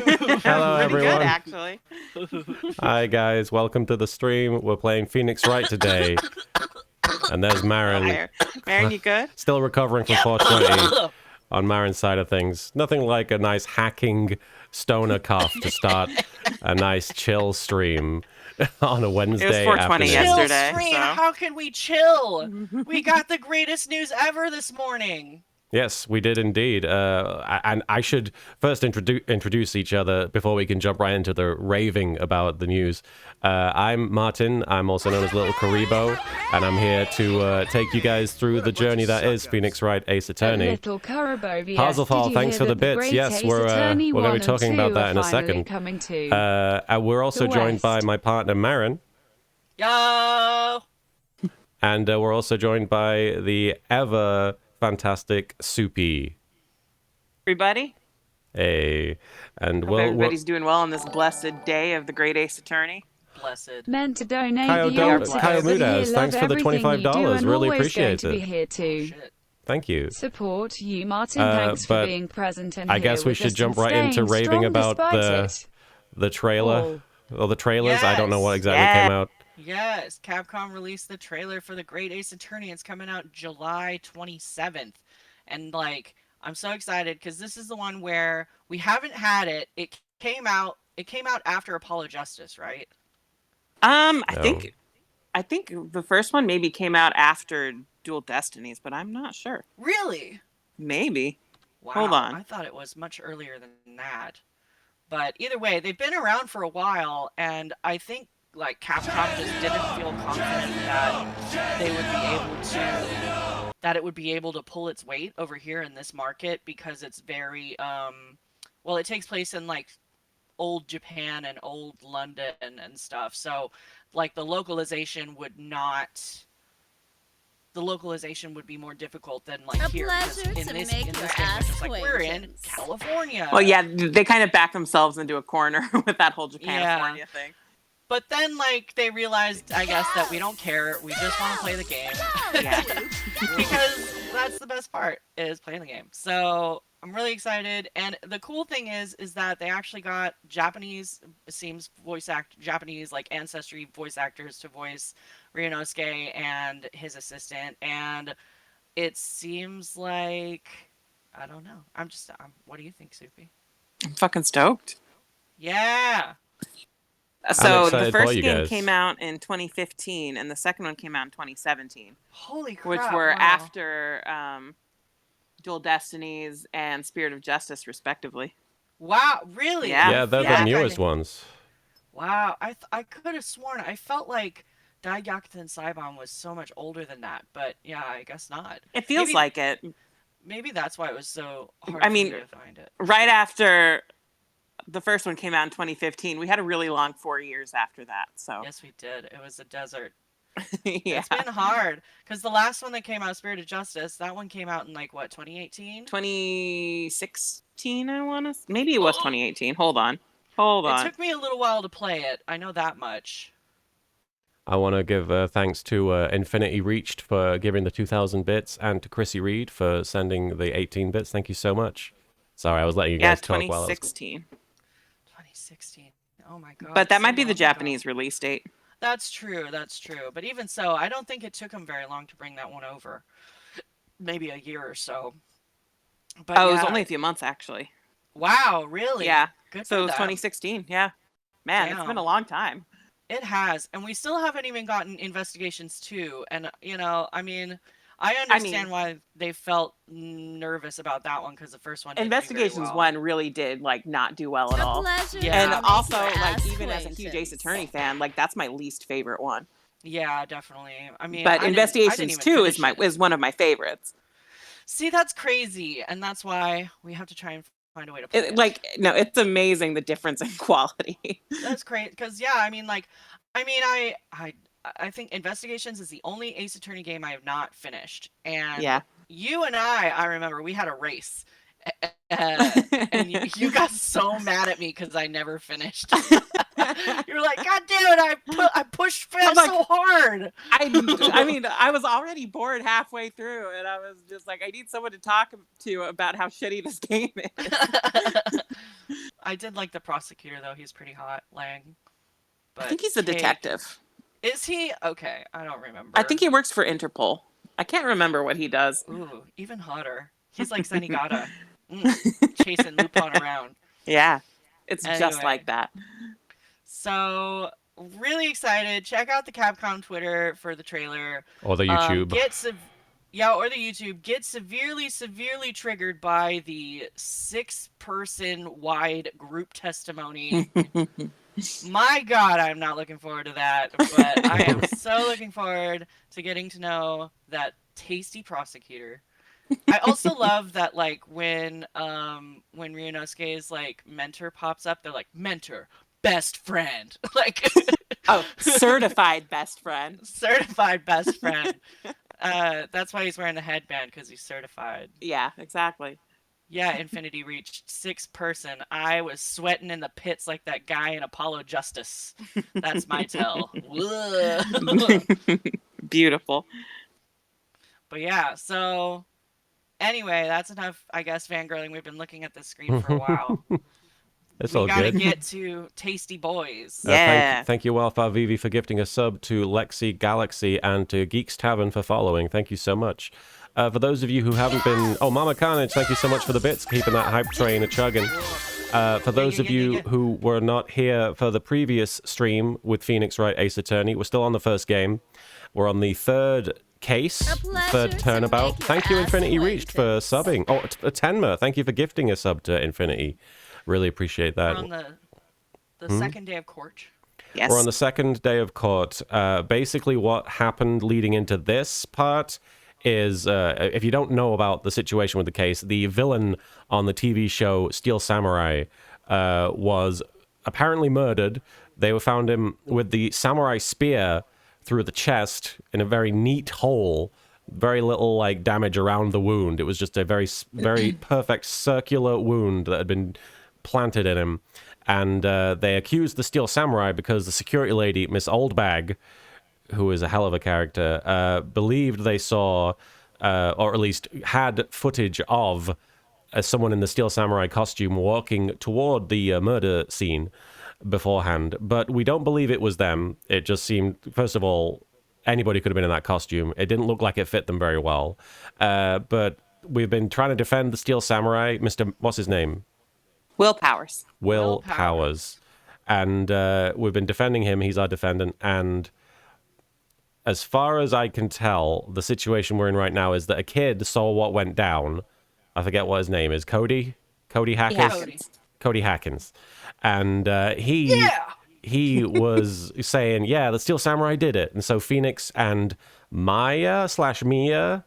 Hello, Pretty everyone. good, actually. Hi, guys. Welcome to the stream. We're playing Phoenix Wright today. And there's Marin. Marin, you good? Still recovering from 420 on Marin's side of things. Nothing like a nice hacking stoner cough to start a nice chill stream on a Wednesday It was 420 afternoon. yesterday. Chill stream. So. How can we chill? We got the greatest news ever this morning. Yes, we did indeed. And I should first introduce each other before we can jump right into the raving about the news. I'm Martin. I'm also known as Little Karibo, and I'm here to take you guys through the journey that is Phoenix Wright Ace Attorney. Little Karibo, yes. Parzelfall, thanks for the bits. Yes, we're going to be talking about that in a second. And we're also joined by my partner Marin. Yo! And we're also joined by the ever fantastic Soupy. Everybody? Hey. And Hope everybody's doing well on this blessed day of the Great Ace Attorney. Blessed. Meant to donate Kyle the Mudez, thanks for the $25. Really appreciate it. Be here too. Thank you. Support you, Martin. Thanks for being present. And I guess we should jump right into raving about the trailer or the trailers. Yes. I don't know what exactly came out. Yes, Capcom released the trailer for the Great Ace Attorney. It's coming out July 27th. And, like, I'm so excited because this is the one where we haven't had it. It came out after Apollo Justice, right? I think the first one maybe came out after Dual Destinies, but I'm not sure. Really? Maybe. Wow. Hold on. I thought it was much earlier than that. But either way, they've been around for a while, and I think like Capcom just didn't feel confident that they would be able to, that it would be able to pull its weight over here in this market because it's very, well, it takes place in like old Japan and old London and stuff. So like the localization would be more difficult than like here. In this game, it's just like we're in California. Well, yeah, they kind of back themselves into a corner with that whole Japan-California thing. But then, like, they realized, I guess, that we don't care. We just want to play the game. Yeah. Because that's the best part, is playing the game. So, I'm really excited. And the cool thing is that they actually got Japanese like, ancestry voice actors to voice Ryunosuke and his assistant. And it seems like, I don't know. What do you think, Soupy? I'm fucking stoked. Yeah. So the first game came out in 2015, and the second one came out in 2017. Holy crap! Which were after Dual Destinies and Spirit of Justice, respectively. Wow, really? Yeah, they're the newest ones. Wow, I could have sworn. I felt like Daigyakuten Saiban was so much older than that, but yeah, I guess not. It feels like it. Maybe that's why it was so hard to find it. Right after the first one came out in 2015. We had a really long 4 years after that. So yes, we did. It was a desert. Yeah. It's been hard because the last one that came out, Spirit of Justice, that one came out in like what, 2018? 2016, I want to. Maybe it was 2018. Hold on. It took me a little while to play it. I know that much. I want to give thanks to Infinity Reached for giving the 2,000 bits and to Chrissy Reed for sending the 18 bits. Thank you so much. Sorry, I was letting you guys talk while I was... 2016. 2016. Oh my god. But that might be the Japanese release date. That's true. But even so, I don't think it took them very long to bring that one over. Maybe a year or so. But it was only a few months, actually. Wow, really? Yeah. Good so it was 2016, yeah. Man, It's been a long time. It has. And we still haven't even gotten Investigations 2. And, you know, I mean... I understand why they felt nervous about that one because the first one didn't Investigations 1 really did like not do well at all. Yeah. And also like even as a huge Ace Attorney fan, like that's my least favorite one. Yeah, definitely. I mean, but Investigations 2 is one of my favorites. See, that's crazy, and that's why we have to try and find a way to play it. Like no, it's amazing the difference in quality. That's great because I think Investigations is the only Ace Attorney game I have not finished. And you and I remember we had a race. And you got so mad at me because I never finished. You were like, God damn it, I pushed fast so hard. I mean, I was already bored halfway through, and I was just like, I need someone to talk to about how shitty this game is. I did like the prosecutor though. He's pretty hot, Lang. But I think he's a Kate- detective. Is he? Okay, I don't remember. I think he works for Interpol. I can't remember what he does. Ooh, even hotter. He's like Zenigata, chasing Lupin around. Yeah, it's just Anyway. like that. So really excited. Check out the Capcom Twitter for the trailer. Or the YouTube. Or the YouTube. Get severely triggered by the 6-person wide group testimony. My God, I'm not looking forward to that, but I am so looking forward to getting to know that tasty prosecutor. I also love that, like, when Ryunosuke's like mentor pops up, they're like, mentor, best friend, like, Oh, certified best friend. certified best friend. That's why he's wearing the headband, because he's certified. Yeah, exactly. Yeah, Infinity reached 6-person. I was sweating in the pits like that guy in Apollo Justice. That's my tell. Beautiful. But yeah, so anyway, that's enough, I guess, fangirling. We've been looking at this screen for a while. It's We all gotta good. get to Tasty Boys. Yeah. Thank you, Wildfire Vivi, for gifting a sub, to Lexi Galaxy, and to Geeks Tavern for following. Thank you so much. For those of you who haven't been... Oh, Mama Carnage, thank you so much for the bits, keeping that hype train a-chugging. For those of you who were not here for the previous stream with Phoenix Wright Ace Attorney, we're still on the first game. We're on the third case, third turnabout. Thank you, Infinity Reached, for subbing. Oh, Tenma, thank you for gifting a sub to Infinity. Really appreciate that. We're on the second day of court. Yes. We're on the second day of court. Basically, what happened leading into this part is, if you don't know about the situation with the case, the villain on the TV show Steel Samurai was apparently murdered. They found him with the samurai spear through the chest in a very neat hole. Very little like damage around the wound. It was just a very perfect circular wound that had been planted in him. And they accused the Steel Samurai because the security lady, Miss Oldbag, who is a hell of a character, believed they saw, or at least had footage of someone in the Steel Samurai costume walking toward the murder scene beforehand. But we don't believe it was them. It just seemed, first of all, anybody could have been in that costume. It didn't look like it fit them very well. But we've been trying to defend the Steel Samurai. What's his name? Will Powers. Will Powers. And we've been defending him. He's our defendant. And as far as I can tell, the situation we're in right now is that a kid saw what went down. I forget what his name is. Cody Hackins? Yeah. Cody Hackins. And he was saying, yeah, the Steel Samurai did it. And so Phoenix and Mia/Mia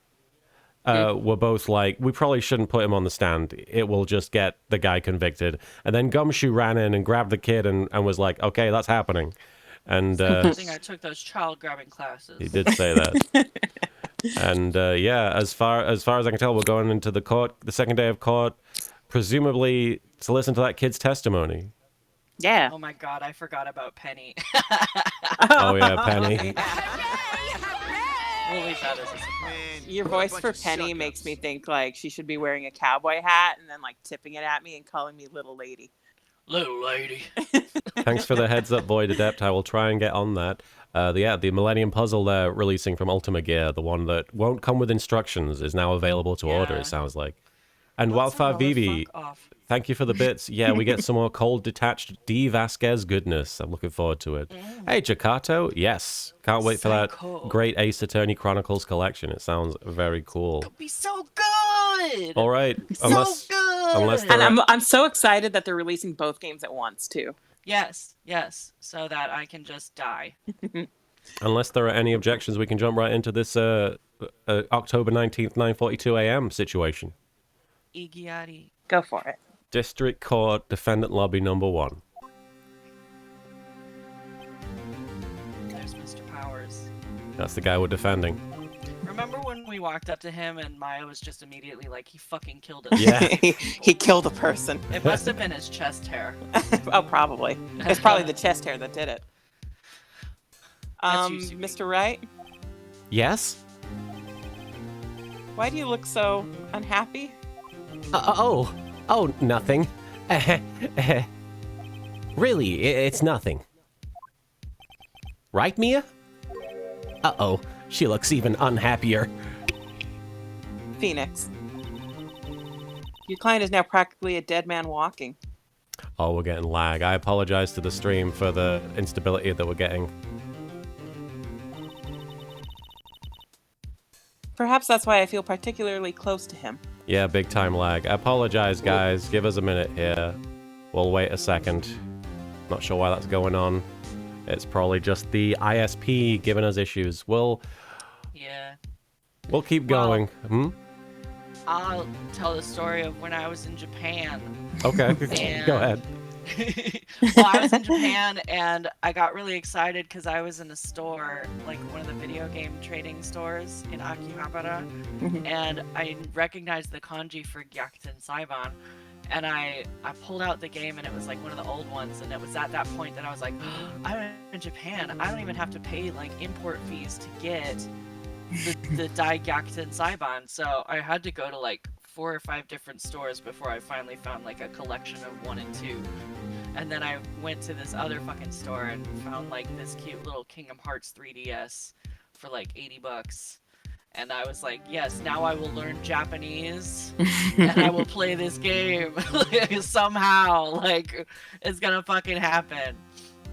were both like, we probably shouldn't put him on the stand. It will just get the guy convicted. And then Gumshoe ran in and grabbed the kid and was like, okay, that's happening. And I think I took those child grabbing classes. he did say that. And yeah, as far as I can tell, we're going into the second day of court, presumably to listen to that kid's testimony. Yeah. Oh my God, I forgot about Penny. Oh yeah, Penny. We'll leave that as a surprise. Your voice for Penny makes me think like she should be wearing a cowboy hat and then like tipping it at me and calling me little lady. Little lady. Thanks for the heads up, Void Adept. I will try and get on that. The Millennium Puzzle they're releasing from Ultima Gear, the one that won't come with instructions, is now available to order, it sounds like. And Wildfire Vivi, thank you for the bits. Yeah, we get some more cold detached D. Vasquez goodness. I'm looking forward to it. Hey, Jakarto, yes. Can't wait for that great Ace Attorney Chronicles collection. It sounds very cool. It'll be so good. All right. So good. And I'm so excited that they're releasing both games at once too. Yes, so that I can just die. Unless there are any objections, we can jump right into this October 19th, 9:42 a.m. situation. Igiari. Go for it. District Court Defendant Lobby number 1. There's Mr. Powers. That's the guy we're defending. Remember when we walked up to him and Maya was just immediately like, he fucking killed us. Yeah. he killed a person. It must have been his chest hair. Oh, probably. It's probably the chest hair that did it. That's you, Soupy. Mr. Wright, Yes? why do you look so unhappy? Oh, nothing. Really, it's nothing. Right, Mia? Uh-oh, she looks even unhappier. Phoenix. Your client is now practically a dead man walking. Oh, we're getting lag. I apologize to the stream for the instability that we're getting. Perhaps that's why I feel particularly close to him. Yeah, big time lag. I apologize, guys. Give us a minute here. We'll wait a second. Not sure why that's going on. It's probably just the ISP giving us issues. We'll keep going. I'll tell the story of when I was in Japan. Okay, go ahead. Well, I was in Japan and I got really excited because I was in a store, like one of the video game trading stores in Akihabara, and I recognized the kanji for Gyakuten Saiban, and I pulled out the game and it was like one of the old ones, and it was at that point that I was like, oh, I'm in Japan, I don't even have to pay like import fees to get the Dai Gyakuten Saiban, so I had to go to like 4 or 5 different stores before I finally found like a collection of 1 and 2. And then I went to this other fucking store and found like this cute little Kingdom Hearts 3DS for like $80. And I was like, yes, now I will learn Japanese and I will play this game somehow. Like, it's gonna fucking happen.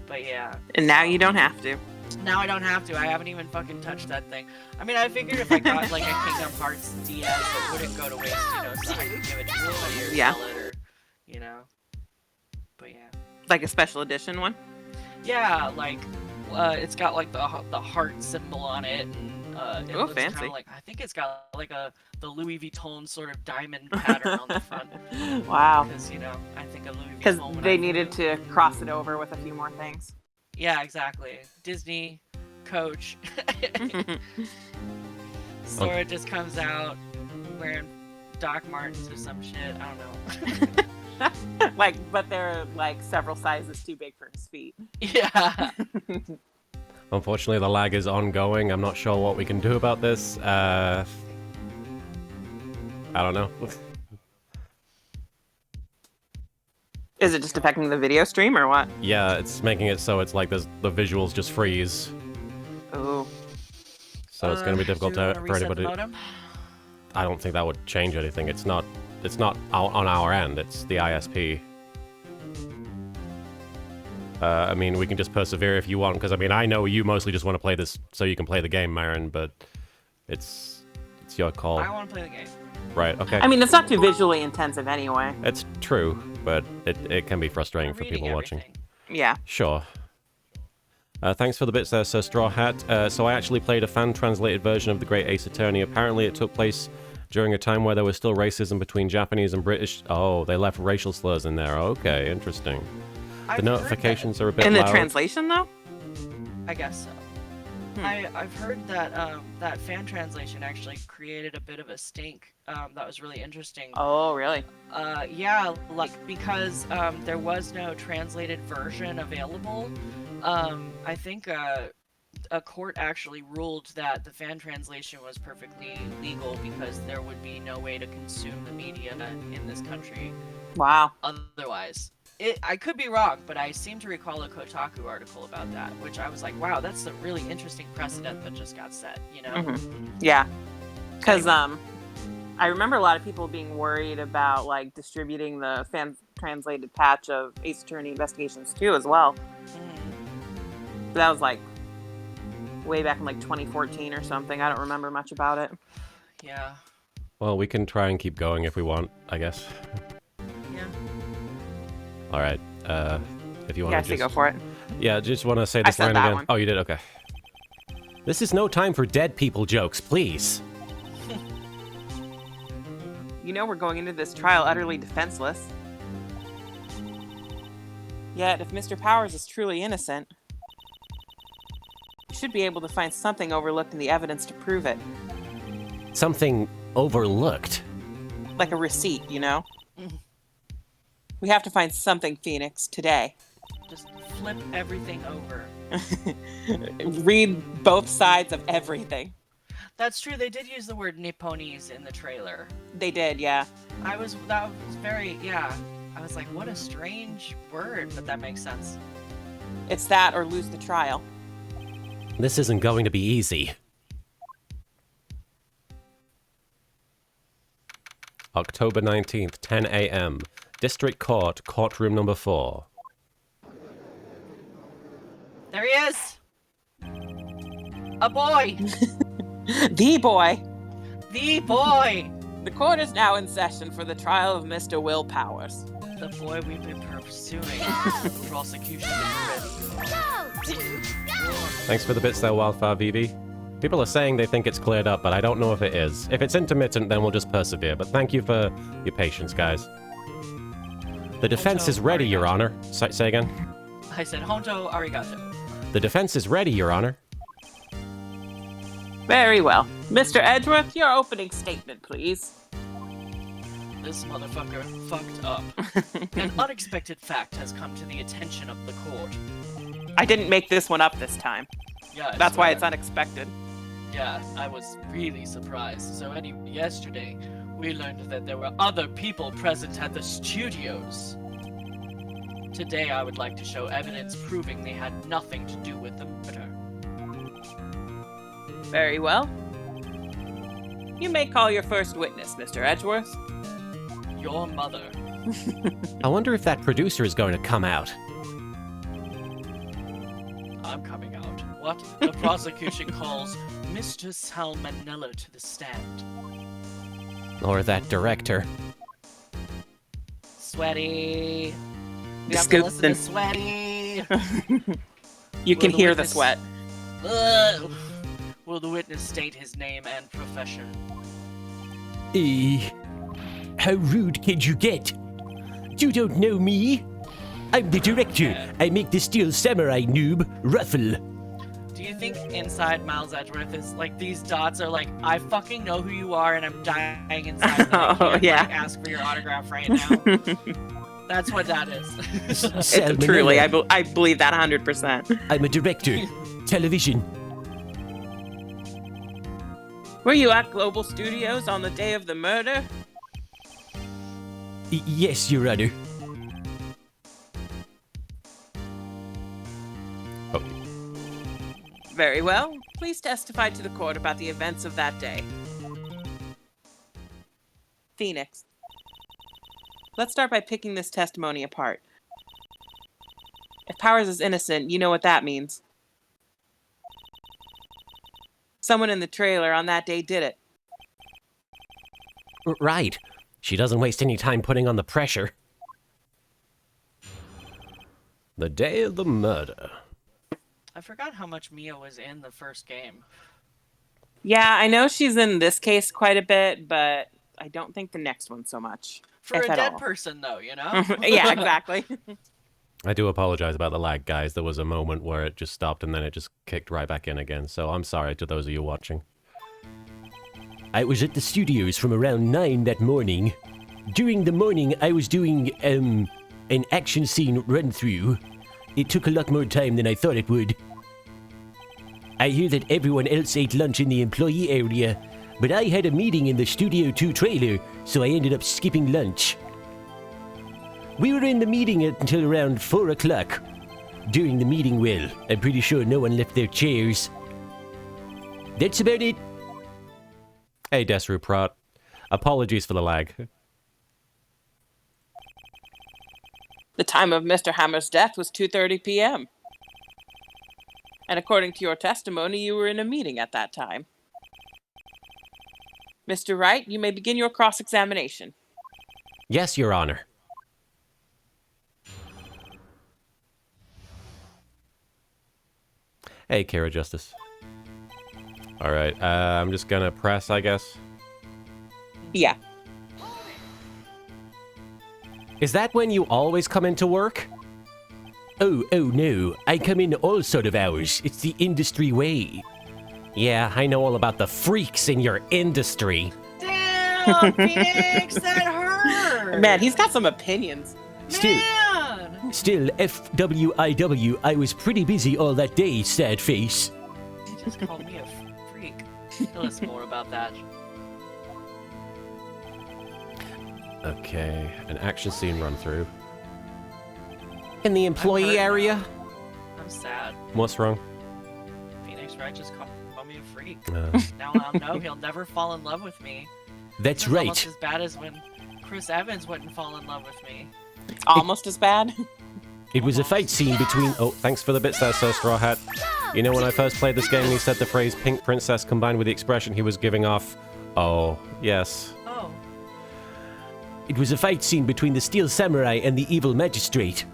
But yeah. And now you don't have to. Now I don't have to. I haven't even fucking touched that thing. I mean, I figured if I got like a Kingdom Hearts DS, it wouldn't go to waste, you know, so I could give it to somebody or sell it or, you know. But yeah. Like a special edition one? Yeah, like, it's got like the heart symbol on it, and it looks fancy. kind of like, I think it's got like the Louis Vuitton sort of diamond pattern on the front. Wow. Because, you know, I think of Louis Vuitton. Because when they I needed to cross it over with a few more things. Yeah, exactly. Disney, Coach. Sora just comes out wearing Doc Martens or some shit. I don't know. Like, but they're like several sizes too big for his feet. Yeah. Unfortunately, the lag is ongoing. I'm not sure what we can do about this. I don't know. Is it just affecting the video stream or what? Yeah, it's making it so it's like the visuals just freeze. Oh. So it's going to be difficult do you wanna for reset anybody. the modem? I don't think that would change anything. It's not on our end. It's the ISP. I mean, we can just persevere if you want, because I mean, I know you mostly just want to play this so you can play the game, Marin, but it's your call. I want to play the game. Right, okay. I mean, it's not too visually intensive anyway. It's true, but it can be frustrating for people watching. Yeah. Sure. Thanks for the bits there, Sir Straw Hat. So I actually played a fan-translated version of The Great Ace Attorney. Apparently it took place during a time where there was still racism between Japanese and British. Oh, they left racial slurs in there. Okay, interesting. The notifications are a bit In the loud. translation, though? I guess so. I've heard that that fan translation actually created a bit of a stink. That was really interesting. Oh, really? Yeah, like because there was no translated version available. I think a court actually ruled that the fan translation was perfectly legal because there would be no way to consume the media in this country. Wow. Otherwise. I could be wrong, but I seem to recall a Kotaku article about that, which I was like, wow, that's a really interesting precedent that just got set, you know? Mm-hmm. Yeah. Because I remember a lot of people being worried about like distributing the fan-translated patch of Ace Attorney Investigations 2 as well. But that was like way back in like 2014 or something. I don't remember much about it. Yeah. Well, we can try and keep going if we want, I guess. Yeah. All right. If you want to just go for it. Yeah, just want to say this said line that again. one. Oh, you did? Okay. This is no time for dead people jokes, please. You know we're going into this trial utterly defenseless. Yet, if Mr. Powers is truly innocent, you should be able to find something overlooked in the evidence to prove it. Something overlooked. Like a receipt, you know? We have to find something, Phoenix, today. Just flip everything over. Read both sides of everything. That's true, they did use the word Nipponese in the trailer. They did, yeah. That was very, yeah. I was like, what a strange word, but that makes sense. It's that or lose the trial. This isn't going to be easy. October 19th, 10 a.m. District Court, courtroom number 4. There he is! A boy! The boy. The boy! The court is now in session for the trial of Mr. Will Powers. The boy we've been pursuing. The prosecution is ready. Thanks for the bits there, Wildfire VV. People are saying they think it's cleared up, but I don't know if it is. If it's intermittent, then we'll just persevere. But thank you for your patience, guys. The defense is ready, Your Honor. Say again? I said, Honto arigato. The defense is ready, Your Honor. Very well. Mr. Edgeworth, your opening statement, please. This motherfucker fucked up. An unexpected fact has come to the attention of the court. I didn't make this one up this time. Yeah, I That's why swear. it's unexpected. Yeah, I was really surprised. So yesterday, we learned that there were other people present at the studios. Today, I would like to show evidence proving they had nothing to do with the murder. Very well. You may call your first witness, Mr. Edgeworth. Your mother. I wonder if that producer is going to come out. I'm coming out. What? The prosecution calls Mr. Salmonella to the stand. Or that director. Sweaty. We have to listen to Sweaty. You can the hear the witness- sweat. Ugh. Will the witness state his name and profession? How rude can you get? You don't know me? I'm the director. I make the Steel Samurai noob, Ruffle. Do you think inside Miles Edgeworth is like these dots are like, I fucking know who you are and I'm dying inside and I can't, yeah. like, ask for your autograph right now? That's what that is. Truly, I believe that 100%. I'm a director. Television. Were you at Global Studios on the day of the murder? Yes, Your Honor. Oh, Very well. Please testify to the court about the events of that day. Phoenix. Let's start by picking this testimony apart. If Powers is innocent, you know what that means. Someone in the trailer on that day did it. right. She doesn't waste any time putting on the pressure. The day of the murder. I forgot how much Mia was in the first game. Yeah, I know she's in this case quite a bit, but I don't think the next one so much. For if a at dead all. person, though, you know? Yeah, exactly. I do apologize about the lag, guys. There was a moment where it just stopped and then it just kicked right back in again. So I'm sorry to those of you watching. I was at the studios from around 9 that morning. During the morning, I was doing, an action scene run-through. It took a lot more time than I thought it would. I hear that everyone else ate lunch in the employee area, but I had a meeting in the Studio 2 trailer, so I ended up skipping lunch. We were in the meeting until around 4 o'clock. During the meeting, well, I'm pretty sure no one left their chairs. That's about it. Hey, Desru Prat. Apologies for the lag. The time of Mr. Hammer's death was 2:30 p.m. And according to your testimony, you were in a meeting at that time. Mr. Wright, you may begin your cross-examination. Yes, Your Honor. Hey, Kara Justice. All right, I'm just gonna press, I guess. Yeah. Is that when you always come into work? Oh no, I come in all sort of hours. It's the industry way. Yeah, I know all about the freaks in your industry. Damn, Phoenix, that hurt! Man, he's got some opinions. Still, Man! Still, FWIW, I was pretty busy all that day, sad face. He just called me a freak. Tell us more about that. Okay, an action scene run through. In the employee area? I'm sad. What's wrong? Phoenix Wright just called me a freak. Uh, Now I'll know he'll never fall in love with me. That's It's right. almost as bad as when Chris Evans wouldn't fall in love with me. It's almost as bad. It was a fight scene between... oh, thanks for the bits there, Sir Straw Hat. You know, when I first played this game and he said the phrase pink princess combined with the expression he was giving off... Oh, yes. Oh, It was a fight scene between the Steel Samurai and the evil magistrate.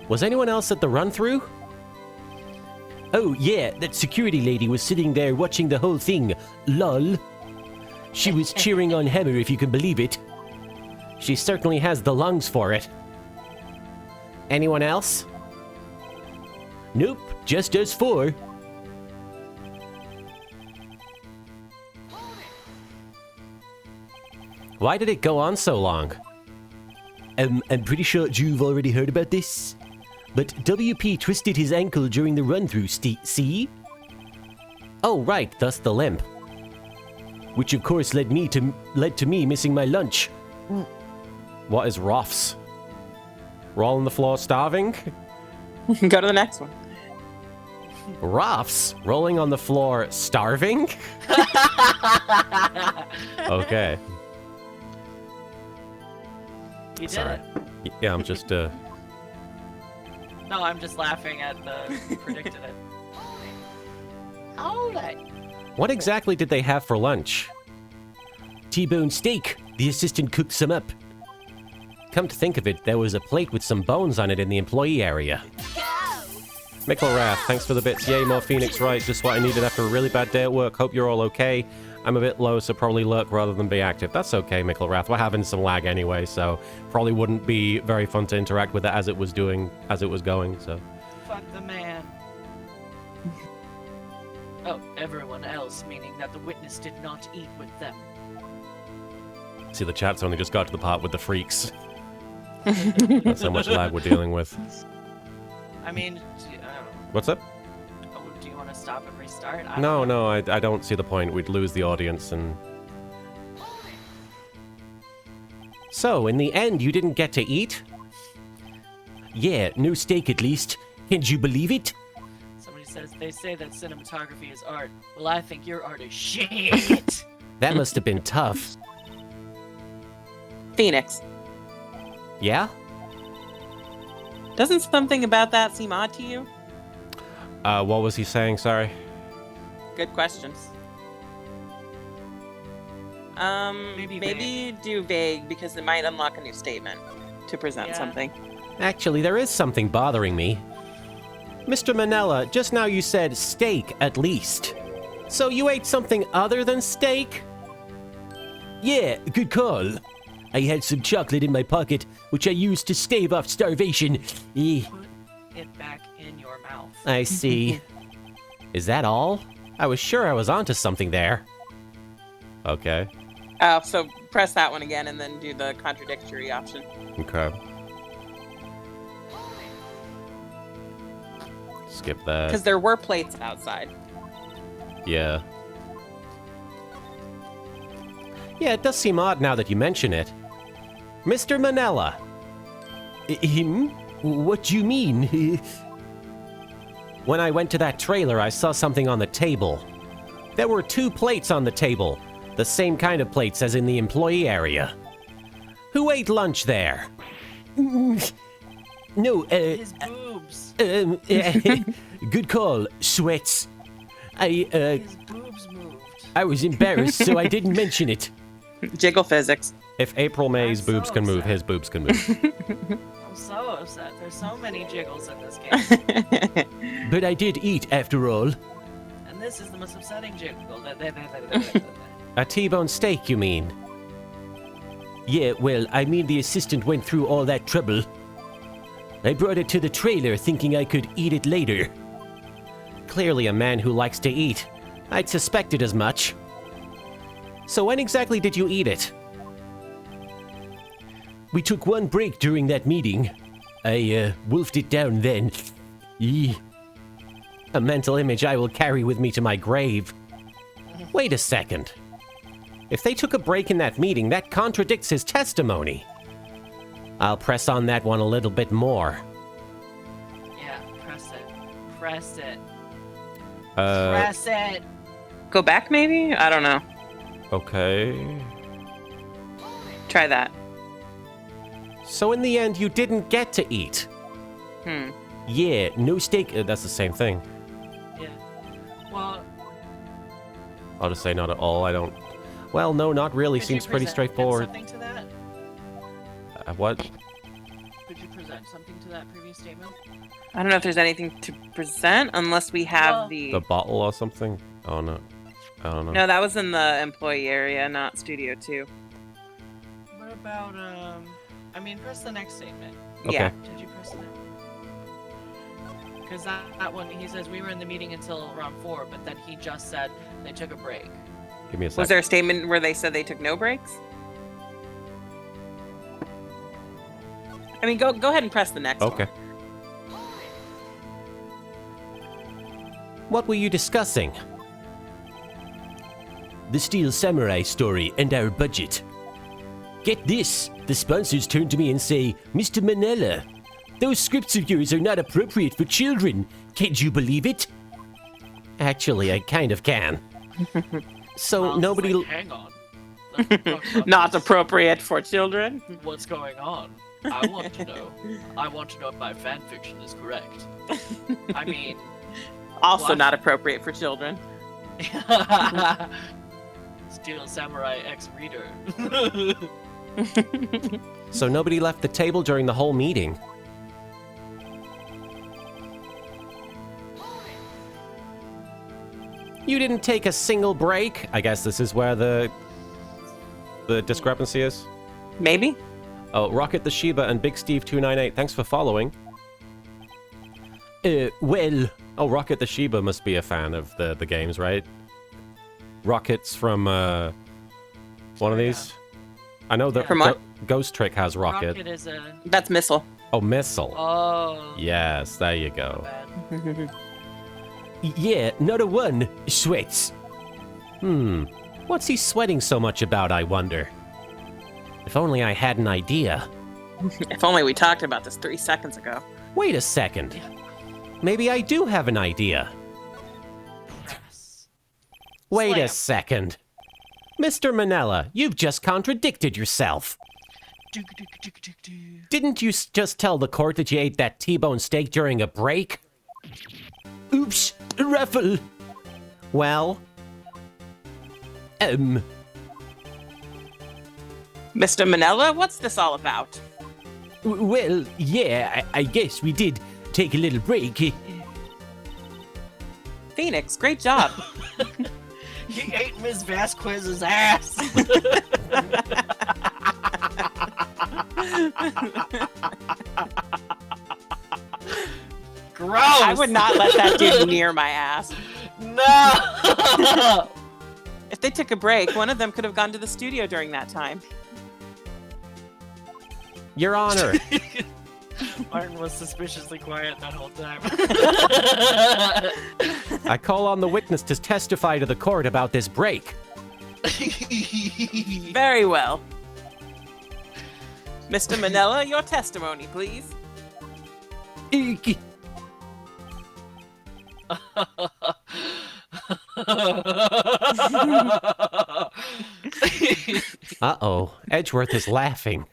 Was anyone else at the run-through? Oh, yeah, that security lady was sitting there watching the whole thing. Lol. She was cheering on Hammer, if you can believe it. She certainly has the lungs for it. Anyone else? Nope, just us four. Why did it go on so long? I'm pretty sure you've already heard about this. But WP twisted his ankle during the run-through, see? Oh, right, thus the limp. Which of course led to me missing my lunch. What is Roths? Roll on the floor starving? Go to the next one. Roths? Rolling on the floor starving? Okay. you did Sorry. it. Yeah, I'm just, No, I'm just laughing at the you predicted it. Hold it. What exactly did they have for lunch? T-bone steak. The assistant cooked some up. Come to think of it, there was a plate with some bones on it in the employee area. Micklewrath, thanks for the bits. Yay, more Phoenix Wright. Just what I needed after a really bad day at work. Hope you're all okay. I'm a bit low, so probably lurk rather than be active. That's okay, Micklewrath. We're having some lag anyway, so probably wouldn't be very fun to interact with it as it was going, so. Fuck the man. Oh, everyone else, meaning that the witness did not eat with them. See, the chat's only just got to the part with the freaks. That's how much lag we're dealing with. I mean, What's up? do you want to stop and restart? No, I don't see the point. We'd lose the audience and... So, in the end, you didn't get to eat? Yeah, no steak at least. Can you believe it? Somebody says, they say that cinematography is art. Well, I think your art is shit. That must have been tough. Phoenix. Yeah? Doesn't something about that seem odd to you? What was he saying? Sorry. Good questions. Maybe do vague because it might unlock a new statement to present something. Actually, there is something bothering me. Mr. Manella, just now you said steak, at least. So you ate something other than steak? Yeah, good call. I had some chocolate in my pocket, which I used to stave off starvation. Eh. Put it back in your mouth. I see. Is that all? I was sure I was onto something there. Okay. Oh, so press that one again and then do the contradictory option. Okay. Skip that. Because there were plates outside. Yeah. Yeah, it does seem odd now that you mention it. Mr. Manella. Him? What do you mean? When I went to that trailer, I saw something on the table. There were 2 plates on the table. The same kind of plates as in the employee area. Who ate lunch there? No, His boobs. good call, Sweats. His boobs moved. I was embarrassed, so I didn't mention it. Jiggle physics. If April May's I'm so boobs can move, upset. his boobs can move. I'm so upset. There's so many jiggles in this game. But I did eat, after all. And this is the most upsetting jiggle. A T-bone steak, you mean? Yeah, well, I mean the assistant went through all that trouble. I brought it to the trailer thinking I could eat it later. Clearly a man who likes to eat. I'd suspected as much. So when exactly did you eat it? We took one break during that meeting. I wolfed it down then. Eeh. A mental image I will carry with me to my grave. Wait a second. If they took a break in that meeting, that contradicts his testimony. I'll press on that one a little bit more. Yeah, press it. Press it. Uh, Press it. Go back, maybe? I don't know. Okay. Try that. So in the end, you didn't get to eat. Yeah, no steak. That's the same thing. Yeah. Well, I'll just say not at all. I don't. Well, no, not really. could Seems you pretty present straightforward. Something to that? What? Could you present something to that previous statement? I don't know if there's anything to present unless we have Well- The bottle or something? Oh no. I don't know. No, that was in the employee area, not Studio 2. What about I mean, press the next statement. Okay. Yeah. Did you press that? Because that one, he says we were in the meeting until around 4, but then he just said they took a break. Give me a second. Was there a statement where they said they took no breaks? I mean, go ahead and press the next one. Okay. What were you discussing? The Steel Samurai story and our budget. Get this, the sponsors turn to me and say, Mr. Manella, those scripts of yours are not appropriate for children. Can't you believe it? Actually, I kind of can. So Miles is nobody. like, hang on. Let's talk about Not this. appropriate for children. What's going on? I want to know. I want to know if my fan fiction is correct. I mean, Also What? not appropriate for children. Steel Samurai X reader. So nobody left the table during the whole meeting. You didn't take a single break. I guess this is where the discrepancy is. Maybe? Oh, Rocket the Sheba and Big Steve 298. Thanks for following. Well, Oh, Rocket the Sheba must be a fan of the games, right? Rocket's from one of these. I know that From what? Ghost Trick has Rocket. Rocket is a. That's Missile. Oh, Missile. Oh. Yes, there you go. Bad. yeah, not a one. Sweats. What's he sweating so much about, I wonder? If only I had an idea. If only we talked about this 3 seconds ago. Wait a second. Maybe I do have an idea. Press. Wait a Slam. second. Mr. Manella, you've just contradicted yourself. Didn't you just tell the court that you ate that T-bone steak during a break? Oops, ruffle. Well, Mr. Manella, what's this all about? Well, yeah, I guess we did take a little break. Phoenix, great job. He ate Ms. Vasquez's ass. Gross. I would not let that dude near my ass. No. If they took a break, one of them could have gone to the studio during that time. Your Honor. Martin was suspiciously quiet that whole time. I call on the witness to testify to the court about this break. Very well. Mr. Manella, your testimony, please. Uh-oh. Edgeworth is laughing.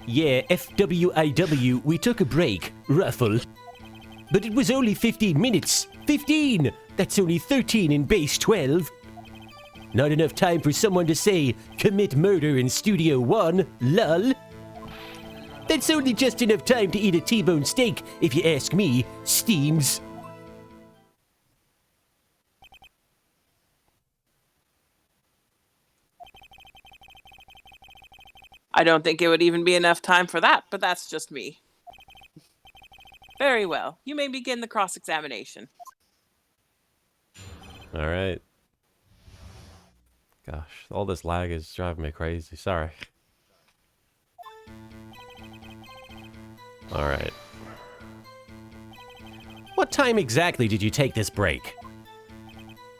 Yeah, FWIW, we took a break, ruffle. But it was only 15 minutes. 15! That's only 13 in base 12. Not enough time for someone to say, commit murder in Studio 1, lol. That's only just enough time to eat a T-bone steak, if you ask me, Steams. I don't think it would even be enough time for that, but that's just me. Very well. You may begin the cross-examination. All right. Gosh, all this lag is driving me crazy. Sorry. All right. What time exactly did you take this break?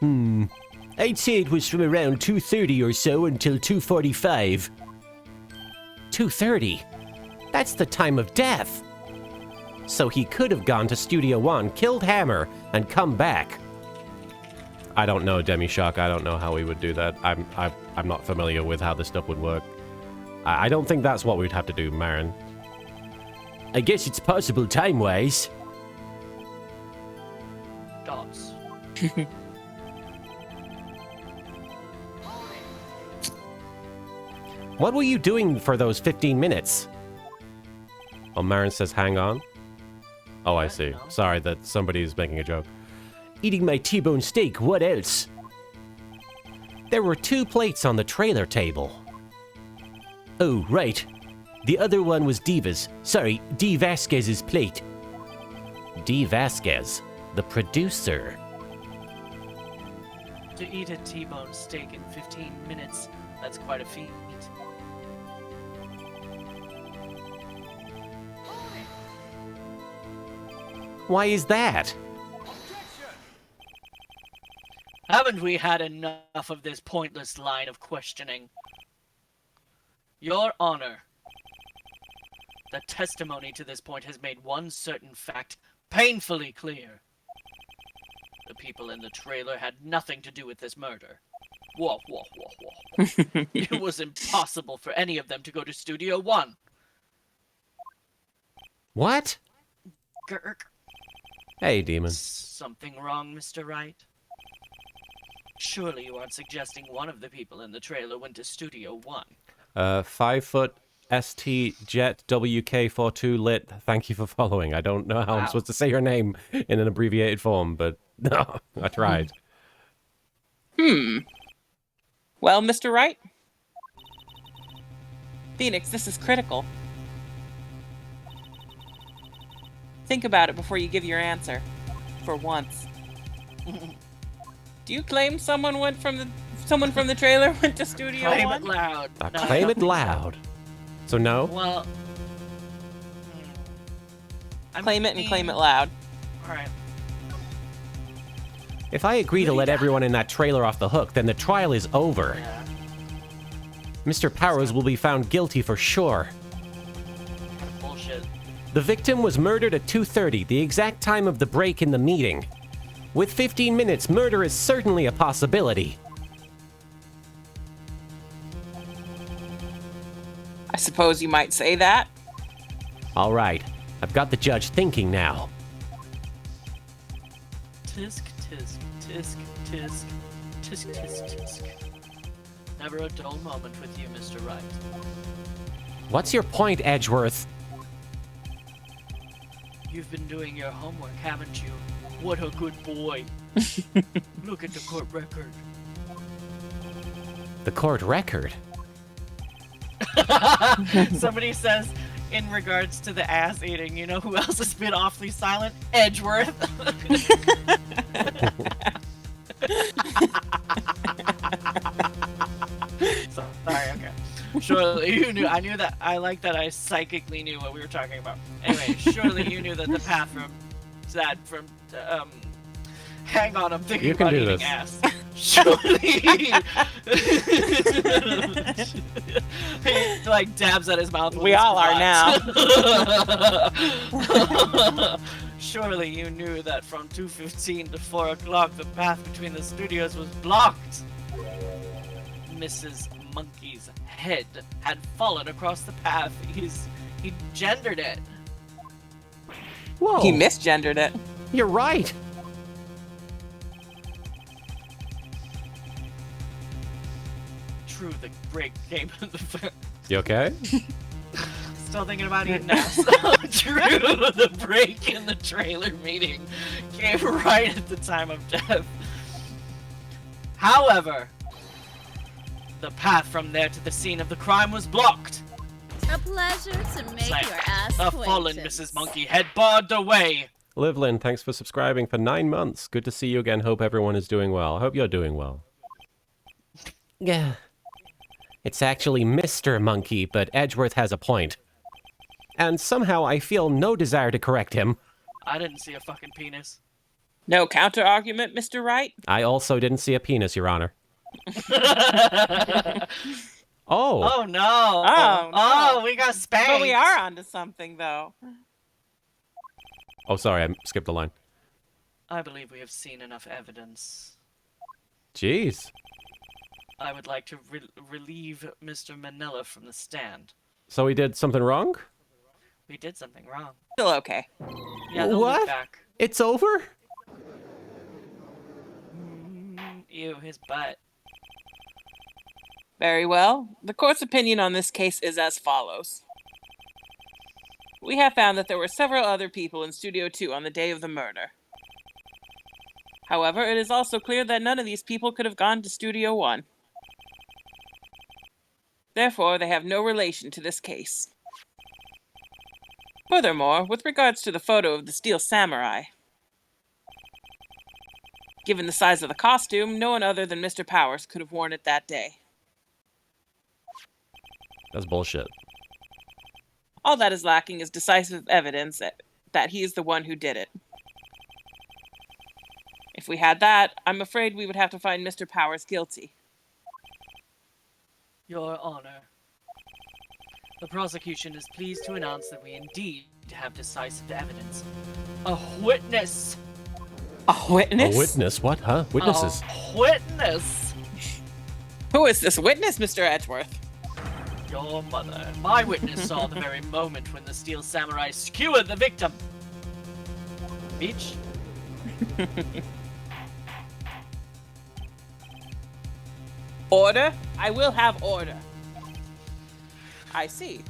I'd say it was from around 2:30 or so until 2:45. 2:30? That's the time of death. So he could have gone to Studio One, killed Hammer, and come back. I don't know, Demi-Shock. I don't know how we would do that. I'm not familiar with how this stuff would work. I don't think that's what we'd have to do, Marin. I guess it's possible time-wise. Dots. What were you doing for those 15 minutes? Oh, Marin says hang on. Oh, I see. Sorry that somebody's making a joke. Eating my T-bone steak, what else? There were 2 plates on the trailer table. Oh, right. The other one was Diva's. Sorry, D. Vasquez's plate. D. Vasquez, the producer. To eat a T-bone steak in 15 minutes, that's quite a feat. Why is that? Haven't we had enough of this pointless line of questioning? Your Honor, the testimony to this point has made one certain fact painfully clear. The people in the trailer had nothing to do with this murder. Whoa, whoa, whoa, whoa. It was impossible for any of them to go to Studio One. What? Grr. Hey, demon. Something wrong, Mr. Wright? Surely you aren't suggesting one of the people in the trailer went to Studio One. 5 foot ST Jet WK42 lit. Thank you for following. I don't know how I'm supposed to say your name in an abbreviated form, but no, I tried. Well, Mr. Wright? Phoenix, this is critical. Think about it before you give your answer. For once. Do you claim someone from the trailer went to Studio Claim One? it loud. No, I Claim don't it think so. loud. So no? Well, Claim it and claim it loud. Alright. If I agree to let everyone in that trailer off the hook, then the trial is over. Yeah. Mr. Powers will be found guilty for sure. Bullshit. The victim was murdered at 2:30, the exact time of the break in the meeting. With 15 minutes, murder is certainly a possibility. I suppose you might say that. All right, I've got the judge thinking now. Tisk, tisk, tisk, tisk, tisk, tisk, tisk. Never a dull moment with you, Mr. Wright. What's your point, Edgeworth? You've been doing your homework, haven't you? What a good boy. Look at the court record. The court record? Somebody says, in regards to the ass eating, you know who else has been awfully silent? Edgeworth. Sorry, okay. Surely you knew. I knew that. I like that I psychically knew what we were talking about. Anyway, surely you knew that the path from hang on, I'm thinking You can about do eating this. ass. Surely he like dabs at his mouth. With We his all are now. Surely you knew that from 2:15 to 4 o'clock the path between the studios was blocked. Mrs. Monkey's head had fallen across the path. He gendered it. Whoa, He misgendered it. you're right. True, the break came in the You okay? Still thinking about eating ass. True, the break in the trailer meeting came right at the time of death. However, the path from there to the scene of the crime was blocked. A pleasure to make Like your ass a fallen Mrs. Monkey had barred away. Livlin, thanks for subscribing for 9 months. Good to see you again. Hope everyone is doing well. I hope you're doing well. Yeah. It's actually Mr. Monkey, but Edgeworth has a point. And somehow I feel no desire to correct him. I didn't see a fucking penis. No counter argument, Mr. Wright? I also didn't see a penis, Your Honor. Oh. Oh no. Oh, no. Oh, we got spanked. But we are onto something, though. Oh, sorry, I skipped a line. I believe we have seen enough evidence. Jeez. I would like to relieve Mr. Manila from the stand. So we did something wrong? We did something wrong. Still okay. Yeah, they'll What? look back. It's over? Ew, his butt. Very well. The court's opinion on this case is as follows. We have found that there were several other people in Studio 2 on the day of the murder. However, it is also clear that none of these people could have gone to Studio 1. Therefore, they have no relation to this case. Furthermore, with regards to the photo of the Steel Samurai, given the size of the costume, no one other than Mr. Powers could have worn it that day. That's bullshit. All that is lacking is decisive evidence that he is the one who did it. If we had that, I'm afraid we would have to find Mr. Powers guilty. Your Honor, the prosecution is pleased to announce that we indeed have decisive evidence. A witness! A witness? A witness? What, huh? Witnesses? A witness! Who is this witness, Mr. Edgeworth? Your mother. My witness saw the very moment when the Steel Samurai skewered the victim. Bitch. Order? I will have order. I see.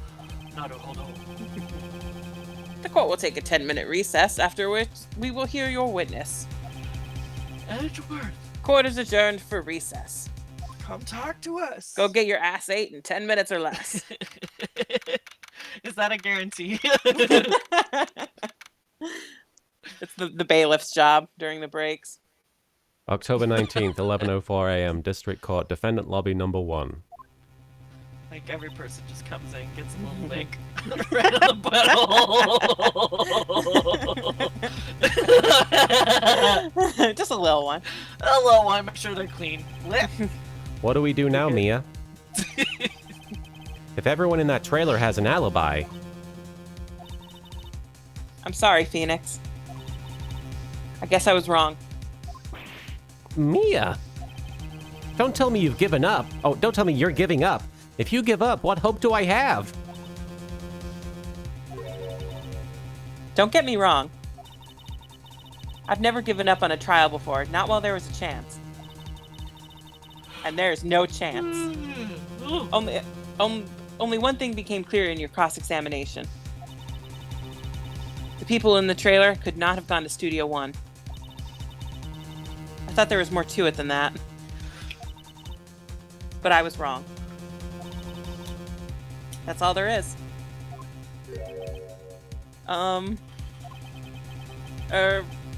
Hold on. The court will take a 10-minute recess, after which we will hear your witness. Edgeworth, Court is adjourned for recess. come talk to us. Go get your ass ate in 10 minutes or less. Is that a guarantee? It's the bailiff's job during the breaks. October 19th, 11:04 a.m. District Court, Defendant Lobby Number 1. Like every person just comes in, gets a little lick right on the butthole. Just a little one. A little one, make sure they're clean. Lick. What do we do now, Mia? If everyone in that trailer has an alibi... I'm sorry, Phoenix. I guess I was wrong. Mia! Don't tell me you've given up. Oh, don't tell me you're giving up. If you give up, what hope do I have? Don't get me wrong. I've never given up on a trial before, not while there was a chance. And there's no chance. Only one thing became clear in your cross-examination. The people in the trailer could not have gone to Studio 1. I thought there was more to it than that. But I was wrong. That's all there is.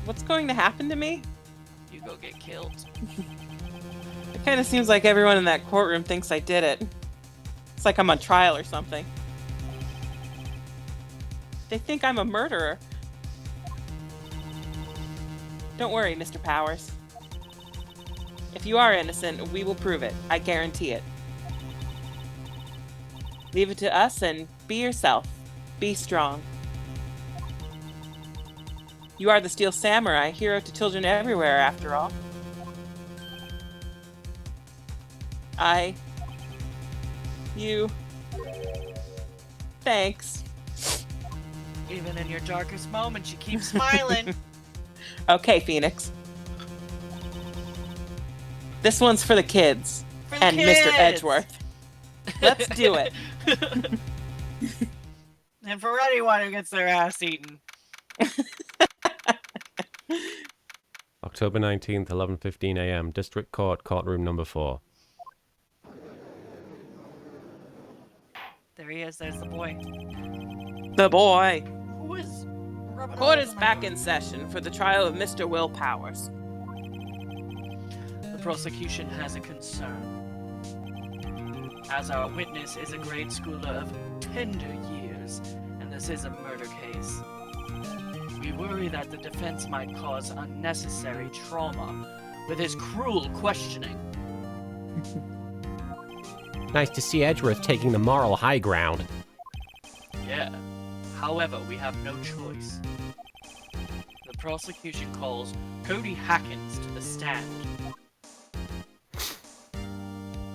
What's going to happen to me? You go get killed. It kind of seems like everyone in that courtroom thinks I did it. It's like I'm on trial or something. They think I'm a murderer. Don't worry, Mr. Powers. If you are innocent, we will prove it. I guarantee it. Leave it to us and be yourself. Be strong. You are the Steel Samurai, hero to children everywhere, after all. You. Thanks. Even in your darkest moments, you keep smiling. Okay, Phoenix. This one's for the kids. For the and kids. Mr. Edgeworth. Let's do it. And for anyone who gets their ass eaten. October 19th, 11:15 a.m. District Court, Courtroom Number 4. There he is. There's the boy. The boy. Who is rubbing Court all is over my back nose? in session for the trial of Mr. Will Powers. The prosecution has a concern. As our witness is a grade schooler of tender years, and this is a murder case, We worry that the defense might cause unnecessary trauma with his cruel questioning. Nice to see Edgeworth taking the moral high ground. Yeah. However, we have no choice. The prosecution calls Cody Hackins to the stand.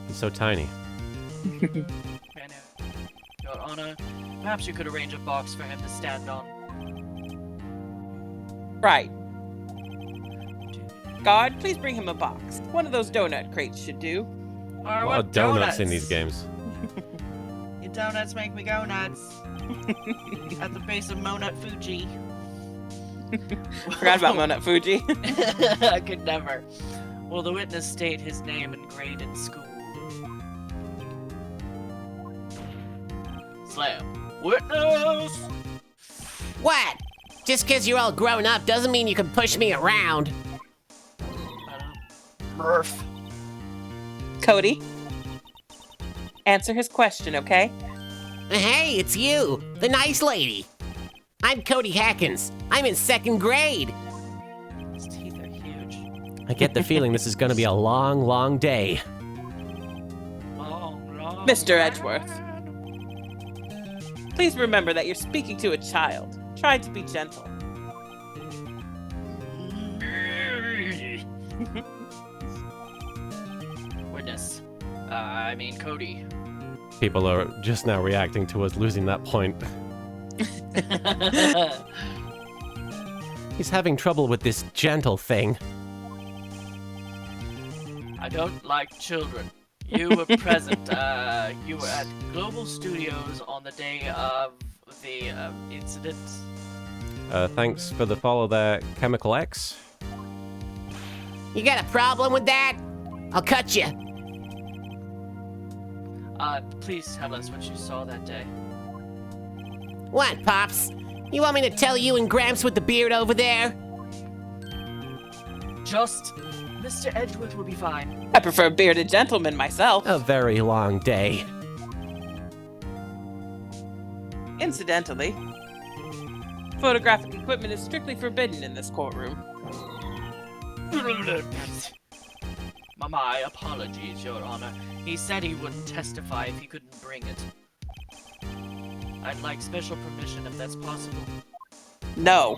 He's so tiny. And, Your Honor, perhaps you could arrange a box for him to stand on. Right. Guard, please bring him a box. One of those donut crates should do. Or A lot what of donuts in these games. Your donuts make me go nuts. At the base of Monut Fuji. Forgot about Monut Fuji. I could never. Will the witness state his name and grade in school? Slam. Witness! What? Just 'cause you're all grown up doesn't mean you can push me around. Murph. Cody, answer his question, okay? Hey, it's you, the nice lady. I'm Cody Hackins. I'm in 2nd grade. His teeth are huge. I get the feeling this is going to be a long, long day. Long. Mr. Edgeworth. Please remember that you're speaking to a child. Try to be gentle. Witness. Cody. People are just now reacting to us losing that point. He's having trouble with this gentle thing. I don't like children. You were present. You were at Global Studios on the day of the incident. Thanks for the follow there, Chemical X. You got a problem with that? I'll cut you. Please tell us what you saw that day. What, Pops? You want me to tell you and Gramps with the beard over there? Just Mr. Edgeworth will be fine. I prefer bearded gentlemen myself. A very long day. Incidentally, photographic equipment is strictly forbidden in this courtroom. My apologies, Your Honor. He said he wouldn't testify if he couldn't bring it. I'd like special permission if that's possible. No.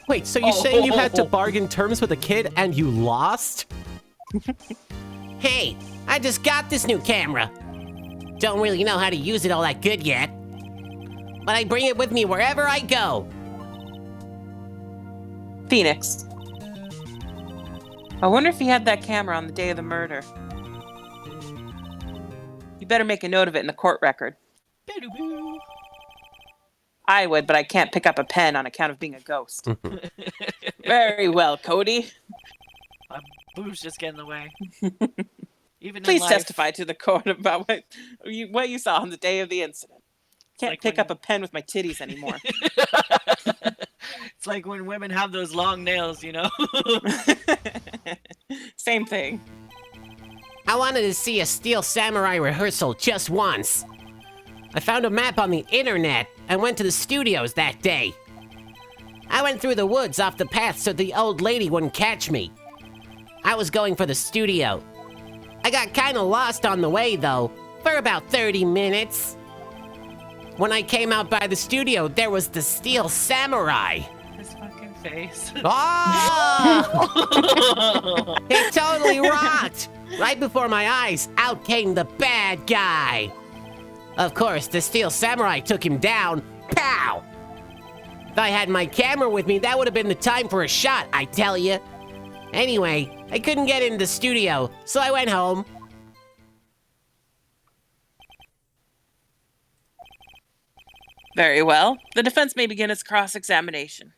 Wait, so you're saying you had to bargain terms with a kid and you lost? Hey, I just got this new camera. Don't really know how to use it all that good yet. But I bring it with me wherever I go. Phoenix. I wonder if he had that camera on the day of the murder. You better make a note of it in the court record. I would, but I can't pick up a pen on account of being a ghost. Very well, Cody. My boobs just get in the way. Even Please in life, testify to the court about what you saw on the day of the incident. Can't like pick when- up a pen with my titties anymore. It's like when women have those long nails, you know? Same thing. I wanted to see a Steel Samurai rehearsal just once. I found a map on the internet and went to the studios that day. I went through the woods off the path so the old lady wouldn't catch me. I was going for the studio. I got kinda lost on the way though, for about 30 minutes. When I came out by the studio, there was the Steel Samurai. His fucking face. Oh! It totally rocked! Right before my eyes, out came the bad guy. Of course, the Steel Samurai took him down. Pow! If I had my camera with me, that would have been the time for a shot, I tell you. Anyway, I couldn't get into the studio, so I went home. Very well. The defense may begin its cross-examination.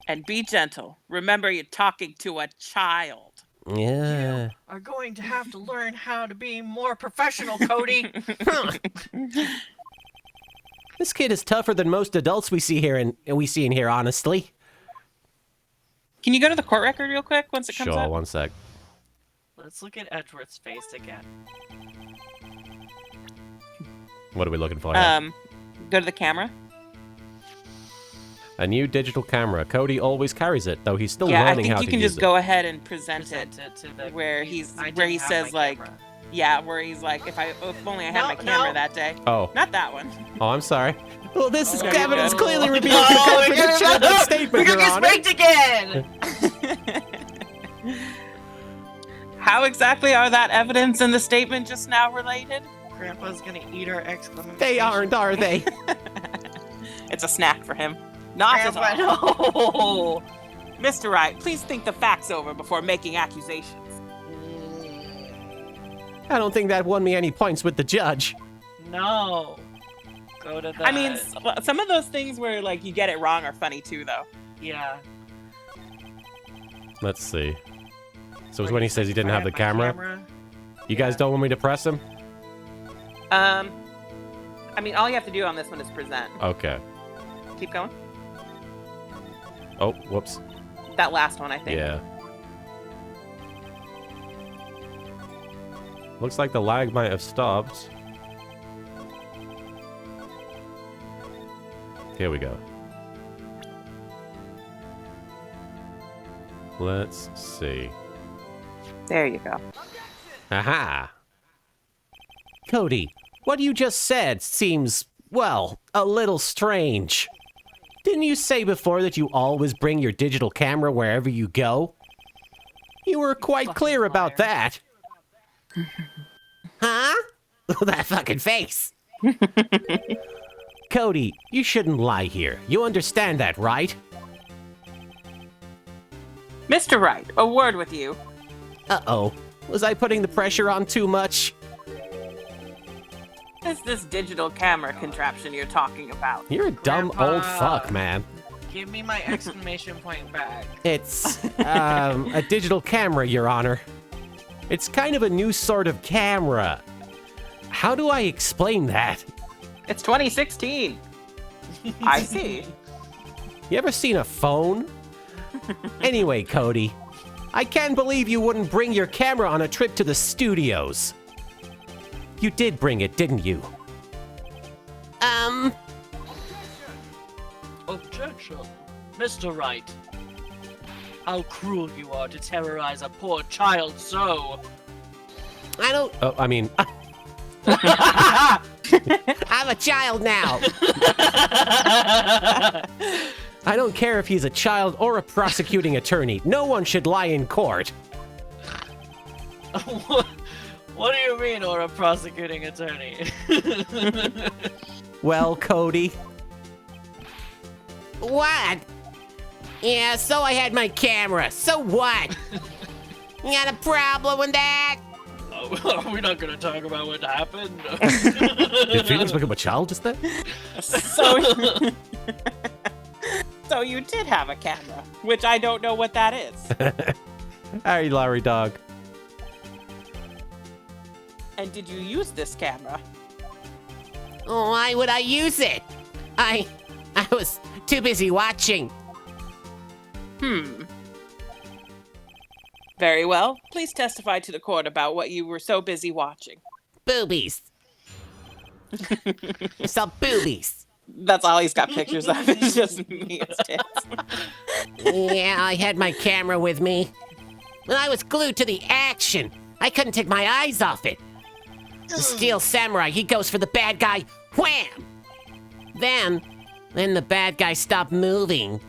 And be gentle. Remember, you're talking to a child. Yeah. Are going to have to learn how to be more professional, Cody. This kid is tougher than most adults we see in here, honestly. Can you go to the court record real quick once it comes Sure, up? one sec. Let's look at Edgeworth's face again. What are we looking for here? Go to the camera. A new digital camera. Cody always carries it, though he's still Yeah, I learning how think to you can use just it. go ahead and present it To the where he have says my like, camera. yeah, where he's like, if only I had my camera No. that day. Oh. Not that one. Oh, I'm sorry. Well, this Oh, evidence no. clearly reveals No, the we're contradiction gonna- of that statement, We're Your gonna Honor. get spanked again! How exactly are that evidence and the statement just now related? Grandpa's gonna eat our exclamation. They aren't, are they? It's a snack for him. Not at Grandpa, all. no! Mr. Wright, please think the facts over before making accusations. I don't think that won me any points with the judge. No. Go to the... I mean, some of those things where like you get it wrong are funny too, though. Yeah. Let's see. So it's Where when he you says he said didn't if I have the had my camera. You guys don't want me to press him? I mean, all you have to do on this one is present. Okay. Keep going. Oh, whoops. That last one, I think. Yeah. Looks like the lag might have stopped. Here we go. Let's see. There you go. Aha! Cody, what you just said seems, well, a little strange. Didn't you say before that you always bring your digital camera wherever you go? You were quite Fucking clear about liar. that. Huh? That fucking face. Cody, you shouldn't lie here. You understand that, right? Mr. Wright, a word with you. Uh-oh. Was I putting the pressure on too much? What is this digital camera contraption you're talking about? You're a dumb Grandpa. old fuck, man. Give me my exclamation point back. It's, a digital camera, Your Honor. It's kind of a new sort of camera. How do I explain that? It's 2016. I see. You ever seen a phone? Anyway, Cody, I can't believe you wouldn't bring your camera on a trip to the studios. You did bring it, didn't you? Objection. Mr. Wright. How cruel you are to terrorize a poor child so. I don't... Oh, I mean... I'm a child now. I don't care if he's a child or a prosecuting attorney. No one should lie in court. What do you mean, or a prosecuting attorney? Well, Cody. What? Yeah, so I had my camera. So what? You got a problem with that? Are we not gonna talk about what happened? Did Phoenix become a child just then? So, so you did have a camera, which I don't know what that is. Hey, Larry dog. And did you use this camera? Why would I use it? I was too busy watching. Very well. Please testify to the court about what you were so busy watching. Boobies. I saw boobies. That's all he's got pictures of. It's just me as tits. Yeah, I had my camera with me. And I was glued to the action. I couldn't take my eyes off it. The Steel Samurai, he goes for the bad guy. Wham! Then the bad guy stopped moving.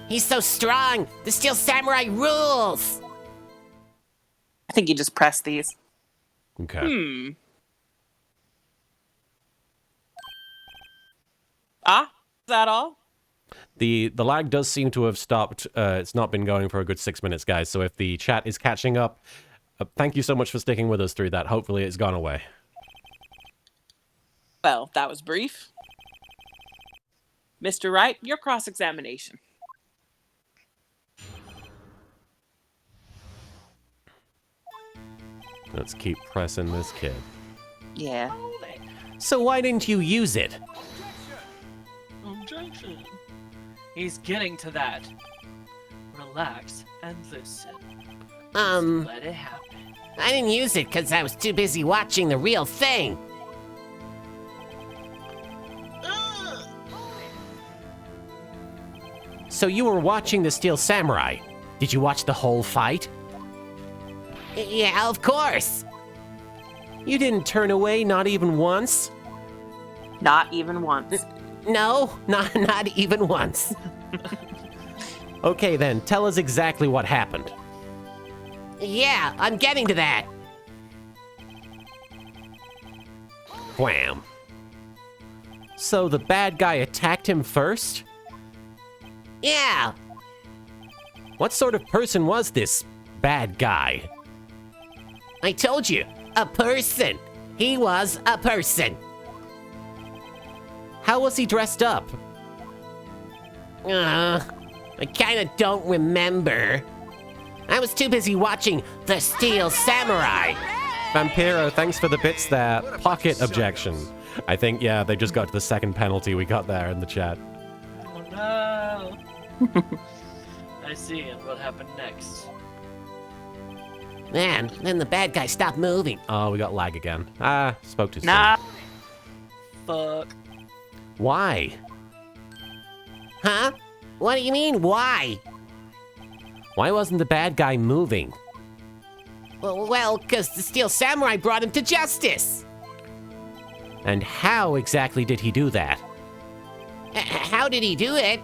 He's so strong. The Steel Samurai rules. I think you just press these. Okay. Ah, is that all? The lag does seem to have stopped. It's not been going for a good 6 minutes, guys. So if the chat is catching up, thank you so much for sticking with us through that. Hopefully it's gone away. Well, that was brief. Mr. Wright, your cross-examination. Let's keep pressing this kid. Yeah. So why didn't you use it? Objection. He's getting to that. Relax and listen. Let it happen. I didn't use it because I was too busy watching the real thing. So you were watching the Steel Samurai. Did you watch the whole fight? Yeah, of course. You didn't turn away, not even once? Not even once. No, not even once. Okay then, tell us exactly what happened. Yeah, I'm getting to that. Wham. So the bad guy attacked him first? Yeah. What sort of person was this bad guy? I told you, a person. He was a person. How was he dressed up? I kinda don't remember. I was too busy watching The Steel Samurai. Vampiro, thanks for the bits there. Pocket objection. I think, yeah, they just got to the second penalty we got there in the chat. Oh no! I see, and what happened next? Man, then the bad guy stopped moving. Oh, we got lag again. Spoke too soon. Nah. Fuck. Why? Huh? What do you mean, why? Why wasn't the bad guy moving? Well, because the Steel Samurai brought him to justice. And how exactly did he do that? How did he do it?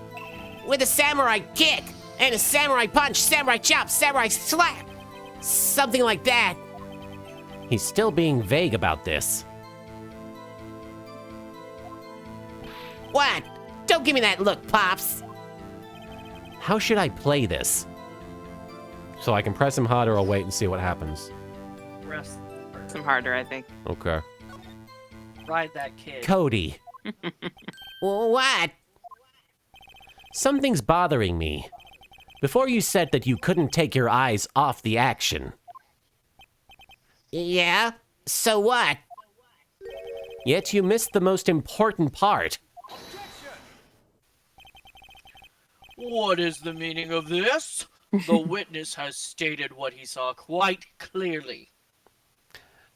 With a samurai kick, and a samurai punch, samurai chop, samurai slap. Something like that. He's still being vague about this. What? Don't give me that look, Pops. How should I play this? So I can press him harder or wait and see what happens. Rest. Some harder, I think. Okay. Ride that kid. Cody. What? Something's bothering me. Before you said that you couldn't take your eyes off the action. Yeah? So what? Yet you missed the most important part. What is the meaning of this? The witness has stated what he saw quite clearly.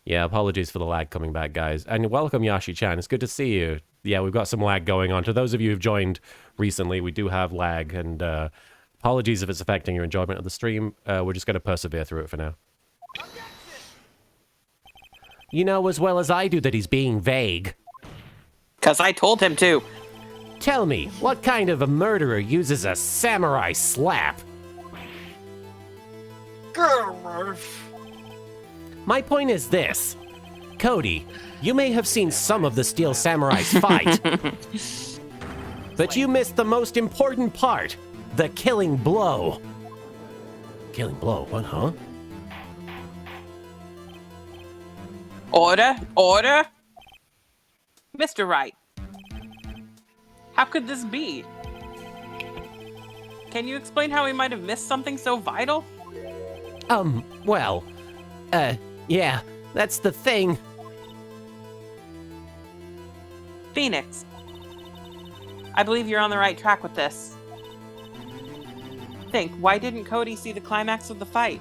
Yeah, apologies for the lag coming back, guys. And welcome, Yashi-chan. It's good to see you. Yeah, we've got some lag going on. To those of you who've joined recently, we do have lag, and apologies if it's affecting your enjoyment of the stream. We're just going to persevere through it for now. You know as well as I do that he's being vague. Because I told him to. Tell me, what kind of a murderer uses a samurai slap? Grrr. My point is this. Cody, you may have seen some of the Steel Samurai's fight. But you missed the most important part. The killing blow. Killing blow, what, huh? Order, order. Mr. Wright. How could this be? Can you explain how we might have missed something so vital? Well, yeah, that's the thing. Phoenix. I believe you're on the right track with this. Think, why didn't Cody see the climax of the fight?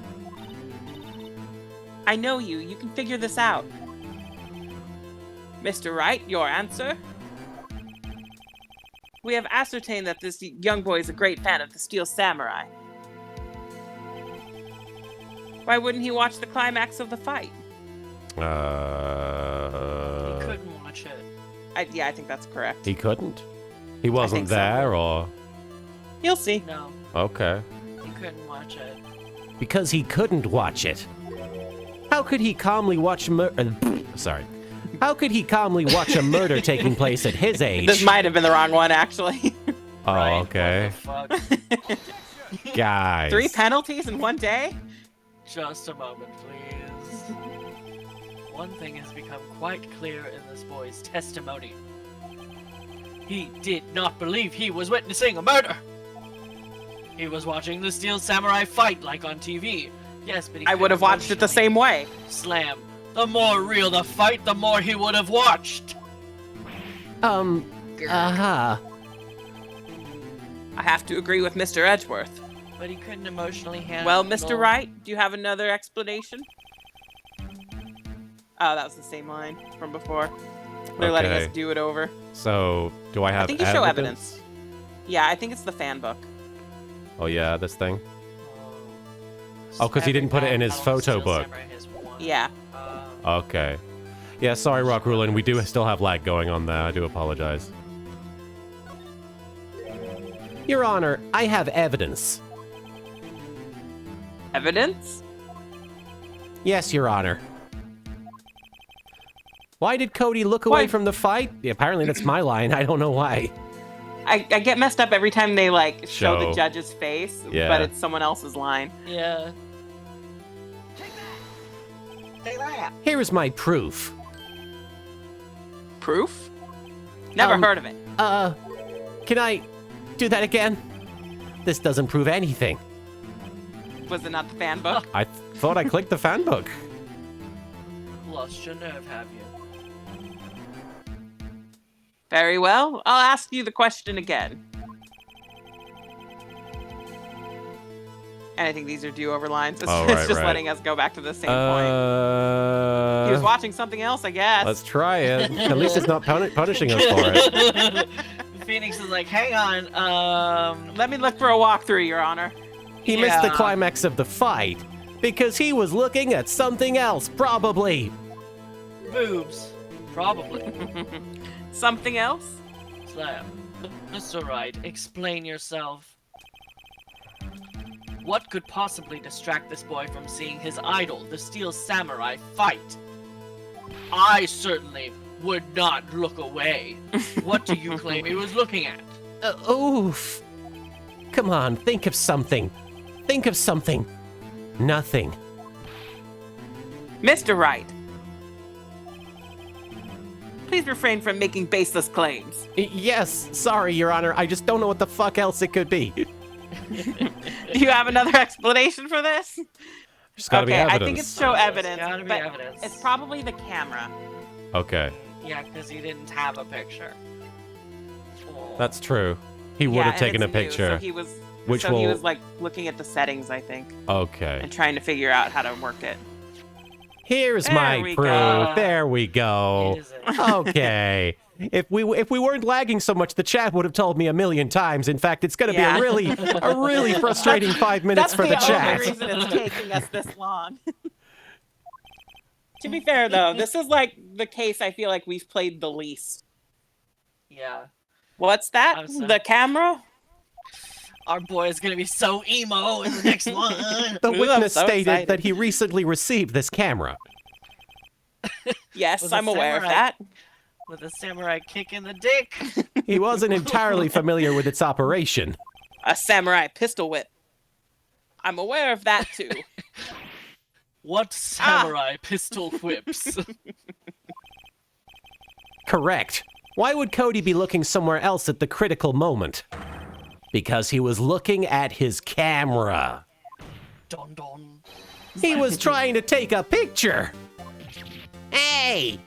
I know you. You can figure this out. Mr. Wright, your answer? We have ascertained that this young boy is a great fan of the Steel Samurai. Why wouldn't he watch the climax of the fight? He couldn't watch it. I think that's correct. He couldn't? He wasn't think so. there, or? You'll see. No, Okay. he couldn't watch it. Because he couldn't watch it. How could he calmly watch sorry. How could he calmly watch a murder taking place at his age? This might have been the wrong one, actually. Oh, Right? okay. What the fuck? Guys. 3 penalties in one day? Just a moment, please. One thing has become quite clear in this boy's testimony. He did not believe he was witnessing a murder. He was watching the Steel Samurai fight like on TV. Yes, but he I would have watched it the same way. Slam. The more real the fight, the more he would have watched. Uh-huh. I have to agree with Mr. Edgeworth. But he couldn't emotionally handle. Well, Mr. Wright, do you have another explanation? Oh, that was the same line from before. They're letting us Okay. do it over. So, do I have I think you show evidence. Yeah, I think it's the fan book. Oh yeah, this thing. Oh, 'cause he didn't put it in his photo book. Yeah. Okay. Yeah, sorry, Rock Rulin. We do still have lag going on there. I do apologize. Your Honor, I have evidence. Evidence? Yes, Your Honor. Why did Cody look away Why? from the fight? Yeah, apparently that's my line. I don't know why. I get messed up every time they like show the Show. judge's face, Yeah. but it's someone else's line. Yeah. Take that. Here is my proof. Proof? Never heard of it. Can I do that again? This doesn't prove anything. Was it not the fan book? I thought I clicked the fan book. Lost your nerve, have you? Very well. I'll ask you the question again. And I think these are do-over lines. It's, Oh, it's right, just right. letting us go back to the same point. He was watching something else, I guess. Let's try it. At least it's not punishing us for it. Phoenix is like, hang on, Let me look for a walkthrough, Your Honor. He missed the Yeah. climax of the fight because he was looking at something else, probably. boobs. Probably. Something else? Slam. Mr. Wright, explain yourself. What could possibly distract this boy from seeing his idol, the Steel Samurai, fight? I certainly would not look away. What do you claim he was looking at? Oof. Come on, think of something. Think of something. Nothing. Mr. Wright. Please refrain from making baseless claims. Yes, sorry, Your Honor. I just don't know what the fuck else it could be. Do you have another explanation for this? There's gotta be Okay, evidence. I think it's show evidence, gotta be but evidence. it's probably the camera. Okay, Yeah, because he didn't have a picture. Oh. that's true. He would Yeah, have and taken a it's new, picture. so he was, Which so he will- was like looking at the settings, I think, Okay. and trying to figure out how to work it. Here's There my we proof. go. There we go. Is it? Okay. If we weren't lagging so much, the chat would have told me a million times. In fact, it's going to Yeah. be a really frustrating 5 minutes That's for the the chat. only reason it's taking us this long. To be fair, though, this is like the case I feel like we've played the least. Yeah. What's that? I'm sorry. The camera? Our boy is gonna be so emo in the next one. The Ooh, I'm witness so stated excited. that he recently received this camera. Yes, Was a I'm aware of samurai. that. With a samurai kick in the dick. He wasn't entirely familiar with its operation. A samurai pistol whip. I'm aware of that too. What samurai pistol whips? Correct. Why would Cody be looking somewhere else at the critical moment? Because he was looking at his camera. Don don. He was trying to take a picture. Hey!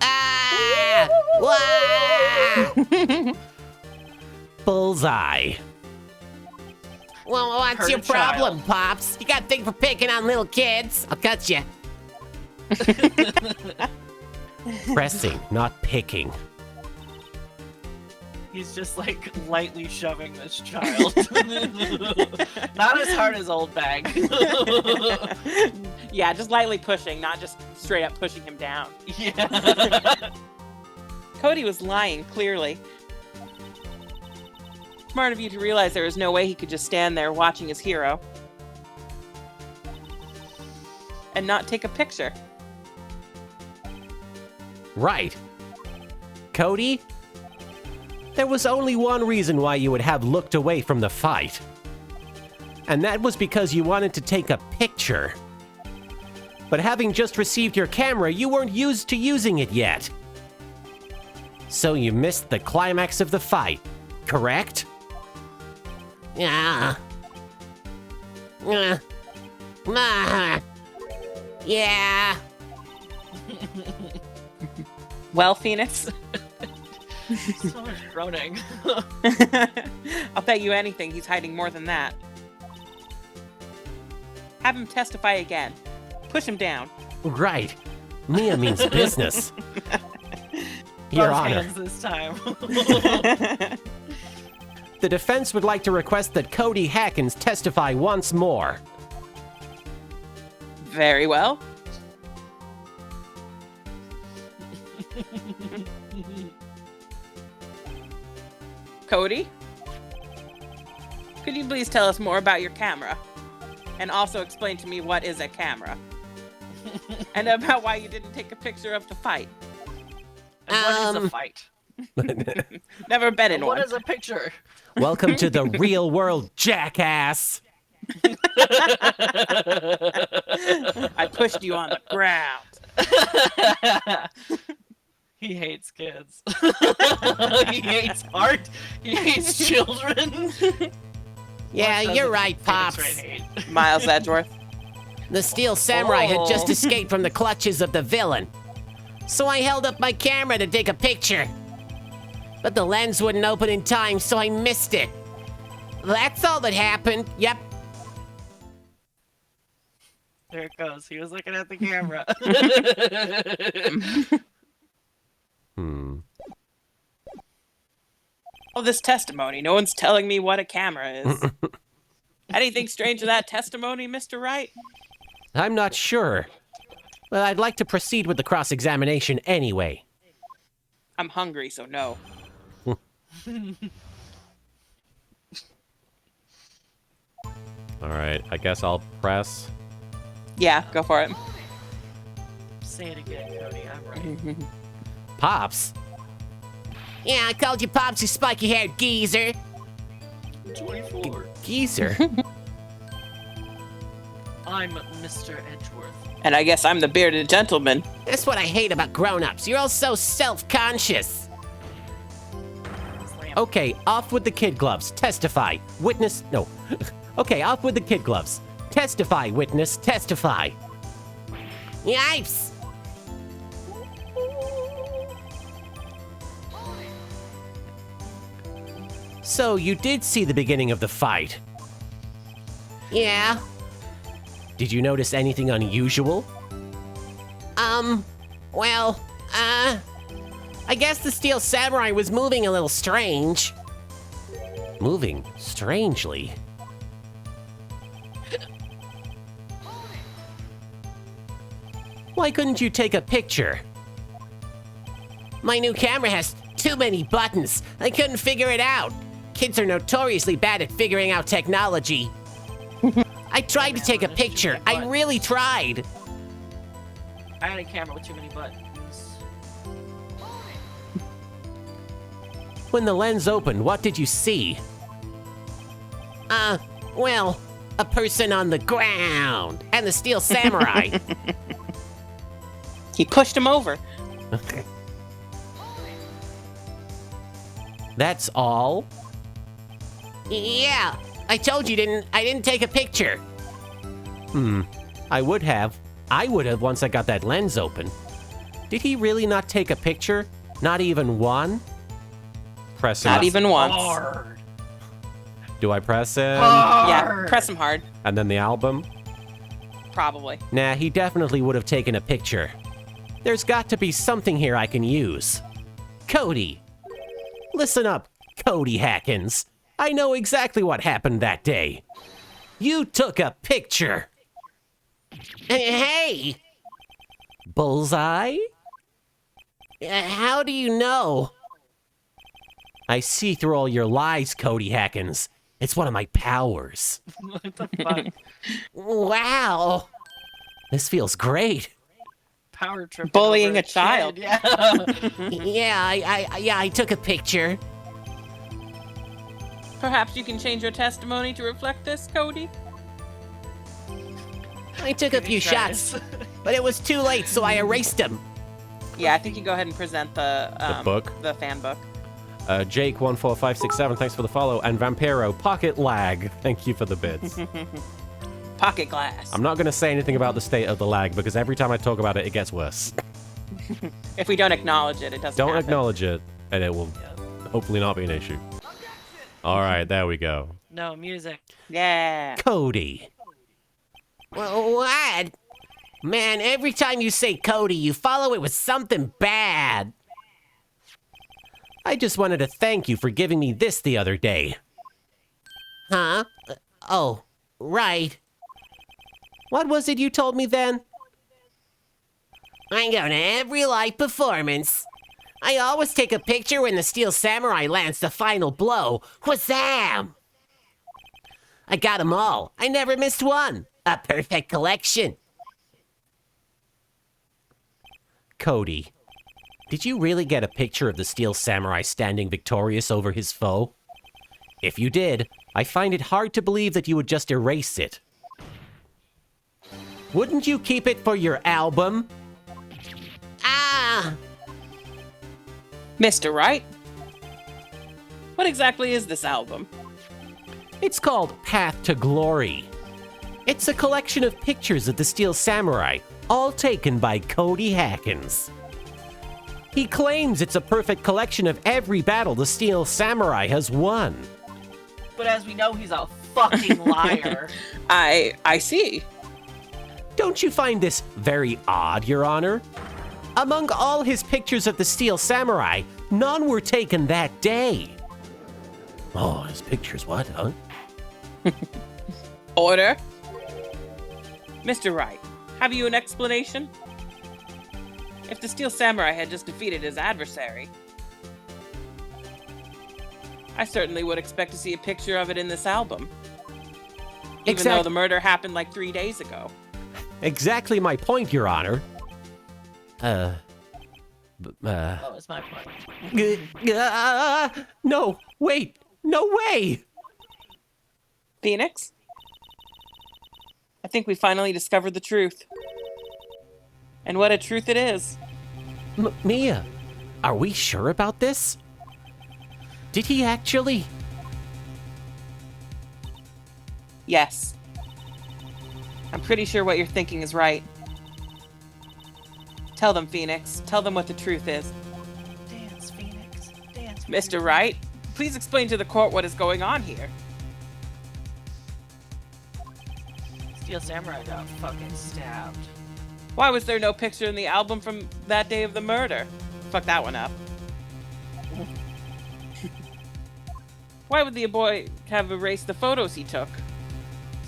Ah! Wah! Bullseye. Well, what's Hurt your a child. problem, Pops? You got a thing for picking on little kids? I'll cut you. Pressing, not picking. He's just like lightly shoving this child. Not as hard as old bag. Yeah, just lightly pushing, not just straight up pushing him down. Yeah. Cody was lying, clearly. Smart of you to realize there was no way he could just stand there watching his hero and not take a picture. Right. Cody? There was only one reason why you would have looked away from the fight. And that was because you wanted to take a picture. But having just received your camera, you weren't used to using it yet. So you missed the climax of the fight, correct? Yeah. Yeah. Well, Phoenix, So much groaning. I'll bet you anything he's hiding more than that. Have him testify again. Push him down. Right. Mia means business. Your Both Honor. hands this time. The defense would like to request that Cody Hackins testify once more. Very well. Cody, could you please tell us more about your camera? And also explain to me what is a camera? And about why you didn't take a picture of the fight. And what is a fight? Never been in What one. is a picture? Welcome to the real world, jackass. I pushed you on the ground. He hates kids. He hates art. He hates children. Yeah, What you're doesn't right, Phoenix Pops. Wright hate? Miles Edgeworth. The Steel Samurai had just Oh. escaped from the clutches of the villain. So I held up my camera to take a picture. But the lens wouldn't open in time, so I missed it. That's all that happened. Yep. There it goes. He was looking at the camera. All this testimony. No one's telling me what a camera is. Anything strange to that testimony, Mr. Wright? I'm not sure. But I'd like to proceed with the cross-examination anyway. I'm hungry, so no. All right, I guess I'll press. Yeah, go for it. Say it again, Cody. I'm right. Pops? Yeah, I called you Pops, you spiky-haired geezer. 24. Geezer? I'm Mr. Edgeworth. And I guess I'm the bearded gentleman. That's what I hate about grown-ups. You're all so self-conscious. Slam. Okay, off with the kid gloves. Testify. Witness. No. Okay, off with the kid gloves. Testify, witness. Testify. Yipes. So, you did see the beginning of the fight. Yeah. Did you notice anything unusual? Well, I guess the Steel Samurai was moving a little strange. Moving strangely. Why couldn't you take a picture? My new camera has too many buttons. I couldn't figure it out. Kids are notoriously bad at figuring out technology. I tried to take a picture. I really tried. I had a camera with too many buttons. When the lens opened, what did you see? Well, a person on the ground and the Steel Samurai. He pushed him over. That's all? Yeah, I told you I didn't take a picture. I would have. I would have once I got that lens open. Did he really not take a picture? Not even one? Press him. Not even once. Hard. Do I press him? Yeah, press him hard. And then the album? Probably. Nah, he definitely would have taken a picture. There's got to be something here I can use. Cody! Listen up, Cody Hackins. I know exactly what happened that day. You took a picture. Hey, Bullseye? how do you know? I see through all your lies, Cody Hackins. It's one of my powers. What the fuck? Wow. This feels great. Power trip. Bullying a child. Yeah. Yeah, I took a picture. Perhaps you can change your testimony to reflect this, Cody? I took a few shots, but it was too late, so I erased them. Yeah, I think you go ahead and present the book? The fan book. Jake14567, thanks for the follow. And Vampiro, Pocket Lag, thank you for the bits. Pocket glass. I'm not going to say anything about the state of the lag because every time I talk about it, it gets worse. If we don't acknowledge it, it doesn't Don't happen. acknowledge it, and it will hopefully not be an issue. All right, there we go. No music. Yeah. Cody. Well, what? Man, every time you say Cody, you follow it with something bad. I just wanted to thank you for giving me this the other day. Huh? Oh, right. What was it you told me then? I go to every live performance. I always take a picture when the Steel Samurai lands the final blow. Whazzam! I got them all. I never missed one. A perfect collection. Cody, did you really get a picture of the Steel Samurai standing victorious over his foe? If you did, I find it hard to believe that you would just erase it. Wouldn't you keep it for your album? Ah! Mr. Wright? What exactly is this album? It's called Path to Glory. It's a collection of pictures of the Steel Samurai, all taken by Cody Hackins. He claims it's a perfect collection of every battle the Steel Samurai has won. But as we know, he's a fucking liar. I see. Don't you find this very odd, Your Honor? Among all his pictures of the Steel Samurai, none were taken that day. Oh, his pictures, what, huh? Order. Mr. Wright, have you an explanation? If the Steel Samurai had just defeated his adversary, I certainly would expect to see a picture of it in this album. Even though the murder happened like 3 days ago. Exactly my point, Your Honor. That was my point. No, wait, no way! Phoenix? I think we finally discovered the truth. And what a truth it is. Mia, are we sure about this? Did he actually? Yes. I'm pretty sure what you're thinking is right. Tell them, Phoenix. Tell them what the truth is. Dance, Phoenix. Dance. Mr. Wright, please explain to the court what is going on here. Steel Samurai got fucking stabbed. Why was there no picture in the album from that day of the murder? Fuck that one up. Why would the boy have erased the photos he took?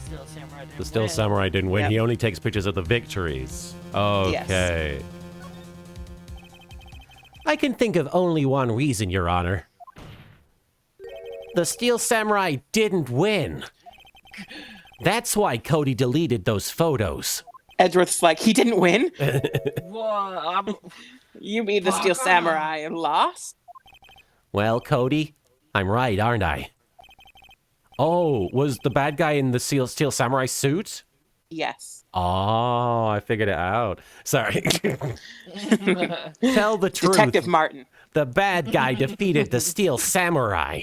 Steel Samurai didn't The Steel win. Samurai didn't win. Yep. He only takes pictures of the victories. Okay. I can think of only one reason, Your Honor. The Steel Samurai didn't win. That's why Cody deleted those photos. Edgeworth's like, he didn't win? Whoa, You mean the Steel Samurai lost? Well, Cody, I'm right, aren't I? Oh, was the bad guy in the Steel Samurai suit? Yes. Oh, I figured it out. Sorry. Tell the truth. Detective Martin. The bad guy defeated the Steel Samurai.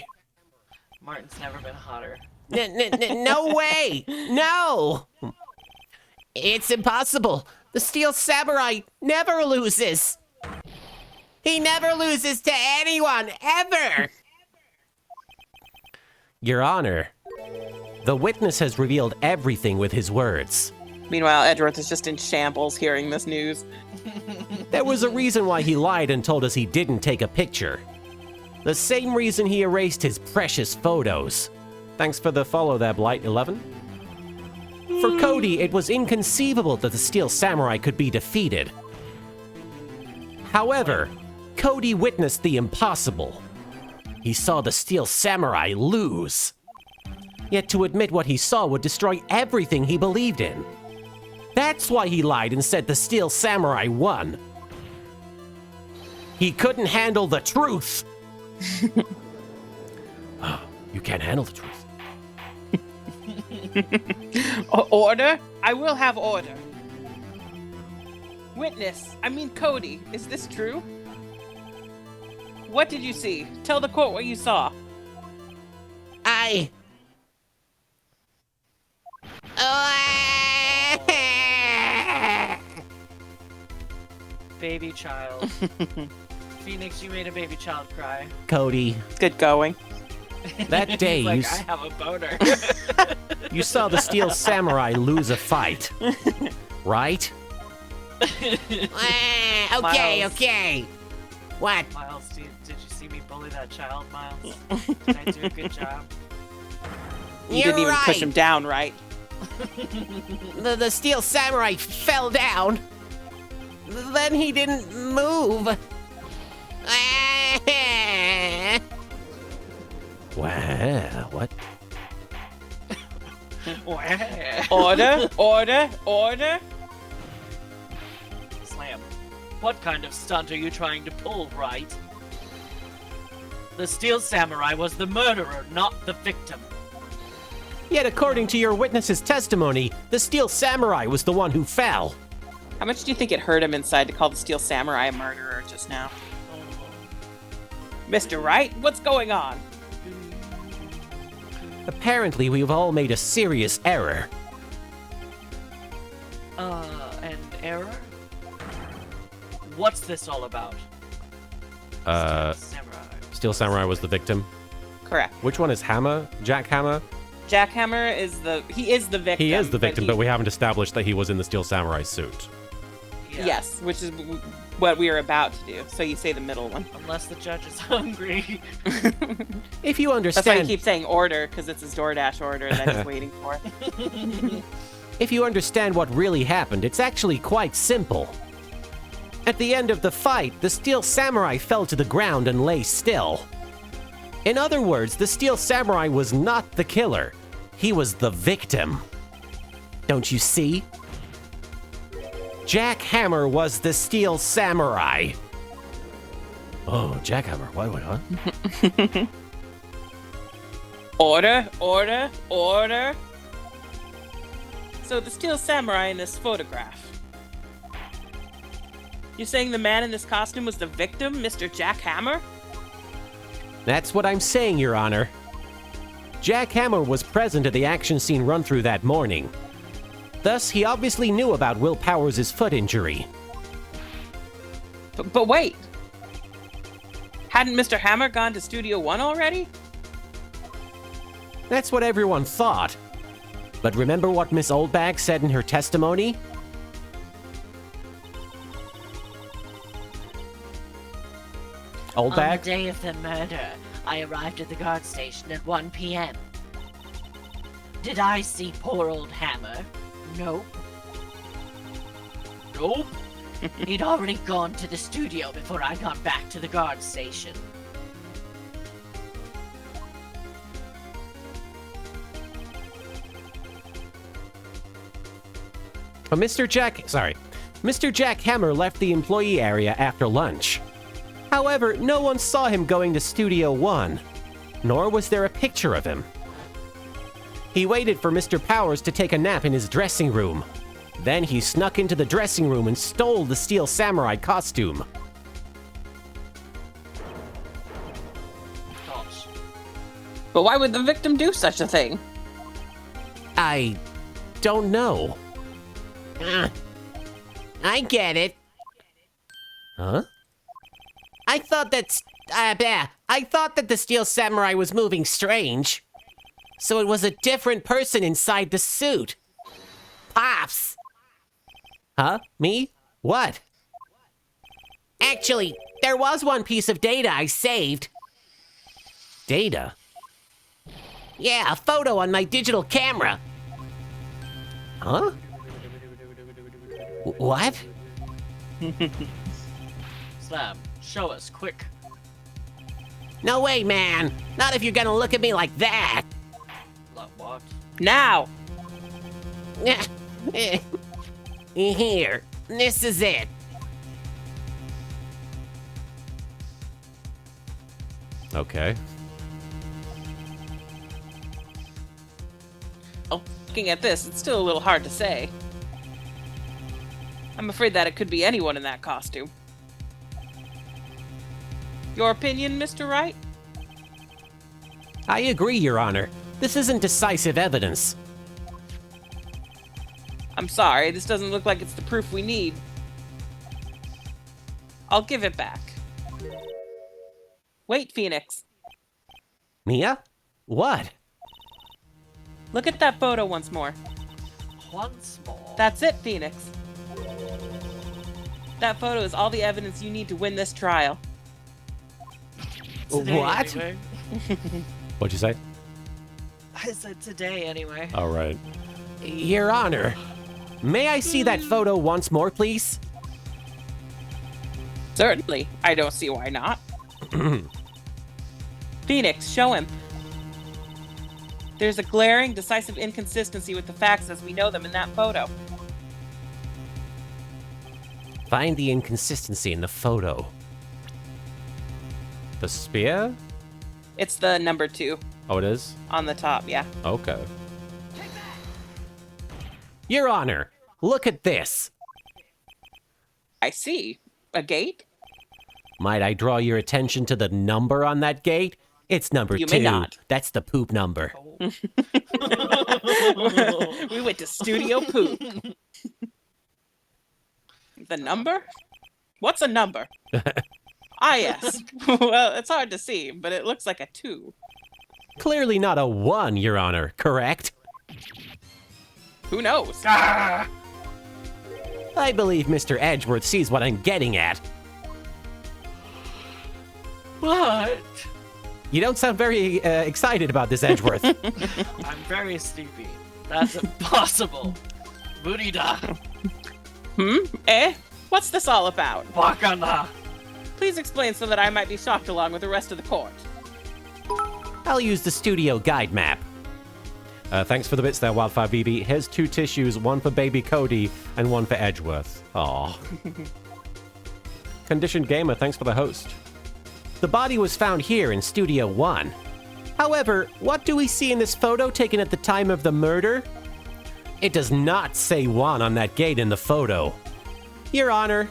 Martin's never been hotter. No way! No! It's impossible. The Steel Samurai never loses. He never loses to anyone, ever! Your Honor, the witness has revealed everything with his words. Meanwhile, Edgeworth is just in shambles hearing this news. There was a reason why he lied and told us he didn't take a picture. The same reason he erased his precious photos. Thanks for the follow there, Blight11. For Cody, it was inconceivable that the Steel Samurai could be defeated. However, Cody witnessed the impossible. He saw the Steel Samurai lose. Yet to admit what he saw would destroy everything he believed in. That's why he lied and said the Steel Samurai won. He couldn't handle the truth. You can't handle the truth. Order? I will have order. Witness, I mean Cody, is this true? What did you see? Tell the court what you saw. Baby child. Phoenix, you made a baby child cry. Cody, Good going. that day He's like, you, I have a boner. you saw the Steel Samurai lose a fight, right? Okay, Miles. okay. What? Miles, did you see me bully that child, Miles? Did I do a good job? You didn't even push him down, right? The steel samurai fell down. Then he didn't move. Wow, what? Order. Slam. What kind of stunt are you trying to pull, Wright? The Steel Samurai was the murderer, not the victim. Yet according to your witness's testimony, the Steel Samurai was the one who fell. How much do you think it hurt him inside to call the Steel Samurai a murderer just now? Mr. Wright, what's going on? Apparently, we've all made a serious error. An error? What's this all about? Steel Samurai. Steel Samurai was the victim. Correct. Which one is Hammer? Jack Hammer? Jack Hammer is the victim. He is the victim, but we haven't established that he was in the Steel Samurai suit. Yeah. Yes, which is what we are about to do. So you say the middle one. Unless the judge is hungry. If you That's why understand, I keep saying order, because it's his DoorDash order that he's waiting for. if you understand what really happened, it's actually quite simple. At the end of the fight, the Steel Samurai fell to the ground and lay still. In other words, the Steel Samurai was not the killer. He was the victim. Don't you see? Jack Hammer was the Steel Samurai. Oh, Jack Hammer. What? Order. So the Steel Samurai in this photograph. You're saying the man in this costume was the victim, Mr. Jack Hammer? That's what I'm saying, Your Honor. Jack Hammer was present at the action scene run-through that morning. Thus, he obviously knew about Will Powers' foot injury. But wait! Hadn't Mr. Hammer gone to Studio One already? That's what everyone thought. But remember what Miss Oldbag said in her testimony? On the Oldbag? day of the murder, I arrived at the guard station at 1 p.m. Did I see poor old Hammer? Nope. He'd already gone to the studio before I got back to the guard station. But Mr. Jack Hammer left the employee area after lunch. However, no one saw him going to Studio One, nor was there a picture of him. He waited for Mr. Powers to take a nap in his dressing room. Then he snuck into the dressing room and stole the Steel Samurai costume. Thoughts? But why would the victim do such a thing? I don't know. I get it. Huh? I thought that the Steel Samurai was moving strange. So it was a different person inside the suit. Pops! Huh? Me? What? Actually, there was one piece of data I saved. Data? Yeah, a photo on my digital camera. Huh? What? Slam, show us, quick. No way, man. Not if you're gonna look at me like that. Like what? Now! Here, this is it. Okay. Oh, looking at this, it's still a little hard to say. I'm afraid that it could be anyone in that costume. Your opinion, Mr. Wright? I agree, Your Honor. This isn't decisive evidence. I'm sorry, this doesn't look like it's the proof we need. I'll give it back. Wait, Phoenix. Mia? What? Look at that photo once more. Once more. That's it, Phoenix. That photo is all the evidence you need to win this trial. Today, What? anyway. What'd you say? I I said today, anyway. All right. Your Honor, may I see that photo once more, please? Certainly. I don't see why not. Phoenix, show him. There's a glaring, decisive inconsistency with the facts as we know them in that photo. Find the inconsistency in the photo. The spear? It's the number 2 Oh, it is? on the top, yeah. Okay. Your Honor, look at this. I see. A gate? Might I draw your attention to the number on that gate? It's number You 2. may not. That's the poop number. We went to Studio Poop. The number? What's a number? Ah, yes. Well, it's hard to see, but it looks like a 2. Clearly not a 1, Your Honor, correct? Who knows? I believe Mr. Edgeworth sees what I'm getting at. What? You don't sound very excited about this, Edgeworth. I'm very sleepy. That's impossible. Booty da. Eh? What's this all about? Wakana. Please explain so that I might be shocked along with the rest of the court. I'll use the studio guide map. Thanks for the bits there, Wildfire BB. Here's 2 tissues, one for baby Cody and one for Edgeworth. Aw. Conditioned Gamer, thanks for the host. The body was found here in Studio 1. However, what do we see in this photo taken at the time of the murder? It does not say 1 on that gate in the photo. Your Honor,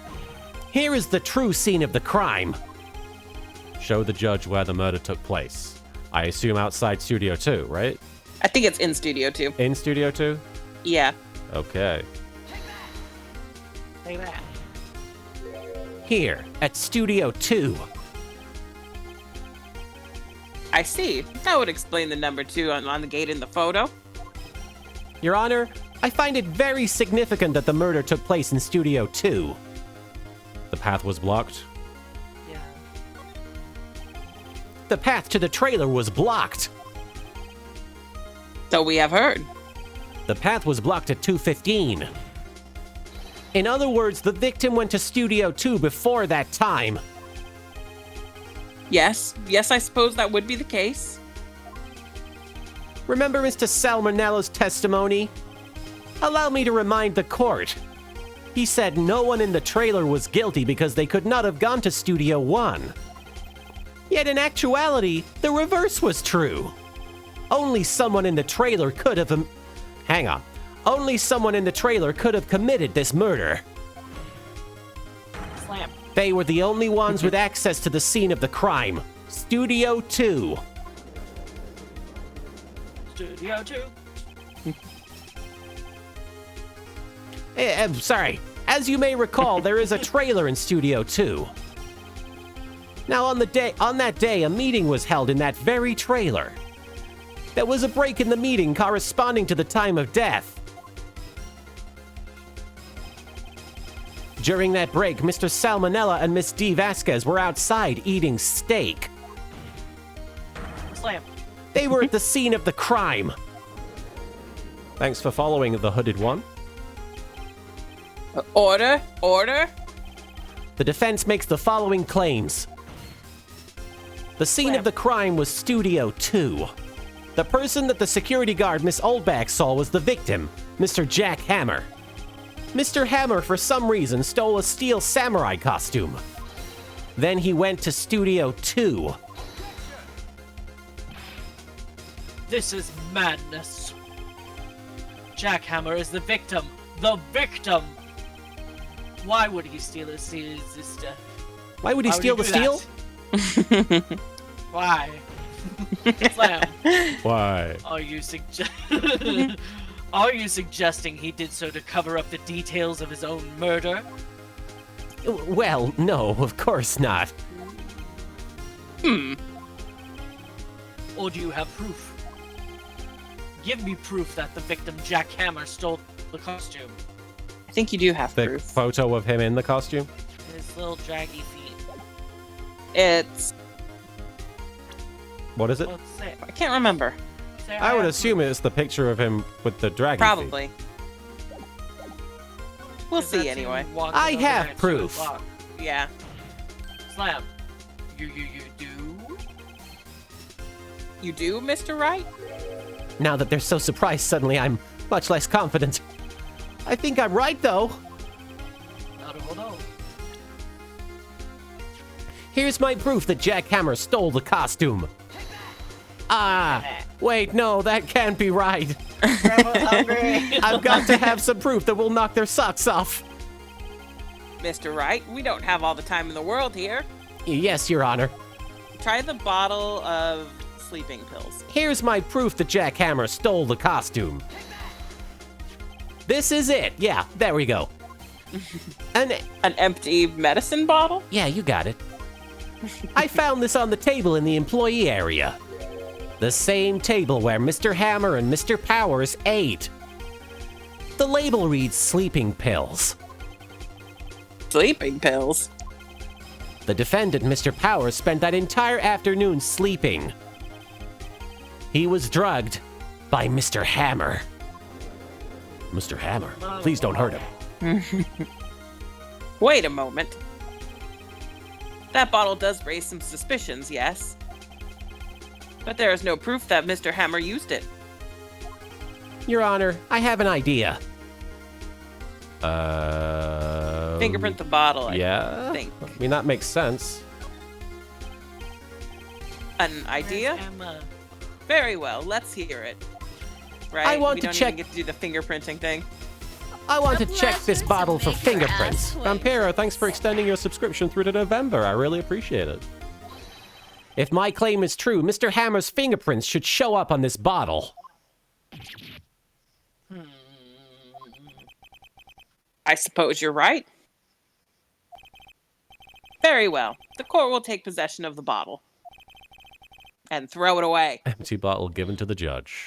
here is the true scene of the crime. Show the judge where the murder took place. I assume outside Studio 2, right? I think it's in Studio 2. In Studio 2? Yeah. Okay. Say that. Here, at Studio 2. I see. That would explain the number 2 on the gate in the photo. Your Honor, I find it very significant that the murder took place in Studio 2. The path was blocked. Yeah. The path to the trailer was blocked. So we have heard. The path was blocked at 2:15. In other words, the victim went to Studio 2 before that time. Yes, I suppose that would be the case. Remember Mr. Salmonello's testimony? Allow me to remind the court. He said no one in the trailer was guilty because they could not have gone to Studio 1. Yet in actuality, the reverse was true. Only someone in the trailer could have... Only someone in the trailer could have committed this murder. Slam. They were the only ones with access to the scene of the crime. Studio 2. Studio 2. I'm sorry. As you may recall, there is a trailer in Studio 2. Now, on that day, a meeting was held in that very trailer. There was a break in the meeting corresponding to the time of death. During that break, Mr. Salmonella and Miss D. Vasquez were outside eating steak. Slam. They were at the scene of the crime. Thanks for following the Hooded One. Order. The defense makes the following claims. The scene of the crime was Studio 2. The person that the security guard Miss Oldback saw was the victim, Mr. Jack Hammer. Mr. Hammer, for some reason, stole a steel samurai costume. Then he went to Studio 2. This is madness. Jack Hammer is the victim. The victim! Why would he steal his sister? Why would he steal the steel? Why? Slam. Why? Are you suggesting he did so to cover up the details of his own murder? Well, no, of course not. Or do you have proof? Give me proof that the victim, Jack Hammer, stole the costume. I think you do have The proof. photo of him in the costume? His little draggy feet. It's... What is it? Let's say I can't remember. say I would have assume it's the picture of him with the dragon. Probably. We'll proof. That's see him anyway. walking I over have there at 2 proof. o'clock. Yeah. Slam. You do? You do, Mr. Wright? Now that they're so surprised, suddenly I'm much less confident. I think I'm right, though. No. Here's my proof that Jack Hammer stole the costume. Ah, wait, no, that can't be right. Grandma's hungry. I've got to have some proof that will knock their socks off. Mr. Wright, we don't have all the time in the world here. Yes, Your Honor. Try the bottle of sleeping pills. Here's my proof that Jack Hammer stole the costume. This is it. Yeah, there we go. And An empty medicine bottle? yeah, you got it. I found this on the table in the employee area. The same table where Mr. Hammer and Mr. Powers ate. The label reads sleeping pills. Sleeping pills? The defendant, Mr. Powers, spent that entire afternoon sleeping. He was drugged by Mr. Hammer. Mr. Hammer, please don't hurt him. Wait a moment. That bottle does raise some suspicions, yes. But there is no proof that Mr. Hammer used it. Your Honor, I have an idea. Fingerprint the bottle, Yeah. I think. I mean, that makes sense. An idea? Emma. Very well, let's hear it. Right? I want we to don't check- even get to do the fingerprinting thing. I want to A check this pleasure to bottle for make your fingerprints. ass Vampiro, thanks for extending your subscription through to November. I really appreciate it. If my claim is true, Mr. Hammer's fingerprints should show up on this bottle. I suppose you're right. Very well. The court will take possession of the bottle. And throw it away. Empty bottle given to the judge.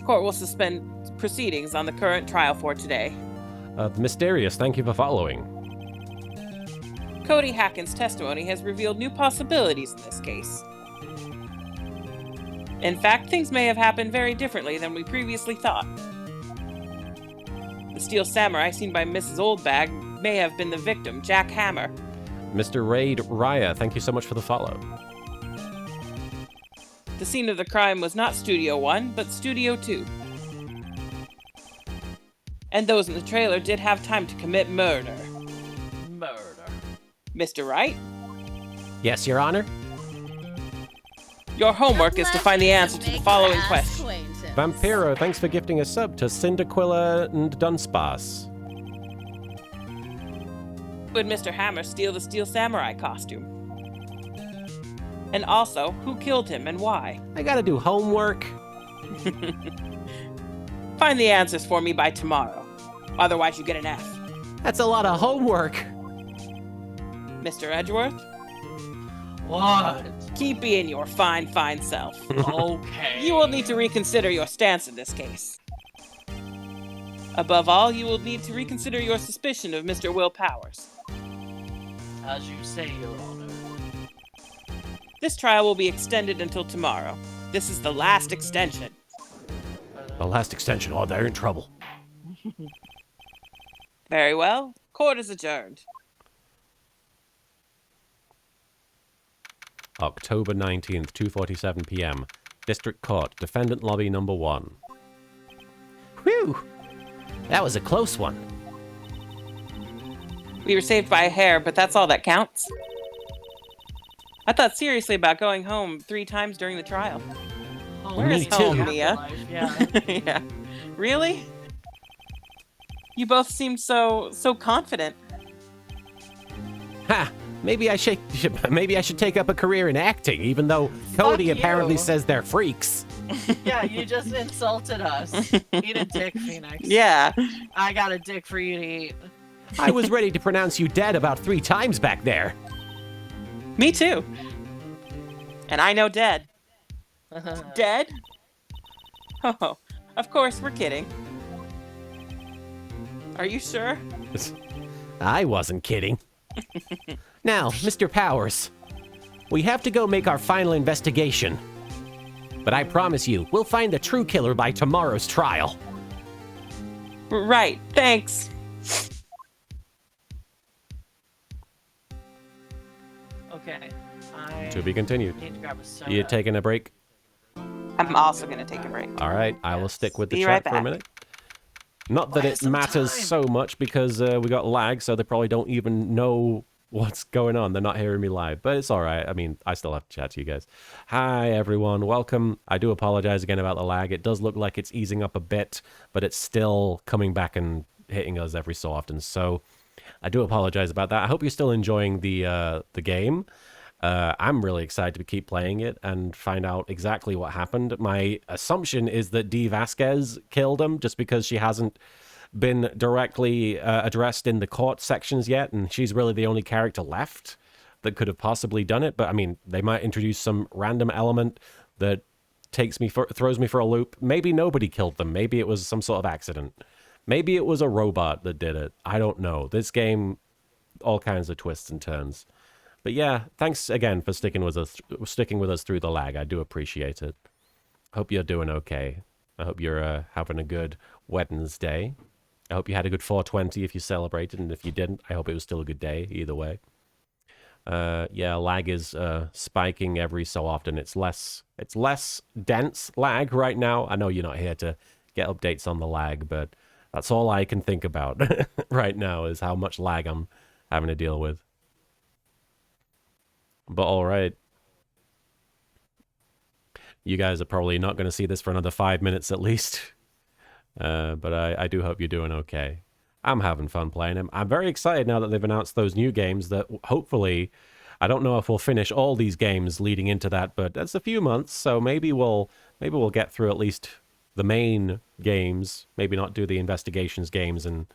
Court will suspend proceedings on the current trial for today. Mysterious, thank you for following. Cody Hacken's testimony has revealed new possibilities in this case. In fact, things may have happened very differently than we previously thought. The steel samurai seen by Mrs. Oldbag may have been the victim, Jack Hammer. Mr. Raid Raya, thank you so much for the follow. The scene of the crime was not Studio 1, but Studio 2. And those in the trailer did have time to commit murder. Murder. Mr. Wright, Yes, Your Honor? your homework is to find the answer to the following question. Vampiro, thanks for gifting a sub to Cinderquilla and Dunsparce. Would Mr. Hammer steal the steel samurai costume? And also, who killed him and why? I gotta do homework. Find the answers for me by tomorrow. Otherwise, you get an F. That's a lot of homework. Mr. Edgeworth, What? keep being your fine, fine self. Okay. You will need to reconsider your stance in this case. Above all, you will need to reconsider your suspicion of Mr. Will Powers. As you say, Your Honor. This trial will be extended until tomorrow. This is the last extension. The last extension. Oh, they're in trouble. Very well. Court is adjourned. October 19th, 2:47 p.m. District Court, Defendant Lobby Number 1. Whew. That was a close one. We were saved by a hair, but that's all that counts. I thought seriously about going home 3 times during the trial. Oh, Where is Me home, too. Mia? Yeah. Yeah. Really? You both seem so confident. Ha! Maybe I should take up a career in acting, even though Cody you. apparently says they're freaks. Yeah, you just insulted us. Eat a dick, Phoenix. Yeah. I got a dick for you to eat. I was ready to pronounce you dead about 3 times back there. Me too. And I know dead. Dead? Oh, of course, we're kidding. Are you sure? I wasn't kidding. Now, Mr. Powers, we have to go make our final investigation. But I promise you, we'll find the true killer by tomorrow's trial. Right. Thanks. Okay. I To be continued. need to grab a soda. You taking a break? I'm also going to take a break. All right, I will stick with the Be chat right for a back. minute. Not that Buy it some matters time. so much because we got lag, so they probably don't even know what's going on. They're not hearing me live, but it's all right. I mean, I still have to chat to you guys. Hi, everyone. Welcome. I do apologize again about the lag. It does look like it's easing up a bit, but it's still coming back and hitting us every so often. So I do apologize about that. I hope you're still enjoying the game. I'm really excited to keep playing it and find out exactly what happened. My assumption is that Dee Vasquez killed him just because she hasn't been directly addressed in the court sections yet, and she's really the only character left that could have possibly done it. But I mean, they might introduce some random element that throws me for a loop. Maybe nobody killed them. Maybe it was some sort of accident. Maybe it was a robot that did it. I don't know. This game, all kinds of twists and turns. But yeah, thanks again for sticking with us through the lag. I do appreciate it. Hope you're doing okay. I hope you're having a good Wednesday. I hope you had a good 420 if you celebrated, and if you didn't, I hope it was still a good day, either way. Yeah, lag is spiking every so often. It's less dense lag right now. I know you're not here to get updates on the lag, but that's all I can think about right now is how much lag I'm having to deal with. But all right. You guys are probably not going to see this for another 5 minutes at least. But I do hope you're doing okay. I'm having fun playing them. I'm very excited now that they've announced those new games that hopefully, I don't know if we'll finish all these games leading into that, but that's a few months, so maybe we'll get through at least the main games. Maybe not do the investigations games and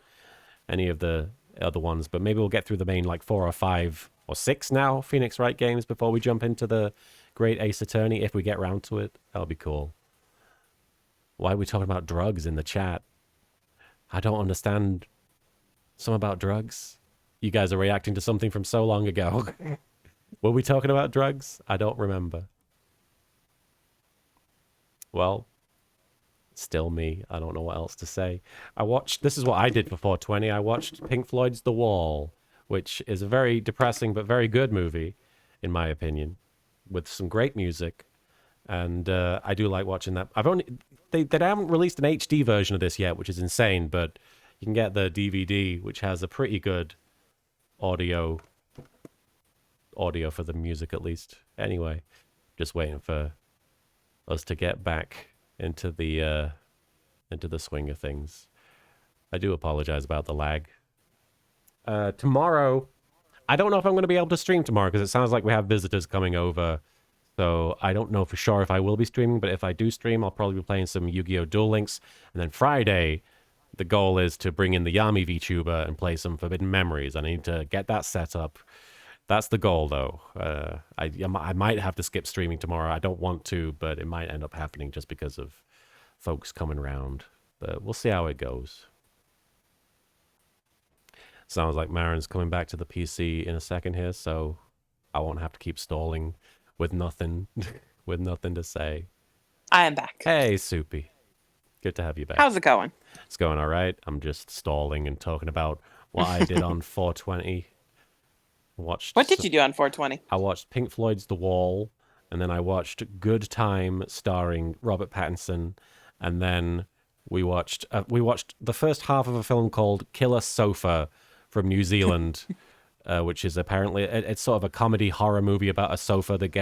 any of the other ones, but maybe we'll get through the main like 4 or 5 or 6 now Phoenix Wright games before we jump into the Great Ace Attorney if we get round to it. That'll be cool. Why are we talking about drugs in the chat? I don't understand. Some about drugs? You guys are reacting to something from so long ago. Were we talking about drugs? I don't remember. Well, still me. I don't know what else to say. This is what I did for 420. I watched Pink Floyd's The Wall, which is a very depressing but very good movie, in my opinion, with some great music. And I do like watching that. They haven't released an HD version of this yet, which is insane, but you can get the DVD, which has a pretty good audio for the music at least. Anyway, just waiting for us to get back into the swing of things. I do apologize about the lag. Tomorrow, I don't know if I'm going to be able to stream tomorrow because it sounds like we have visitors coming over. So I don't know for sure if I will be streaming, but if I do stream, I'll probably be playing some Yu-Gi-Oh! Duel Links. And then Friday, the goal is to bring in the Yami VTuber and play some Forbidden Memories. I need to get that set up. That's the goal, though. I might have to skip streaming tomorrow. I don't want to, but it might end up happening just because of folks coming around. But we'll see how it goes. Sounds like Marin's coming back to the PC in a second here, so I won't have to keep stalling with nothing to say. I am back. Hey, Soupy. Good to have you back. How's it going? It's going all right. I'm just stalling and talking about what I did on 420. What did you do on 420? I watched Pink Floyd's The Wall, and then I watched Good Time starring Robert Pattinson, and then we watched the first half of a film called Killer Sofa from New Zealand, which is apparently it's sort of a comedy horror movie about a sofa that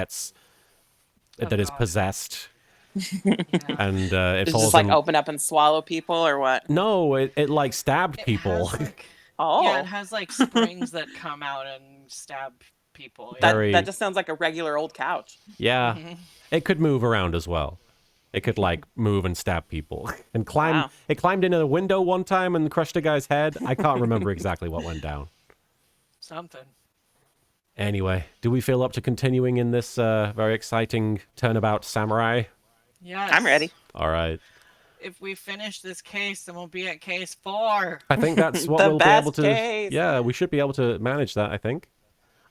is possessed. And it Does falls just like in... open up and swallow people or what? No, it like stabbed people. Oh. Yeah, it has like springs that come out and stab people. That just sounds like a regular old couch. Yeah. It could move around as well. It could like move and stab people and climb. Wow. It climbed into a window one time and crushed a guy's head. I can't remember exactly what went down. Something. Anyway, do we feel up to continuing in this very exciting turnabout samurai? Yes. I'm ready. All right. If we finish this case, then we'll be at case 4. I think that's what The we'll be able best to. case. Yeah, we should be able to manage that, I think.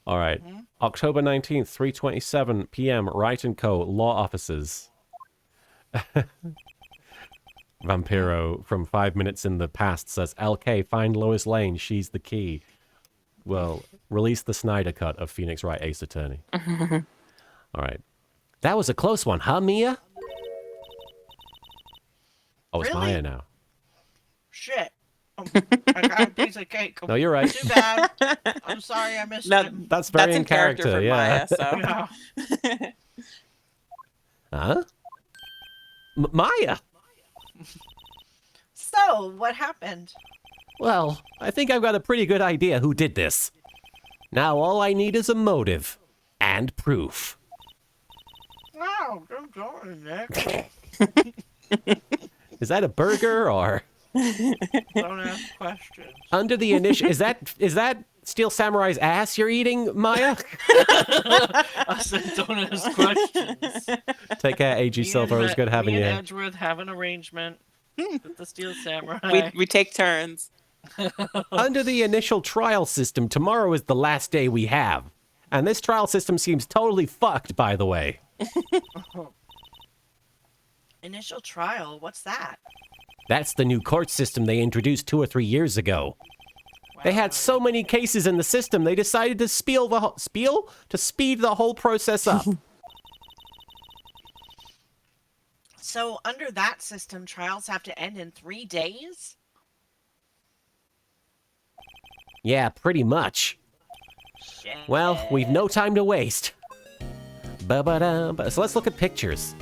All right. October 19th, 3:27 p.m. Wright & Co. Law Offices. Vampiro from 5 minutes in the past says, LK, find Lois Lane. She's the key. Well, release the Snyder cut of Phoenix Wright Ace Attorney. All right. That was a close one, huh, Mia? Oh, it's Really? Maya now. Shit. I got a piece of cake. No, you're right. Too bad. I'm sorry I missed it. That's very in character, for yeah. Maya, so. Yeah. Huh? Maya? So, what happened? Well, I think I've got a pretty good idea who did this. Now all I need is a motive and proof. Wow, good going, Nick. Is that a burger or Don't ask questions. under the initial? Is that Steel Samurai's ass you're eating, Maya? I said don't ask questions. Take care, AG Silver. It was good having me you. and here. Edgeworth have an arrangement with the Steel Samurai. We take turns. Under the initial trial system, tomorrow is the last day we have. And this trial system seems totally fucked, by the way. Initial trial? What's that? That's the new court system they introduced 2 or 3 years ago. They had so many cases in the system, they decided to speed the whole process up. So, under that system, trials have to end in 3 days? Yeah, pretty much. Shit. Well, we've no time to waste. Ba-ba-da. So let's look at pictures.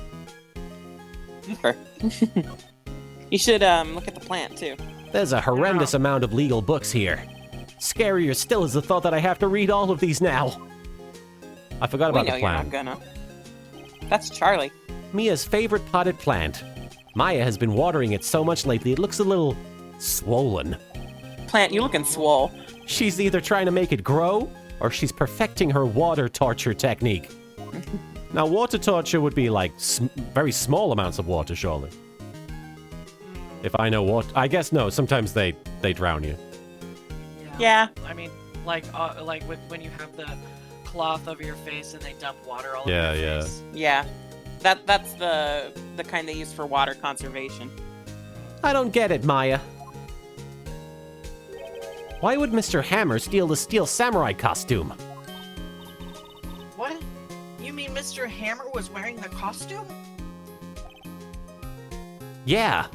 You should look at the plant too. There's a horrendous amount of legal books here. Scarier still is the thought that I have to read all of these now. I forgot about We know the you're plan. not gonna. That's Charlie. Mia's favorite potted plant. Maya has been watering it so much lately, it looks a little swollen. Plant, you looking swole. She's either trying to make it grow, or she's perfecting her water torture technique. Now, water torture would be like very small amounts of water, surely. If I know what, I guess no. Sometimes they drown you. Yeah. I mean, like when you have the cloth over your face and they dump water all over Yeah, your yeah. face. Yeah. That's the kind they use for water conservation. I don't get it, Maya. Why would Mr. Hammer steal the Steel Samurai costume? What? You mean Mr. Hammer was wearing the costume? Yeah.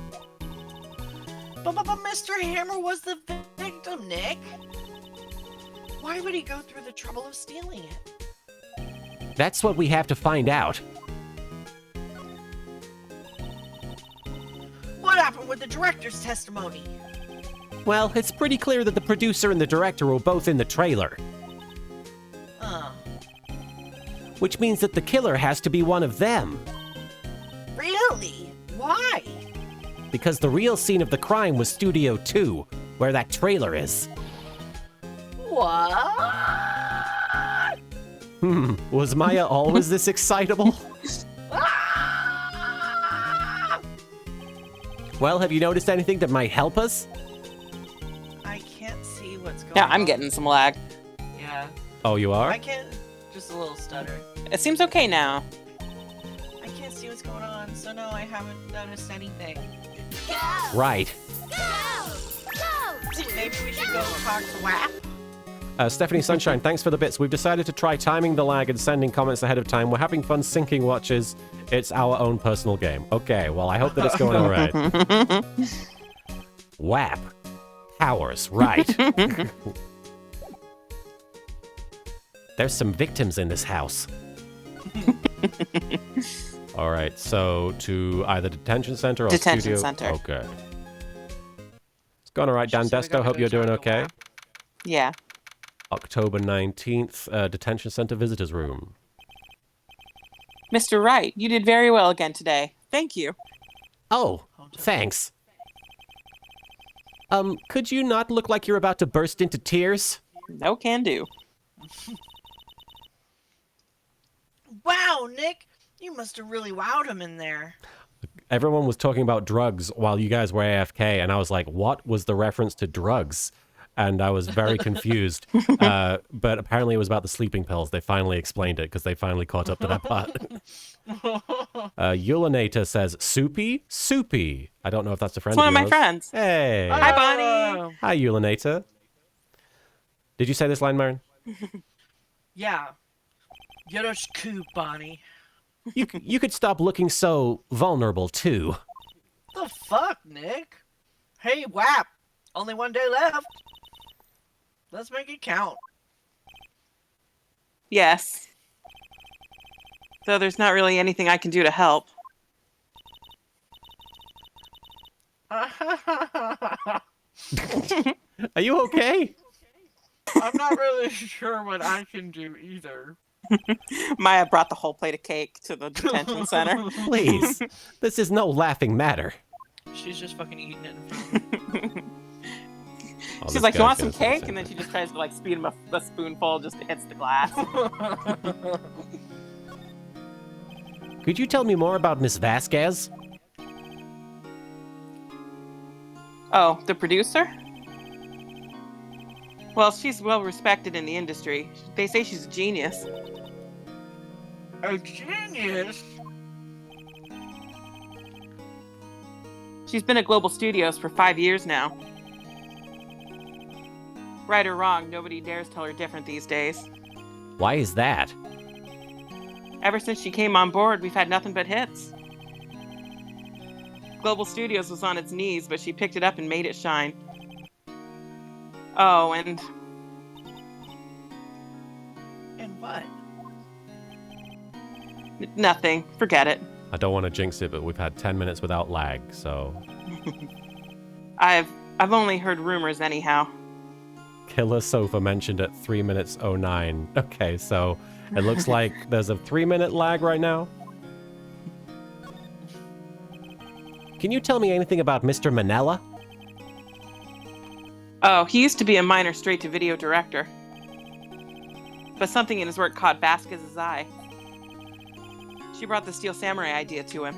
But Mr. Hammer was the victim, Nick. Why would he go through the trouble of stealing it? That's what we have to find out. What happened with the director's testimony? Well, it's pretty clear that the producer and the director were both in the trailer, which means that the killer has to be one of them, Really? Why? because the real scene of the crime was Studio 2, where that trailer is. What? Was Maya always this excitable? Well, have you noticed anything that might help us? I can't see what's going Yeah, on. I'm getting some lag. Yeah. Oh, you are? I can't. Just a little stutter. It seems okay now. I can't see what's going on, so no, I haven't noticed anything. Right. Maybe we should go talk to WAP? Stephanie Sunshine, thanks for the bits. We've decided to try timing the lag and sending comments ahead of time. We're having fun syncing watches. It's our own personal game. Okay, well, I hope that it's going all right. WAP. Powers, right. There's some victims in this house. All right, so to either detention center or Detention studio? center. Okay. It's going all right, Dan So we Desto. gotta Hope go you're doing talk to okay. WAP? Yeah. October 19th, detention center visitors room. Mr. Wright, you did very well again today. Thank you. Oh, thanks. Could you not look like you're about to burst into tears? No can do. Wow, Nick! You must have really wowed him in there. Everyone was talking about drugs while you guys were AFK, and I was like, what was the reference to drugs? and I was very confused. But apparently it was about the sleeping pills. They finally explained it because they finally caught up to that part. Ulanator says, Soupy? Soupy. I don't know if that's a friend It's one of my yours. friends. Hey. Hi, Bonnie. Hi, Ulanator. Did you say this line, Marin? Yeah. Yoroshiku, Bonnie. You could stop looking so vulnerable, too. The fuck, Nick? Hey, WAP. Only one day left. Let's make it count. Yes. So there's not really anything I can do to help. Are you okay? I'm not really sure what I can do either. Maya brought the whole plate of cake to the detention center. Please. This is no laughing matter. She's just fucking eating it in front of me. She's like, you want some cake? And then she just tries to like speed him a spoonful just hits the glass. Could you tell me more about Miss Vasquez? Oh, the producer? Well, she's well respected in the industry. They say she's a genius. A genius? She's been at Global Studios for 5 years now. Right or wrong, nobody dares tell her different these days. Why is that? Ever since she came on board, we've had nothing but hits. Global Studios was on its knees, but she picked it up and made it shine. Oh, and... And what? Nothing. Forget it. I don't want to jinx it, but we've had 10 minutes without lag, so... I've only heard rumors anyhow. Killer Sofa mentioned at 3 minutes 09. Okay, so it looks like there's a 3-minute lag right now. Can you tell me anything about Mr. Manella? Oh, he used to be a minor straight-to-video director. But something in his work caught Vasquez's eye. She brought the Steel Samurai idea to him.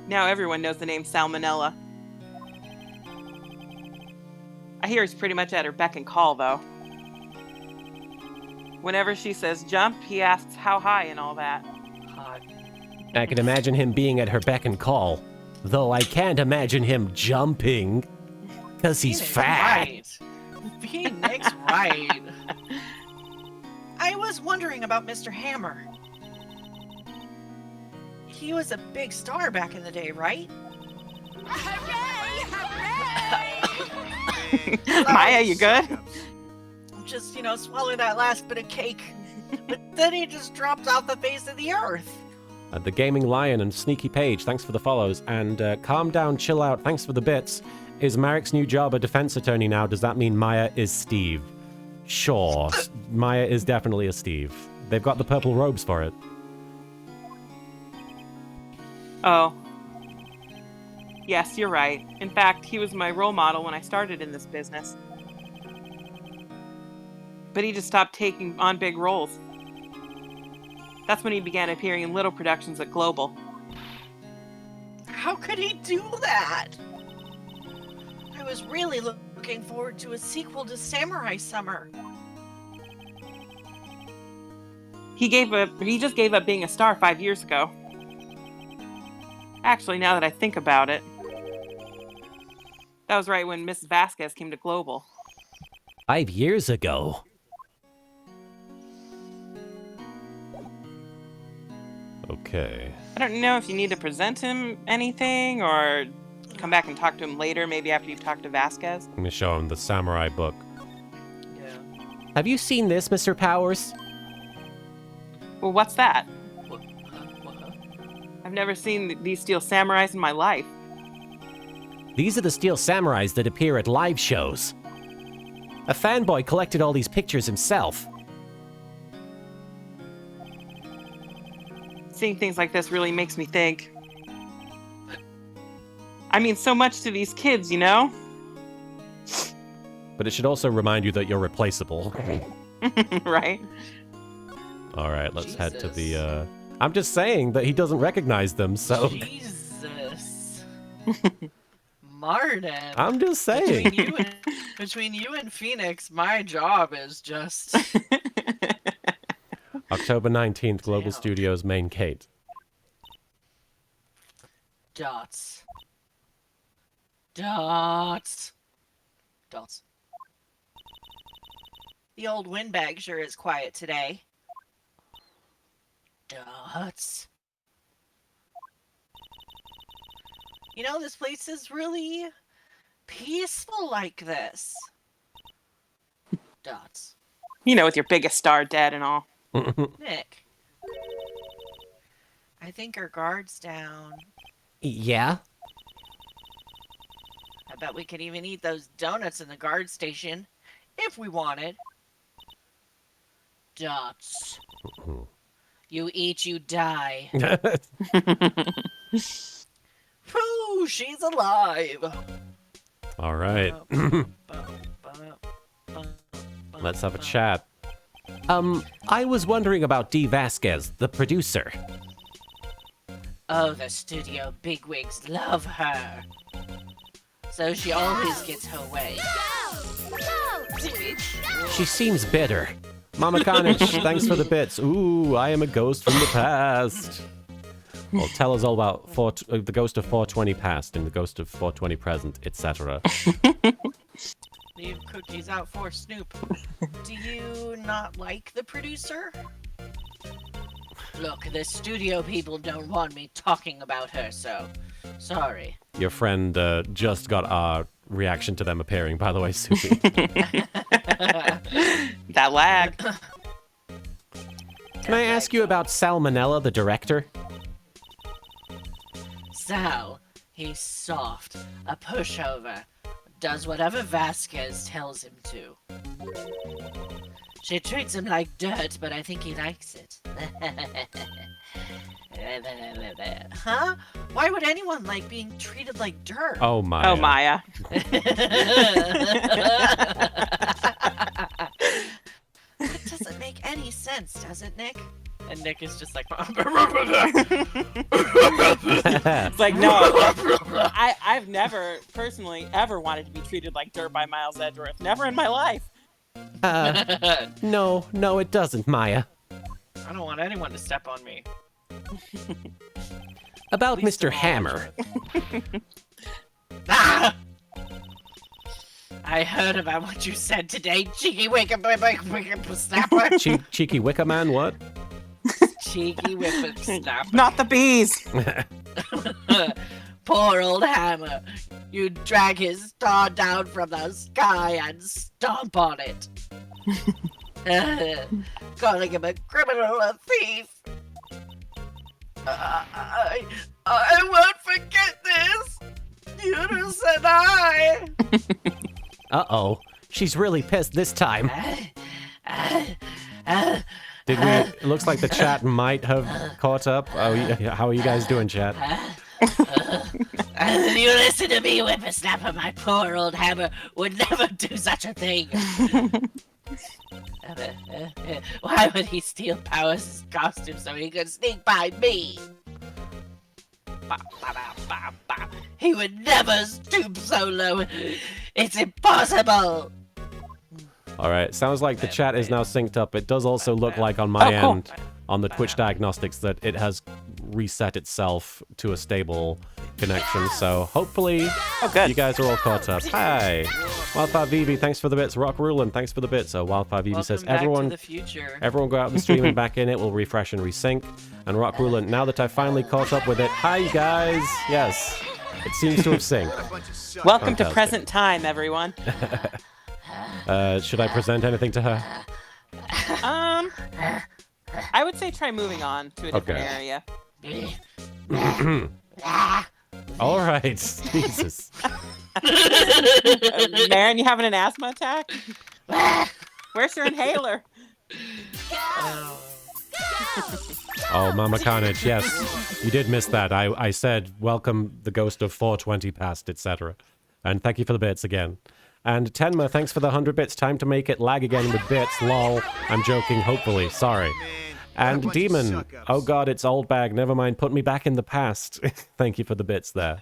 Now everyone knows the name Salmonella. I hear he's pretty much at her beck and call, though. Whenever she says jump, he asks how high and all that. Hot. I can imagine him being at her beck and call, though I can't imagine him jumping, because he's Phoenix fat. Wright. Phoenix Wright. I was wondering about Mr. Hammer. He was a big star back in the day, right? Maya, you good? Just, swallow that last bit of cake. But then he just dropped off the face of the earth. The Gaming Lion and Sneaky Page, thanks for the follows. And Calm Down, Chill Out, thanks for the bits. Is Marek's new job a defense attorney now? Does that mean Maya is Steve? Sure. Maya is definitely a Steve. They've got the purple robes for it. Oh. Yes, you're right. In fact, he was my role model when I started in this business. But he just stopped taking on big roles. That's when he began appearing in little productions at Global. How could he do that? I was really looking forward to a sequel to Samurai Summer. He just gave up being a star 5 years ago. Actually, now that I think about it, that was right when Miss Vasquez came to Global. 5 years ago. Okay. I don't know if you need to present him anything or come back and talk to him later, maybe after you've talked to Vasquez. I'm going to show him the samurai book. Yeah. Have you seen this, Mr. Powers? Well, what's that? What? I've never seen these Steel Samurais in my life. These are the Steel Samurais that appear at live shows. A fanboy collected all these pictures himself. Seeing things like this really makes me think. I mean, so much to these kids, you know? But it should also remind you that you're replaceable. Right? All right, let's head to the... Jesus. I'm just saying that he doesn't recognize them, so... Jesus. Martin. I'm just saying. Between you and Phoenix, my job is just... October 19th, Global Damn. Studios, main Kate. Dots. The old windbag sure is quiet today. Dots. You know, this place is really peaceful like this. Dots. You know, with your biggest star dead and all. Nick. I think our guard's down. Yeah? I bet we could even eat those donuts in the guard station if we wanted. Dots. You eat, you die. Whew, she's alive. All right. Let's have a chat. I was wondering about Dee Vasquez, the producer. Oh, the studio bigwigs love her. So she always gets her way. She seems bitter. Mama Carnage, thanks for the bits. Ooh, I am a ghost from the past. Well, tell us all about the ghost of 420 past and the ghost of 420 present, etc. Leave cookies out for Snoop. Do you not like the producer? Look, the studio people don't want me talking about her, so sorry. Your friend just got our reaction to them appearing, by the way, Soupy. That lag. Can I ask you about Salmonella, the director? Sal, he's soft, a pushover, does whatever Vasquez tells him to. She treats him like dirt, but I think he likes it. Huh? Why would anyone like being treated like dirt? Oh, Maya. Oh, Maya. That doesn't make any sense, does it, Nick? And Nick is just like... It's like, no. I've never personally ever wanted to be treated like dirt by Miles Edgeworth. Never in my life. No, it doesn't, Maya. I don't want anyone to step on me. About Mr. Hammer. Ah! I heard about what you said today, cheeky whippersnapper. Cheeky Wicker Man, what? Cheeky whippersnapper. Not the bees. Poor old Hammer. You drag his star down from the sky and stomp on it. Calling him a criminal, a thief. I won't forget this. You said I. Uh-oh. She's really pissed this time. Did we? It looks like the chat might have caught up. Oh, how are you guys doing, chat? You listen to me, whippersnapper. My poor old Hammer would never do such a thing. Why would he steal Powers' costume so he could sneak by me? He would never stoop so low. It's impossible. All right. Sounds like the chat is now synced up. It does also look like on my cool. end, on the Twitch diagnostics, that it has reset itself to a stable connection. So hopefully you guys are all caught up. Hi. Wildfire Vivi, thanks for the bits. Rock Rulin, thanks for the bits. So Wildfire Vivi says, everyone go out of the stream and back in. It will refresh and resync. And Rock Rulin, now that I finally caught up with it. Hi, you guys. Yes. It seems to have synced. Welcome to present time, everyone. Should I present anything to her? I would say try moving on to a different area. All right. Jesus. Marin, you having an asthma attack? Where's your inhaler? Oh, Mama Carnage, yes. You did miss that. I said, welcome the ghost of 420 past, etc. And thank you for the bits again. And Tenma, thanks for the 100 bits. Time to make it lag again with bits. Lol. I'm joking, hopefully. Sorry. And Demon, oh god, it's old bag. Never mind, put me back in the past. Thank you for the bits there.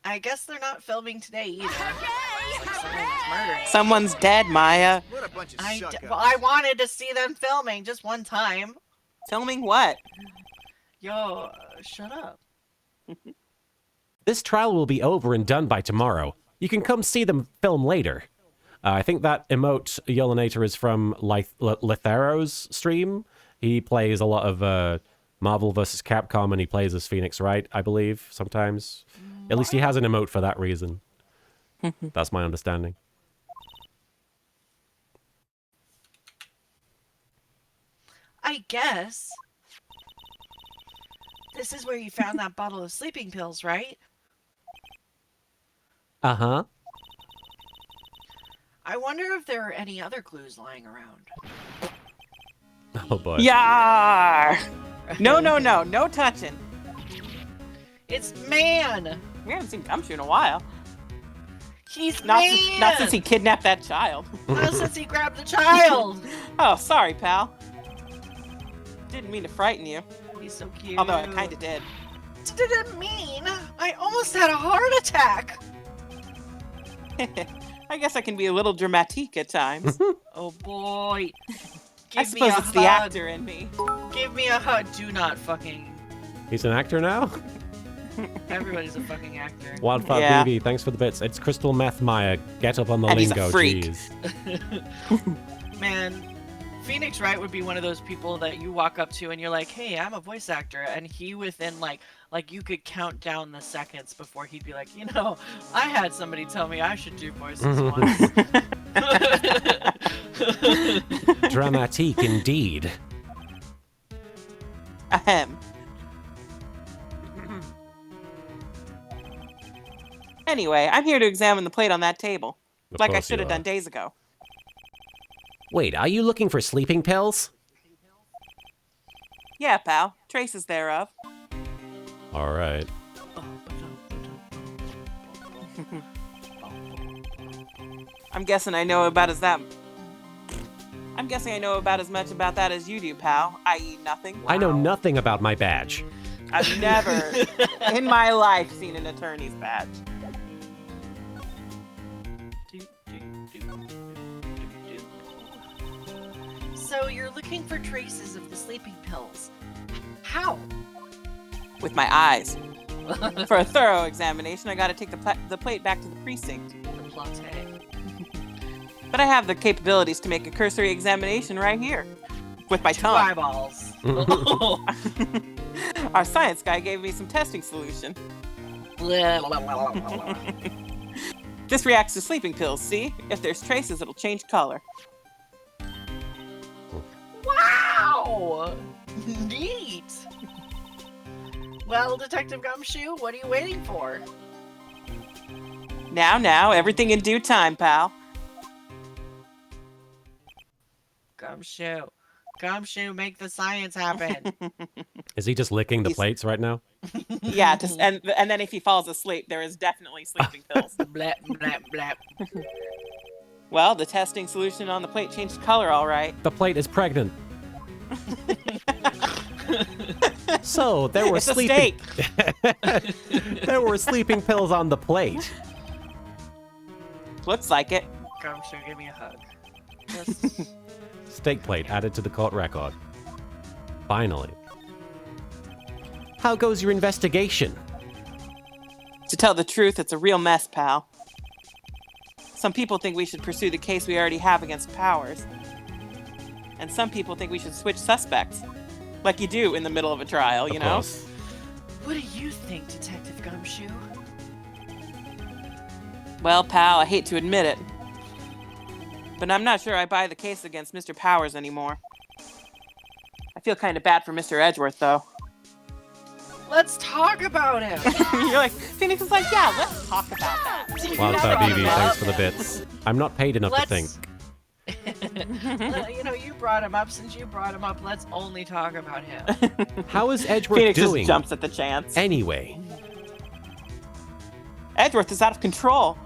I guess they're not filming today either. Like someone's murdered. Someone's dead, Maya. What a bunch of Well, I wanted to see them filming just one time. Filming what? Yo, shut up. This trial will be over and done by tomorrow. You can come see them film later. I think that emote Yolinator is from Lethero's stream. He plays a lot of Marvel vs. Capcom, and he plays as Phoenix Wright, I believe, sometimes. At least he has an emote for that reason. That's my understanding. I guess. This is where you found that bottle of sleeping pills, right? Uh-huh. I wonder if there are any other clues lying around. Oh, boy. Yar! No touching. It's Man! We haven't seen Gumshoe in a while. He's Not Man! since he kidnapped that child. Not since he grabbed the child! Oh, sorry, pal. Didn't mean to frighten you. He's so cute. Although I kind of did. Didn't mean. I almost had a heart attack. I guess I can be a little dramatique at times. Oh boy. I Give me suppose a it's the hug. actor in me. Give me a hug. Do not fucking. He's an actor now? Everybody's a fucking actor. Wildfire Yeah. BB, thanks for the bits. It's Crystal Meth Maya. Get up on the And he's a lingo, freak. jeez. Man, Phoenix Wright would be one of those people that you walk up to and you're like, hey, I'm a voice actor. And he within like you could count down the seconds before he'd be like, you know, I had somebody tell me I should do voices once. Dramatique indeed. Ahem. Anyway, I'm here to examine the plate on that table. Of Like I course should you have are. done days ago. Wait, are you looking for sleeping pills? Yeah, pal. Traces thereof. All right. I'm guessing I know about as much about that as you do, pal. I.e. nothing. I know nothing about my badge. I've never in my life seen an attorney's badge. So you're looking for traces of the sleeping pills. How? With my eyes. For a thorough examination, I gotta take the plate back to the precinct. The plate. But I have the capabilities to make a cursory examination right here. With my Two tongue. eyeballs. Our science guy gave me some testing solution. This reacts to sleeping pills, see? If there's traces, it'll change color. Wow! Neat! Well, Detective Gumshoe, what are you waiting for? Now, everything in due time, pal. Gumshoe, make the science happen. Is he just licking the plates right now? Yeah, and then if he falls asleep, there is definitely sleeping pills. Blap, blap, blap. Well, the testing solution on the plate changed color, all right. The plate is pregnant. So there were It's a sleeping. steak. There were sleeping pills on the plate. Looks like it. Gumshoe, give me a hug. Just... Steak plate added to the court record. Finally. How goes your investigation? To tell the truth, it's a real mess, pal. Some people think we should pursue the case we already have against Powers. And some people think we should switch suspects. Like you do in the middle of a trial, you Of know? course. What do you think, Detective Gumshoe? Well, pal, I hate to admit it. But I'm not sure I buy the case against Mr. Powers anymore. I feel kind of bad for Mr. Edgeworth, though. Let's talk about him! You're like, Phoenix is like, yeah, let's talk about that. Wildfire brought BB, him up. thanks for the bits. I'm not paid enough to think. You know, you brought him up. Since you brought him up, let's only talk about him. How is Edgeworth Phoenix doing? just jumps at the chance. Anyway. Edgeworth is out of control.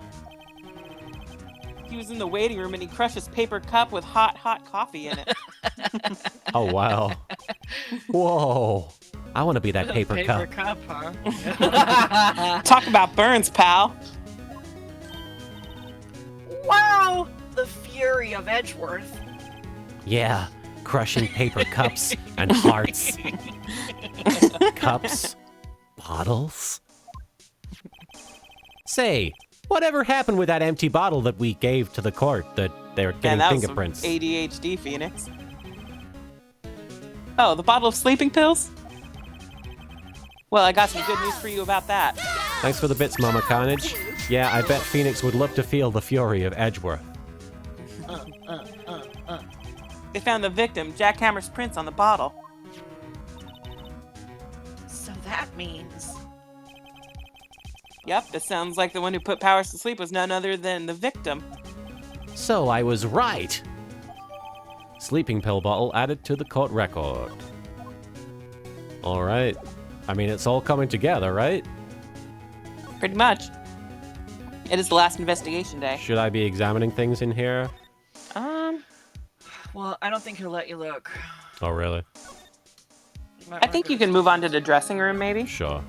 He was in the waiting room and he crushed his paper cup with hot coffee in it. Oh, wow. Whoa. I want to be that paper cup. cup, huh? Talk about burns, pal. Wow! The fury of Edgeworth. Yeah, crushing paper cups and hearts. Cups, bottles. Say, whatever happened with that empty bottle that we gave to the court that they're getting And that fingerprints? was ADHD, Phoenix. Oh, the bottle of sleeping pills? Well, I got some good news for you about that. Thanks for the bits, Mama Carnage. Yeah, I bet Phoenix would love to feel the fury of Edgeworth. They found the victim, Jack Hammer's prints on the bottle. So that means... Yep, it sounds like the one who put Powers to sleep was none other than the victim. So I was right. Sleeping pill bottle added to the court record. All right. I mean, it's all coming together, right? Pretty much. It is the last investigation day. Should I be examining things in here? Well, I don't think he'll let you look. Oh, really? You might I wanna think go you to can move on to the dressing room, maybe, Sure.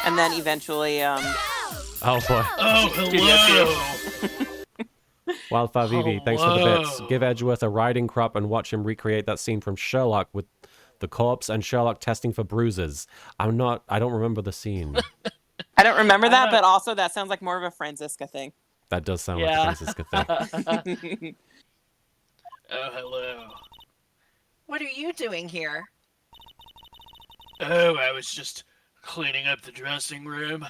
and then eventually, Oh, boy. Oh, hello. Wildfire Vivi, thanks for the bits. Hello. Give Edgeworth a riding crop and watch him recreate that scene from Sherlock with the corpse and Sherlock testing for bruises. I don't remember the scene. I don't remember that, but also that sounds like more of a Franziska thing. That does sound Yeah. like a Francisca thing. Oh, hello. What are you doing here? Oh, I was just cleaning up the dressing room.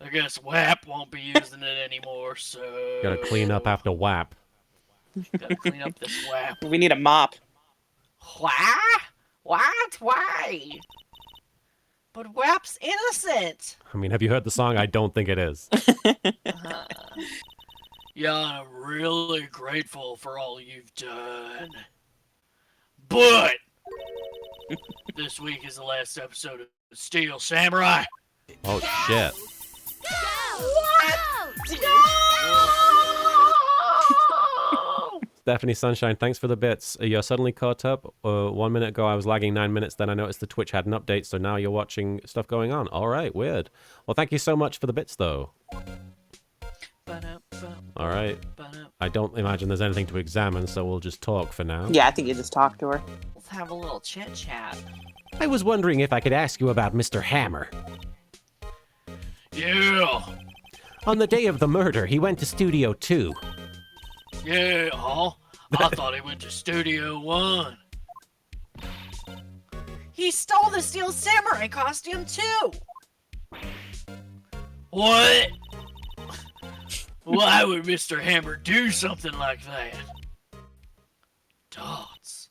I guess WAP won't be using it anymore, so... Gotta clean up after WAP. Gotta clean up this WAP. We need a mop. Why? What? Why? But WAP's innocent. I mean, have you heard the song? I don't think it is. Yeah, I'm really grateful for all you've done. But this week is the last episode of Steel Samurai. Oh, shit. Stephanie Sunshine, thanks for the bits. You're suddenly caught up. 1 minute ago, I was lagging 9 minutes. Then I noticed the Twitch had an update, so now you're watching stuff going on. All right, weird. Well, thank you so much for the bits, though. All right. I don't imagine there's anything to examine, so we'll just talk for now. Yeah, I think you just talk to her. Let's have a little chit-chat. I was wondering if I could ask you about Mr. Hammer. Yeah, On the day of the murder, he went to Studio 2. yeah, huh? I thought he went to Studio 1. He stole the Steel Samurai costume too! What? Why would Mr. Hammer do something like that? Dots.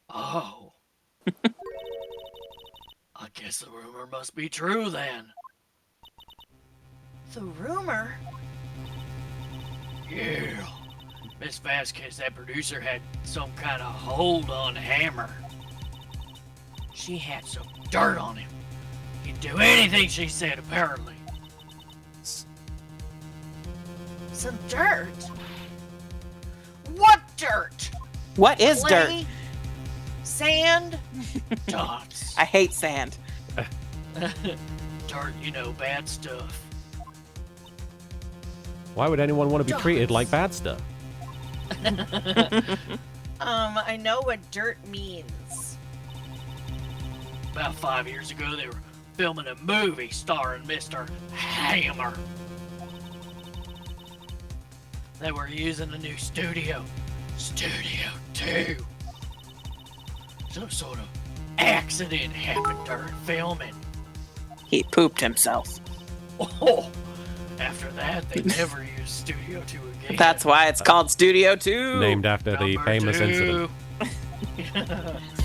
Oh. I guess the rumor must be true then. The rumor? Yeah. Miss Vasquez, that producer, had some kind of hold on Hammer. She had some dirt on him. He'd do anything she said, apparently. Some dirt? What dirt? What is dirt? Clay? Sand? Dots. I hate sand. Dirt, you know, bad stuff. Why would anyone want to be treated like bad stuff? I know what dirt means. About 5 years ago, they were filming a movie starring Mr. Hammer. They were using a new studio. Studio 2. Some sort of accident happened during filming. He pooped himself. Oh, after that, they never used Studio 2 again. That's why it's called Studio 2. Named after the Number famous 2. incident.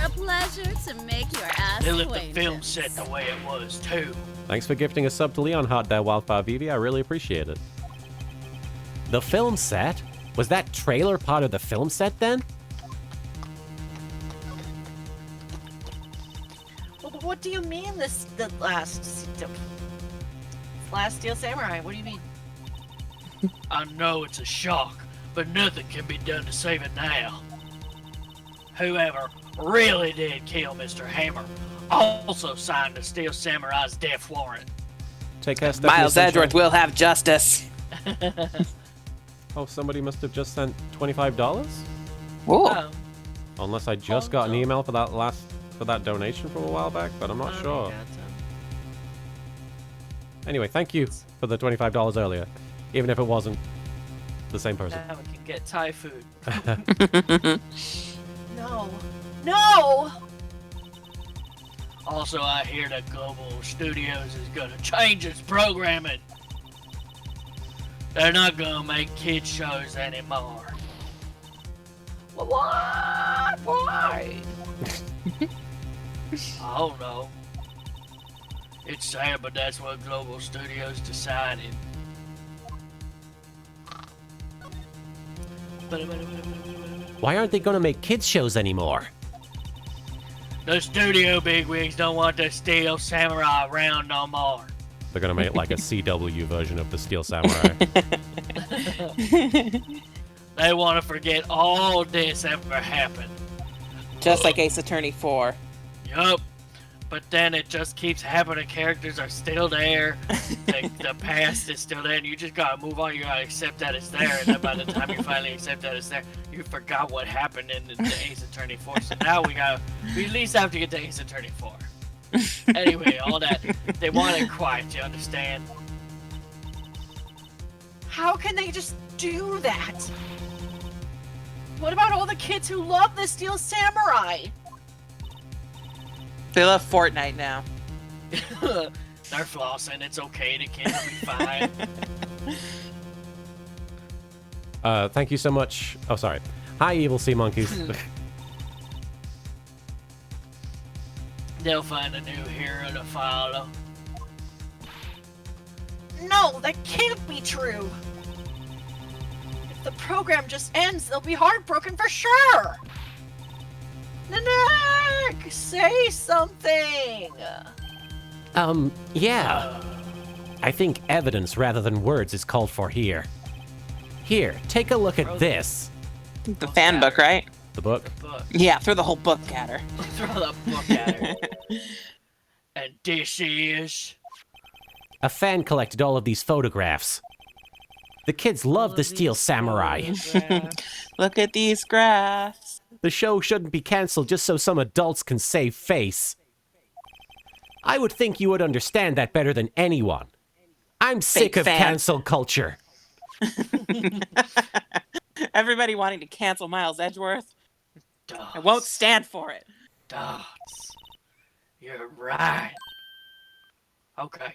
A pleasure to make your ass They left the acquaintance. film set the way it was, too. Thanks for gifting a sub to Leon Hart there, Wildfire Vivi. I really appreciate it. The film set? Was that trailer part of the film set then? Well, what do you mean the last Steel Samurai? What do you mean? I know it's a shock, but nothing can be done to save it now. Whoever really did kill Mr. Hammer, also signed the Steel Samurai's death warrant. Take care, Stephanie. Miles Edgeworth will have justice. Oh, somebody must have just sent $25? Ooh. Unless I just got an email for that donation from a while back, but I'm not sure. Anyway, thank you for the $25 earlier, even if it wasn't the same person. Now we can get Thai food. No. No! Also, I hear that Global Studios is going to change its programming. They're not going to make kids shows anymore. What? Why? I don't know. It's sad, but that's what Global Studios decided. Why aren't they gonna make kids shows anymore? The studio bigwigs don't want the Steel Samurai around no more. They're gonna make like a CW version of the Steel Samurai. They want to forget all this ever happened. Just like Ace Attorney 4. Yup. But then it just keeps happening. Characters are still there. The past is still there. And you just gotta move on. You gotta accept that it's there. And then by the time you finally accept that it's there, you forgot what happened in the Ace Attorney 4. So now we at least have to get to Ace Attorney 4. Anyway, all that. They want it quiet, you understand? How can they just do that? What about all the kids who love the Steel Samurai? They love Fortnite now. They're flossing. It's okay. The kids will be fine. Thank you so much. Oh, sorry. Hi, evil sea monkeys. They'll find a new hero to follow. No, that can't be true. If the program just ends, they'll be heartbroken for sure. Nanak, say something. Yeah. I think evidence rather than words is called for here. Here, take a look at this. The fan book, right? The book? Book. Yeah, throw the whole book at her. Throw the book at her. And this is... A fan collected all of these photographs. The kids love the Steel Samurai. Look at these graphs. The show shouldn't be cancelled just so some adults can save face. I would think you would understand that better than anyone. I'm sick of fan. cancel culture. Everybody wanting to cancel Miles Edgeworth. Dots. I won't stand for it. Dots. You're right. Okay.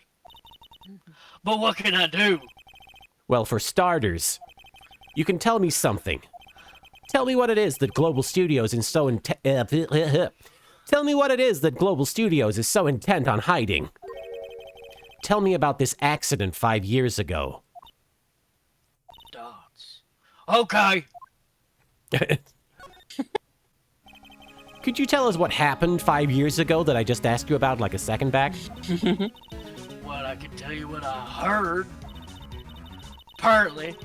But what can I do? Well, for starters, you can tell me something. Tell me what it is that Global Studios is so Tell me what it is that Global Studios is so intent on hiding. Tell me about this accident 5 years ago. Dots. Okay. Could you tell us what happened 5 years ago that I just asked you about like a second back? Well, I can tell you what I heard. Apparently,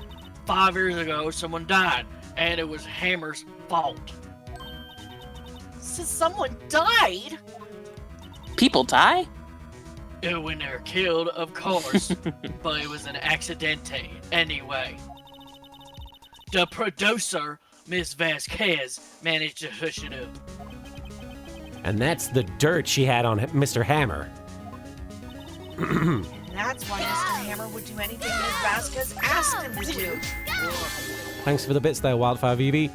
5 years ago, someone died, and it was Hammer's fault. So someone died? People die? When they were killed, of course, but it was an accidente anyway. The producer, Miss Vasquez, managed to hush it up. And that's the dirt she had on Mr. Hammer. And that's why Mr. Hammer would do anything Ms. Vasquez asked him to do. Thanks for the bits there, Wildfire VV.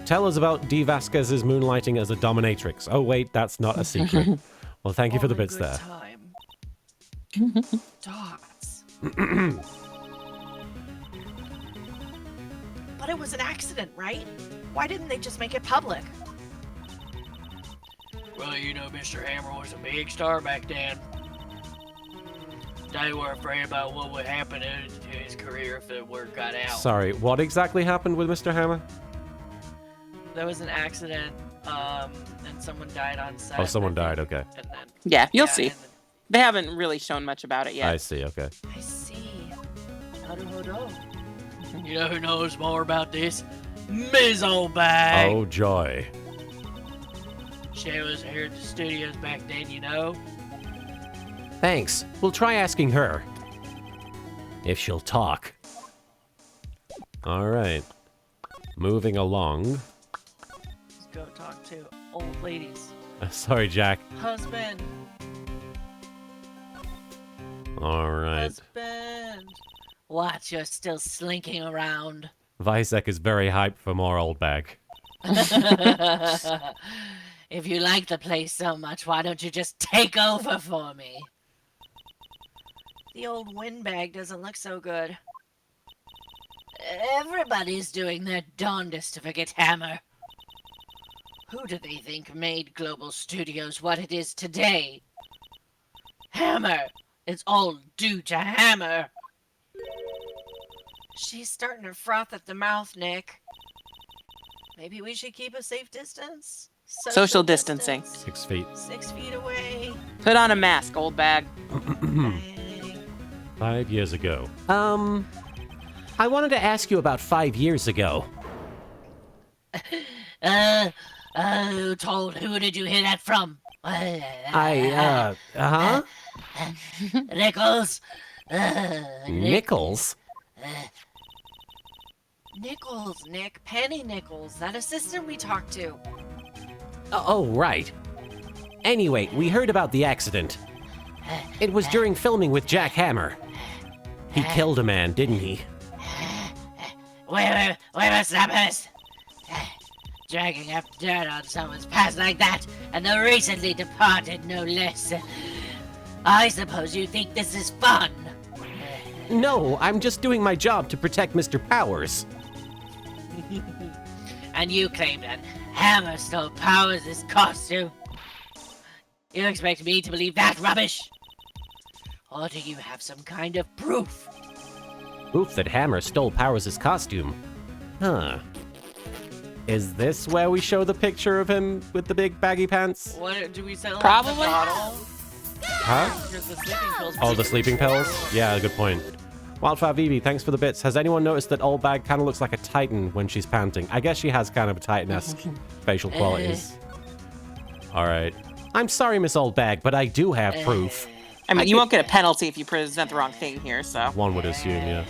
Tell us about D. Vasquez's moonlighting as a dominatrix. Oh, wait, that's not a secret. Well, thank you for the bits there. Dots. But it was an accident, right? Why didn't they just make it public? Well, you know, Mr. Hammer was a big star back then. They were afraid about what would happen to his career if the word got out. Sorry, what exactly happened with Mr. Hammer? There was an accident, and someone died on set. Oh, someone died, okay. And then, Yeah, you'll see. and then- They haven't really shown much about it yet. I see, okay. I see. Naruhodo. You know who knows more about this? Ms. Oldbag. Oh, joy. She was here at the studios back then, you know? Thanks. We'll try asking her. If she'll talk. All right. Moving along. Let's go talk to old ladies. Sorry, Jack. Husband. All right. Husband. What, you're still slinking around? Visek is very hyped for more old bag. If you like the place so much, why don't you just take over for me? The old windbag doesn't look so good. Everybody's doing their darndest to forget Hammer. Who do they think made Global Studios what it is today? Hammer! It's all due to Hammer! She's starting to froth at the mouth, Nick. Maybe we should keep a safe distance? Social distancing. 6 feet. 6 feet away. Put on a mask, old bag. Bang. 5 years ago. I wanted to ask you about 5 years ago. Who told? Who did you hear that from? Nichols? Nichols? Nichols, Nick. Penny Nichols. That assistant we talked to. Oh, right. Anyway, we heard about the accident. It was during filming with Jack Hammer. He killed a man, didn't he? Where were snappers? Dragging up dirt on someone's past like that, and the recently departed, no less. I suppose you think this is fun. No, I'm just doing my job to protect Mr. Powers. And you claim that Hammer stole Powers' costume. You expect me to believe that rubbish? Or do you have some kind of proof? Proof that Hammer stole Powers' costume. Huh. Is this where we show the picture of him with the big baggy pants? What do we sell? Probably. The bottle? Huh? Here's the sleeping pills. Oh, the sleeping pills? Yeah, good point. Wildfire Vivi, thanks for the bits. Has anyone noticed that old bag kind of looks like a titan when she's panting? I guess she has kind of a titan-esque facial qualities. All right. I'm sorry, Miss Oldbag, but I do have proof. I mean, you won't get a penalty if you present the wrong thing here, so. One would assume, yeah.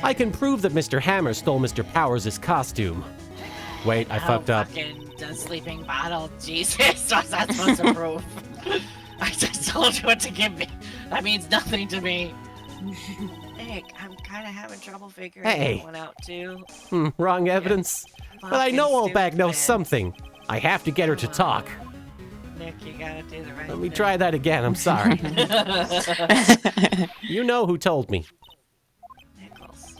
I can prove that Mr. Hammer stole Mr. Powers' costume. Wait, I fucked up. Fucking the sleeping bottle. Jesus, what's that supposed to prove? I just told you what to give me. That means nothing to me. Nick, I'm kind of having trouble figuring Hey. that one out, too. Wrong evidence. But I know Oldbag knows something. I have to get her to talk. Nick, you gotta do the right Let me thing. try that again. I'm sorry. You know who told me. Nichols.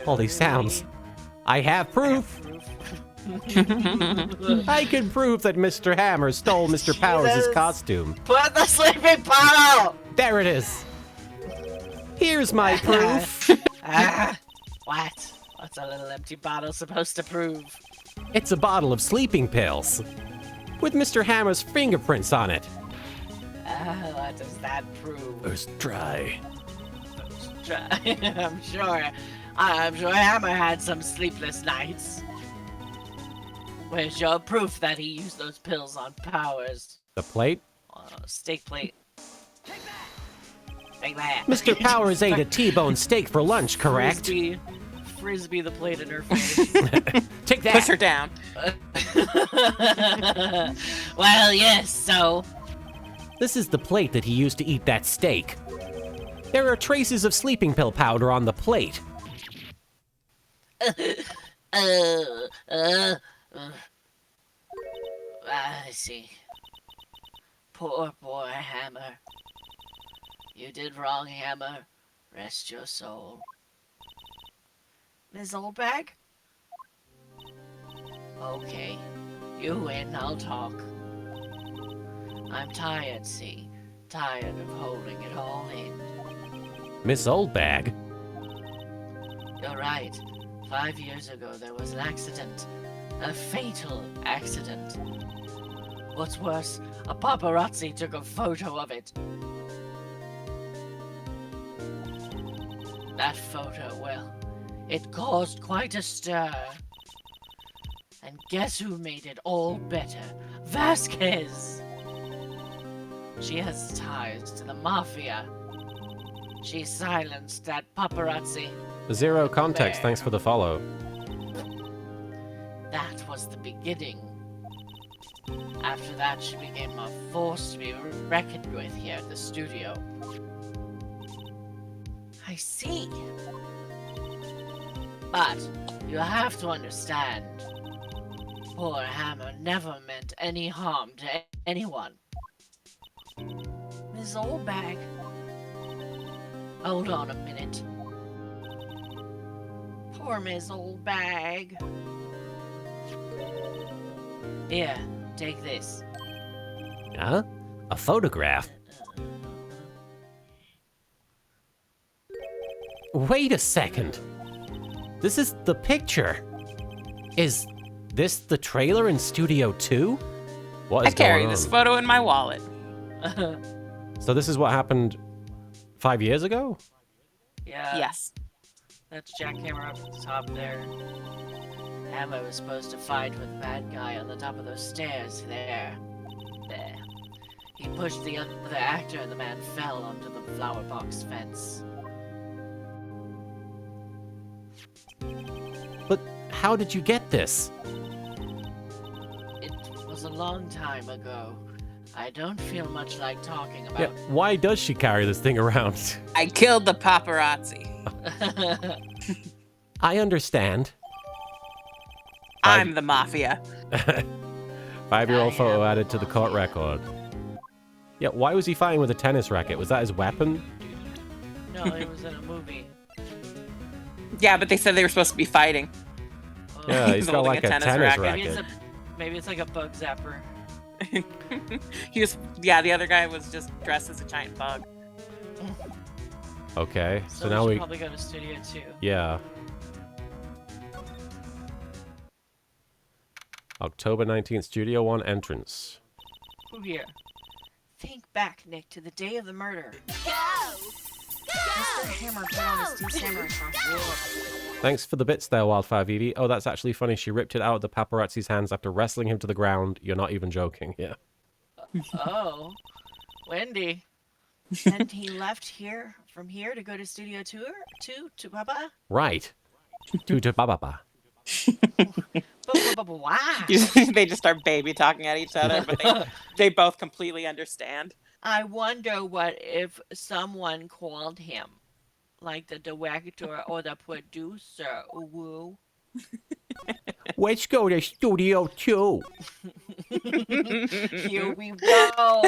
All these sounds. I have proof. I can prove that Mr. Hammer stole Mr. Powers' Jesus. costume. Put the sleeping bottle! There it is. Here's my proof. What? What's a little empty bottle supposed to prove? It's a bottle of sleeping pills with Mr. Hammer's fingerprints on it. What does that prove? It's dry. I'm sure Hammer had some sleepless nights. Where's your proof that he used those pills on Powers? The plate? Steak plate. Take that. Mr. Powers ate a T-bone steak for lunch, correct? Frisbee the plate in her face. Take that. Push her down. Well, yes, so. This is the plate that he used to eat that steak. There are traces of sleeping pill powder on the plate. I see. Poor boy, Hammer. You did wrong, Hammer. Rest your soul. Ms. Oldbag? Okay. You win, I'll talk. I'm tired, see. Tired of holding it all in. Miss Oldbag? You're right. 5 years ago, there was an accident. A fatal accident. What's worse, a paparazzi took a photo of it. That photo, well, it caused quite a stir. And guess who made it all better? Vasquez! She has ties to the Mafia. She silenced that paparazzi. Zero context. There. Thanks for the follow. That was the beginning. After that, she became a force to be reckoned with here at the studio. I see. But you have to understand, poor Hammer never meant any harm to anyone. Miss Oldbag. Hold on a minute. Poor Miss Oldbag. Here, take this. Huh? A photograph? Wait a second. This is the picture. Is this the trailer in Studio 2? What I is carry going this on? photo in my wallet. So this is what happened 5 years ago? Yeah. Yes. That's jackhammer up at the top there. Hammer was supposed to fight with the bad guy on the top of those stairs there. There. He pushed the other actor and the man fell onto the flower box fence. But how did you get this? It was a long time ago. I don't feel much like talking Yeah, about why does she carry this thing around? I killed the paparazzi. I understand. I'm the Mafia. 5-year-old I photo am added to the court record. Yeah, why was he fighting with a tennis racket? Was that his weapon? No, it was in a movie. Yeah, but they said they were supposed to be fighting. Yeah, he's got holding like a a tennis tennis racket. racket. Maybe it's like a bug zapper. The other guy was just dressed as a giant bug. Okay, So, so now should we... probably go to Studio 2. Yeah. October 19th, Studio 1 entrance. Who here? Think back, Nick, to the day of the murder. Go! Mr. Hammer put on his Steel Samurai costume. Thanks for the bits there, Wildfire Vivi. Oh, that's actually funny. She ripped it out of the paparazzi's hands after wrestling him to the ground. You're not even joking. Yeah. Oh, Wendy. And he left here from here to go to Studio 2 to Papa? Right. Tuta bababa. Why? They just start baby talking at each other, but they both completely understand. I wonder what if someone called him, like the director or the producer. Woo. Let's go to Studio 2. Here we go.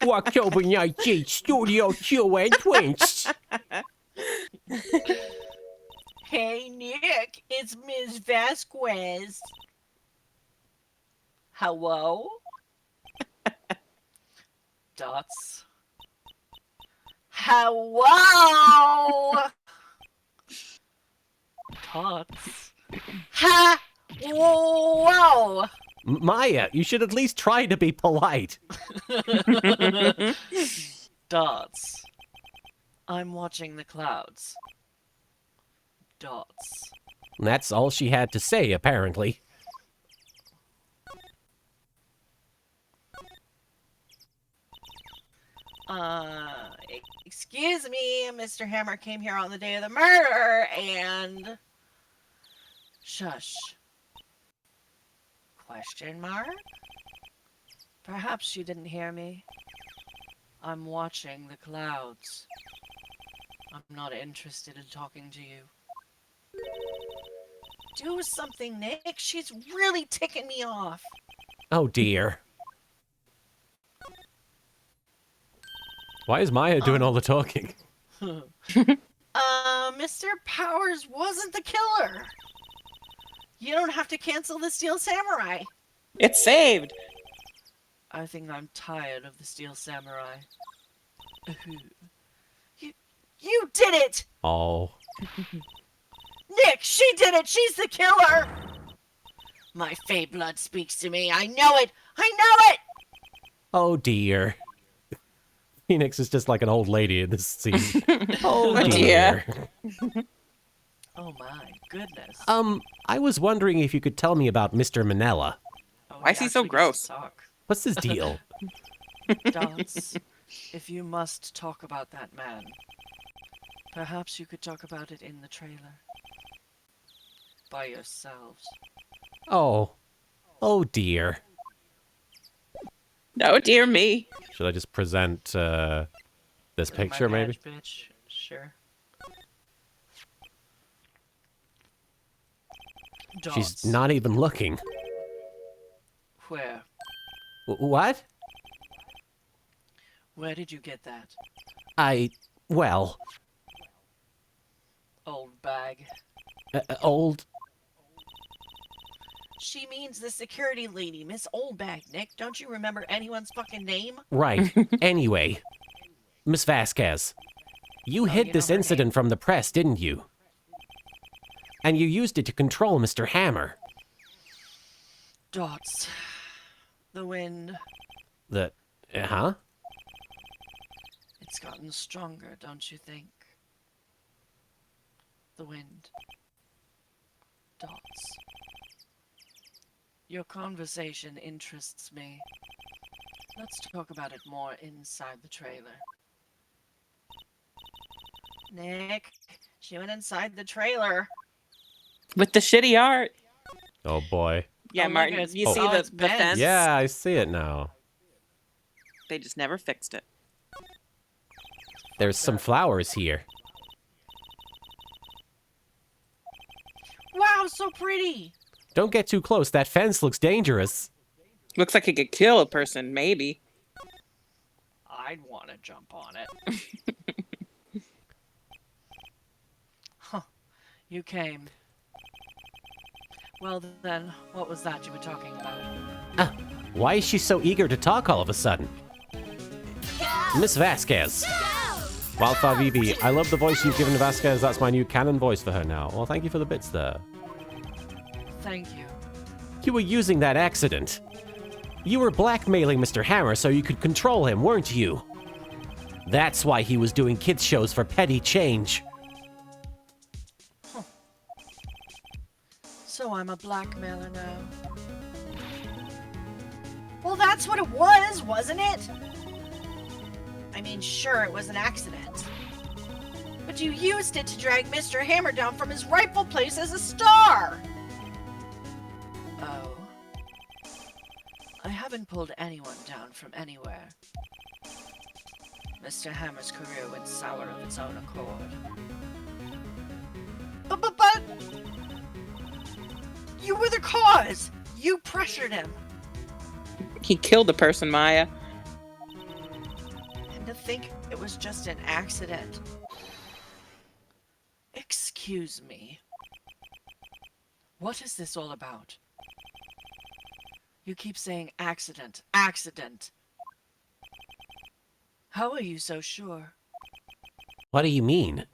October 19th, Studio 2 entrance. Hey, Nick, it's Ms. Vasquez. Hello? Dots. Hello? Dots. Ha! Whoa! Maya, you should at least try to be polite. Dots. I'm watching the clouds. Dots. And that's all she had to say, apparently. Excuse me, Mr. Hammer came here on the day of the murder, and... Shush. Question mark? Perhaps she didn't hear me. I'm watching the clouds. I'm not interested in talking to you. Do something, Nick. She's really ticking me off. Oh, dear. Why is Maya doing all the talking? Mr. Powers wasn't the killer. You don't have to cancel the Steel Samurai. It's saved. I think I'm tired of the Steel Samurai. You did it! Oh. Nick, she did it! She's the killer! My Fey blood speaks to me. I know it! I know it! Oh, dear. Phoenix is just like an old lady in this scene. Oh, dear. Oh my goodness. I was wondering if you could tell me about Mr. Manella. Oh, Why is he so actually gets to gross? talk. What's his deal? Dots, if you must talk about that man, perhaps you could talk about it in the trailer. By yourselves. Oh. Oh, dear. No, dear me. Should I just present this Bring my picture, maybe? badge, bitch. Sure. She's Dots. not even looking. Where? What? Where did you get that? Well, Old bag. old. She means the security lady, Miss Oldbag, Nick. Don't you remember anyone's fucking name? Right. Anyway, Miss Vasquez, you hid you this know her incident name. from the press, didn't you? And you used it to control Mr. Hammer. Dots. The wind. Huh? It's gotten stronger, don't you think? The wind. Dots. Your conversation interests me. Let's talk about it more inside the trailer. Nick, she went inside the trailer. With the shitty art. Oh, boy. Yeah, Oh, look, Martin, it's- you oh, see it's the bent. fence? Yeah, I see it now. They just never fixed it. There's some flowers here. Wow, so pretty! Don't get too close. That fence looks dangerous. Looks like it could kill a person, maybe. I'd want to jump on it. Huh. You came. Well then, what was that you were talking about? Why is she so eager to talk all of a sudden? Miss Vasquez. Wildfire VB, I love the voice you've given to Vasquez. That's my new canon voice for her now. Well, thank you for the bits there. Thank you. You were using that accident. You were blackmailing Mr. Hammer so you could control him, weren't you? That's why he was doing kids shows for petty change. So I'm a blackmailer now. Well, that's what it was, wasn't it? I mean, sure, it was an accident. But you used it to drag Mr. Hammer down from his rightful place as a star! Oh. I haven't pulled anyone down from anywhere. Mr. Hammer's career went sour of its own accord. But... You were the cause! You pressured him! He killed a person, Maya. And to think it was just an accident. Excuse me. What is this all about? You keep saying accident, accident. How are you so sure? What do you mean?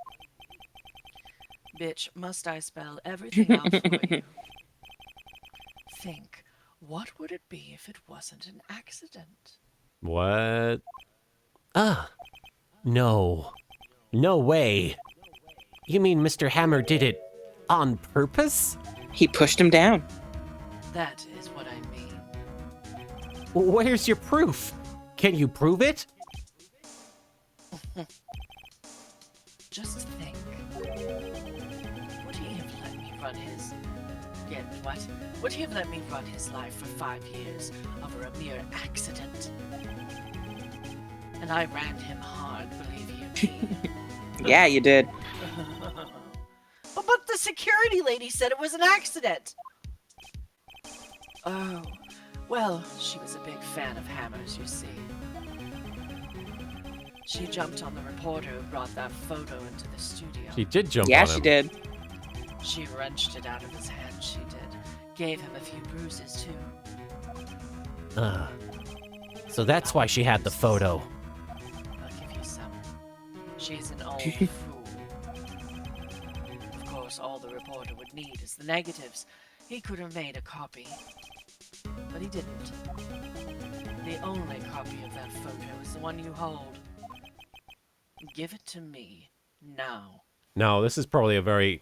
Bitch, must I spell everything out for you? Think, what would it be if it wasn't an accident? What? No. No way. You mean Mr. Hammer did it on purpose? He pushed him down. That is what I mean. Where's your proof? Can you prove it? Just think. Would he have let me run his... Yeah, what? Would he have let me run his life for 5 years over a mere accident? And I ran him hard, believe you me. Yeah, you did. But the security lady said it was an accident! Oh, well, she was a big fan of Hammer's, you see. She jumped on the reporter who brought that photo into the studio. She did jump Yeah, on him. she did. She wrenched it out of his hand, she did. Gave him a few bruises, too. So that's why she had the photo. I'll give you some. She's an old fool. Of course, all the reporter would need is the negatives. He could have made a copy. But he didn't. The only copy of that photo is the one you hold. Give it to me. Now. No, this is probably a very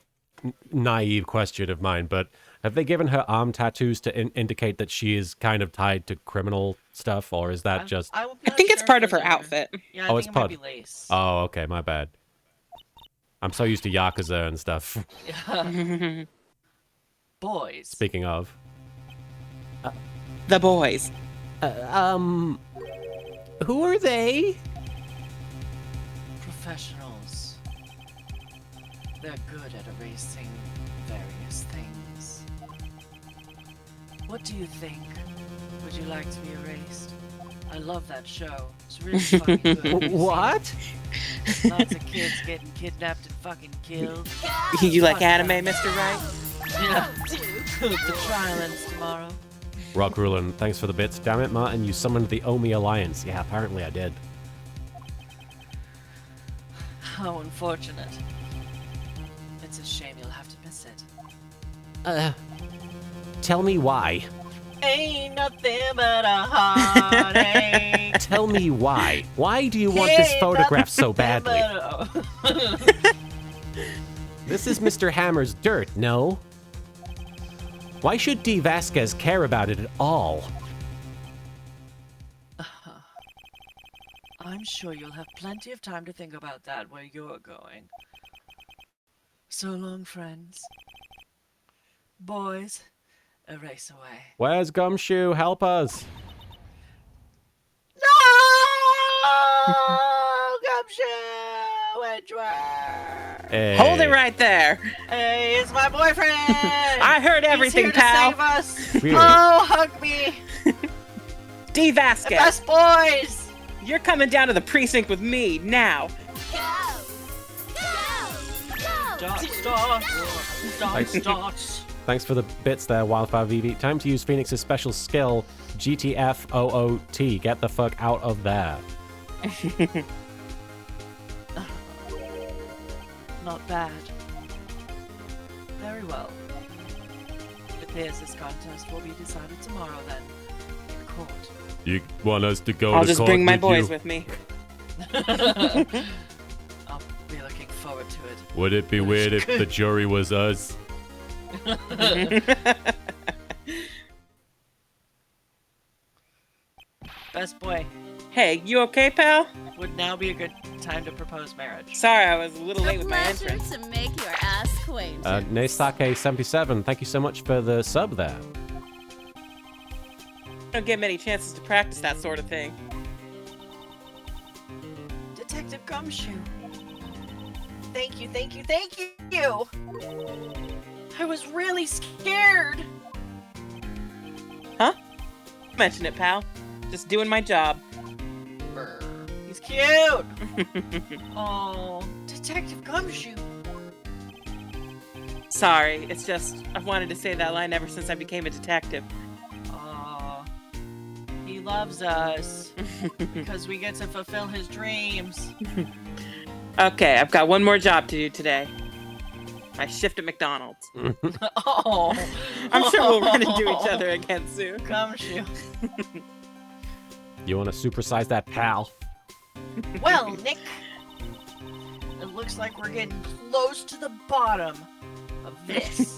naive question of mine, but have they given her arm tattoos to indicate that she is kind of tied to criminal stuff, or is that just... I think it's part of her outfit. Yeah, I Oh, think it's it part... might be lace. Oh, okay, my bad. I'm so used to Yakuza and stuff. Boys. Speaking of... The boys. Who are they? Professionals. They're good at erasing various things. What do you think? Would you like to be erased? I love that show. It's really fucking good. Have you What? seen it? Lots of kids getting kidnapped and fucking killed. You like Fuck anime, that. Mr. Wright? Yeah. The trial ends tomorrow. Rock Rulin, thanks for the bits. Damn it, Martin, you summoned the Omi Alliance. Yeah, apparently I did. How unfortunate. It's a shame you'll have to miss it. Tell me why. Ain't nothing but a heartache. Tell me why. Why do you want this Ain't photograph so nothing badly? but a- This is Mr. Hammer's dirt, no? Why should D. Vasquez care about it at all? I'm sure you'll have plenty of time to think about that where you're going. So long, friends. Boys, erase away. Where's Gumshoe? Help us. No! Gumshoe! Edgeworth! Hey. Hold it right there. Hey, it's my boyfriend! I heard everything, He's here pal. to save us! Really? Oh, hug me! D. The Vasquez, best boys! you're coming down to the precinct with me now. Dots. Thanks for the bits there, Wildfire VV. Time to use Phoenix's special skill, GTFOOT. Get the fuck out of there. Not bad. Very well. It appears this contest will be decided tomorrow then, in court. You want us to go I'll to just court bring my with boys you? with me. I'll be looking forward to it. Would it be weird if the jury was us? Best boy, Hey, you okay, pal? would now be a good time to propose marriage. Sorry, I was a little late A with my pleasure entrance. to make your ass acquaintance. Naysake77, thank you so much for the sub there. Don't get many chances to practice that sort of thing. Detective Gumshoe. Thank you, thank you, thank you! I was really scared! Mention it, pal. Just doing my job. Brr. He's cute! Oh, Detective Gumshoe. Sorry, it's just I've wanted to say that line ever since I became a detective. Aw. He loves us. Because we get to fulfill his dreams. Okay, I've got one more job to do today. My shift at McDonald's. Oh. I'm sure we'll run into each other again soon. Gumshoe. You want to supersize that, pal? Well, Nick. It looks like we're getting close to the bottom of this.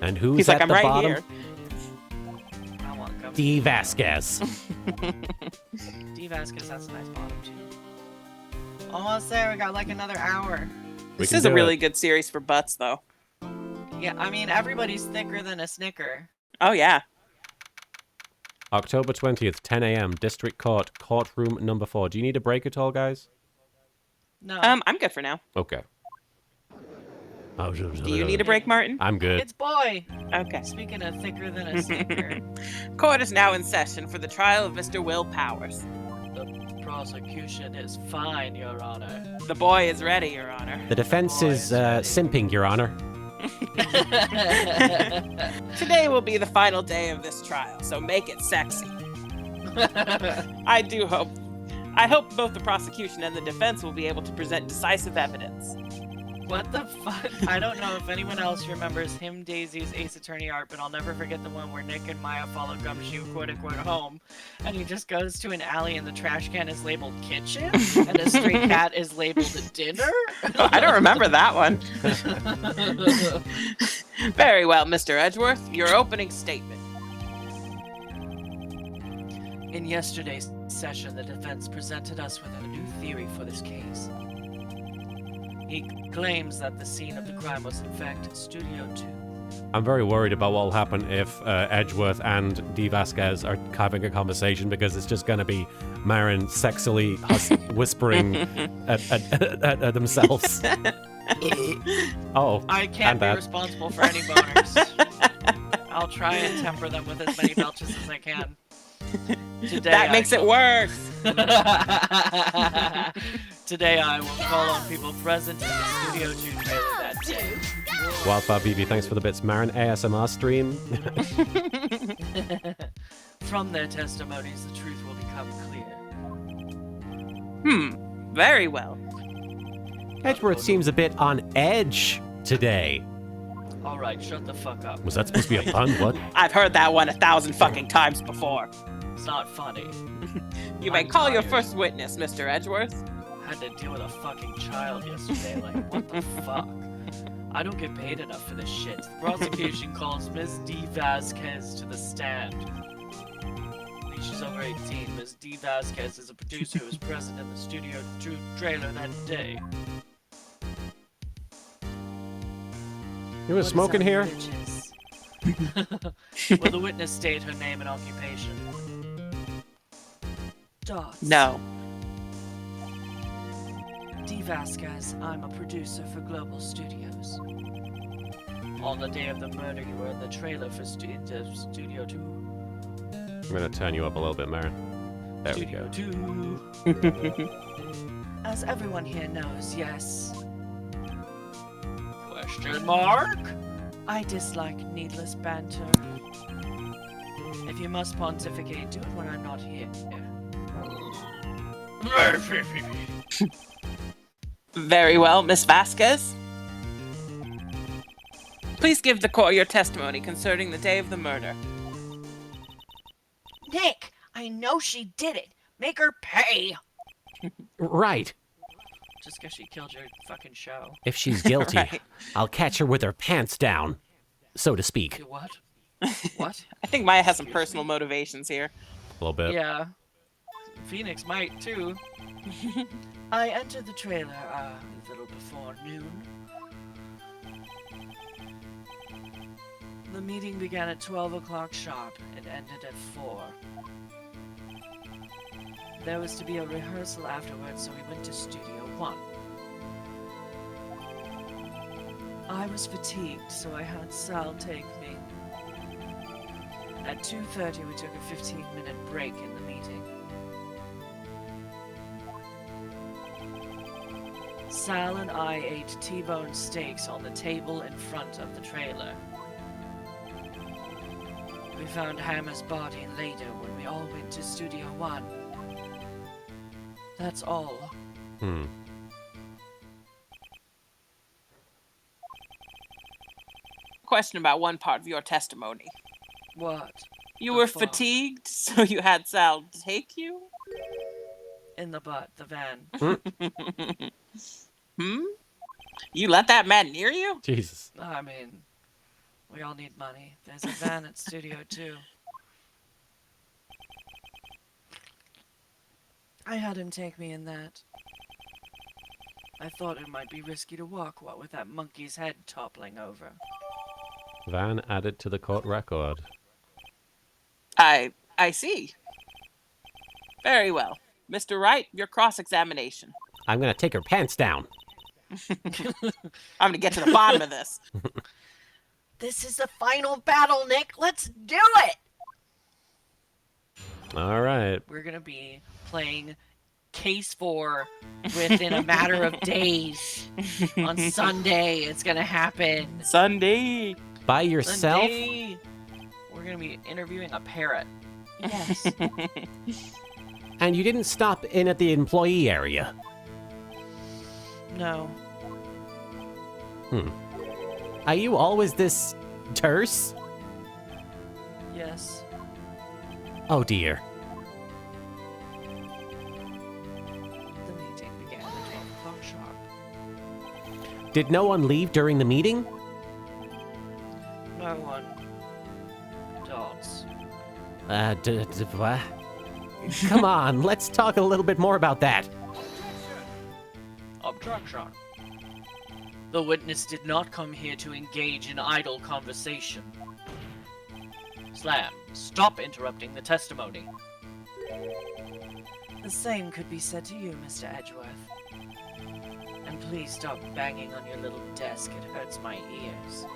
And who's He's at like, I'm the right bottom? here. I want Gumshoe. D. Vasquez. D. Vasquez, that's a nice bottom, too. Almost there. We got like another hour. We This can is a do really it. good series for butts, though. Yeah, I mean, everybody's thicker than a Snicker. Oh, yeah. October 20th, 10 a.m., District Court, courtroom number 4. Do you need a break at all, guys? No. I'm good for now. Okay. Do you need a break, Martin? I'm good. It's boy. Okay. Speaking of thicker than a Snicker, Court is now in session for the trial of Mr. Will Powers. the prosecution is fine, Your Honor. The boy is ready, Your Honor. The defense is simping, Your Honor. Today will be the final day of this trial, so make it sexy. I hope both the prosecution and the defense will be able to present decisive evidence. What the fuck? I don't know if anyone else remembers him Daisy's Ace Attorney art, but I'll never forget the one where Nick and Maya follow Gumshoe quote-unquote home, and he just goes to an alley and the trash can is labeled kitchen, and a stray cat is labeled dinner? Oh, I don't remember that one. Very well, Mr. Edgeworth. Your opening statement. In yesterday's session, the defense presented us with a new theory for this case. He claims that the scene of the crime was in fact Studio 2. I'm very worried about what will happen if Edgeworth and D. Vasquez are having a conversation, because it's just going to be Marin sexily whispering at themselves. Oh, I can't be that. responsible for any boners. I'll try and temper them with as many belches as I can. Today, That makes it worse. Today I will call on people present in the Studio 2 trailer that day. Wildfire BB, thanks for the bits. Marin ASMR stream. From their testimonies, the truth will become clear. Very well. Edgeworth seems a bit on edge today. Alright, shut the fuck up. Was that supposed to be a pun? What? I've heard that one 1,000 fucking times before. It's not funny. You may call your first witness, Mr. Edgeworth. I had to deal with a fucking child yesterday, like, what the fuck? I don't get paid enough for this shit. The prosecution calls Ms. D. Vasquez to the stand. She's over 18. Ms. D. Vasquez is a producer who was present in the Studio 2 trailer that day. You were smoking here? Will the witness state her name and occupation? Dots. No. D. Vasquez, I'm a producer for Global Studios. On the day of the murder, you were in the trailer for Studio 2. I'm going to turn you up a little bit, Marin. There Studio we 2. As everyone here knows, yes. Question mark? I dislike needless banter. If you must pontificate, do it when I'm not here. Very well, Miss Vasquez. Please give the court your testimony concerning the day of the murder. Nick, I know she did it. Make her pay. Right. Just because she killed your fucking show. If she's guilty, Right. I'll catch her with her pants down, so to speak. What? What? I think Maya has some personal motivations here. A little bit. Yeah. Phoenix might too. I entered the trailer a little before noon. The meeting began at 12 o'clock sharp and ended at 4. There was to be a rehearsal afterwards, so we went to Studio 1. I was fatigued, so I had Sal take me. At 2:30, we took a 15-minute break in the meeting. Sal and I ate T-bone steaks on the table in front of the trailer. We found Hammer's body later when we all went to Studio 1. That's all. Question about one part of your testimony. What? You The were fuck? fatigued, so you had Sal take you? In the butt, the van. You let that man near you? Jesus. I mean, we all need money. There's a van at Studio 2. I had him take me in that. I thought it might be risky to walk, what with that monkey's head toppling over. Van added to the court record. I see. Very well. Mr. Wright, your cross-examination. I'm gonna take her pants down. I'm gonna get to the bottom of this. This is the final battle, Nick. Let's do it! All right. We're gonna be playing Case 4 within a matter of days. On Sunday, it's gonna happen. Sunday. By yourself? Sunday. We're gonna be interviewing a parrot. Yes. And you didn't stop in at the employee area. No. Are you always this terse? Yes. Oh dear. The meeting began at 12 o'clock sharp. Did no one leave during the meeting? No one. Dots. What? Come on, let's talk a little bit more about that. Objection. The witness did not come here to engage in idle conversation. Slam, stop interrupting the testimony. The same could be said to you, Mr. Edgeworth. And please stop banging on your little desk, it hurts my ears.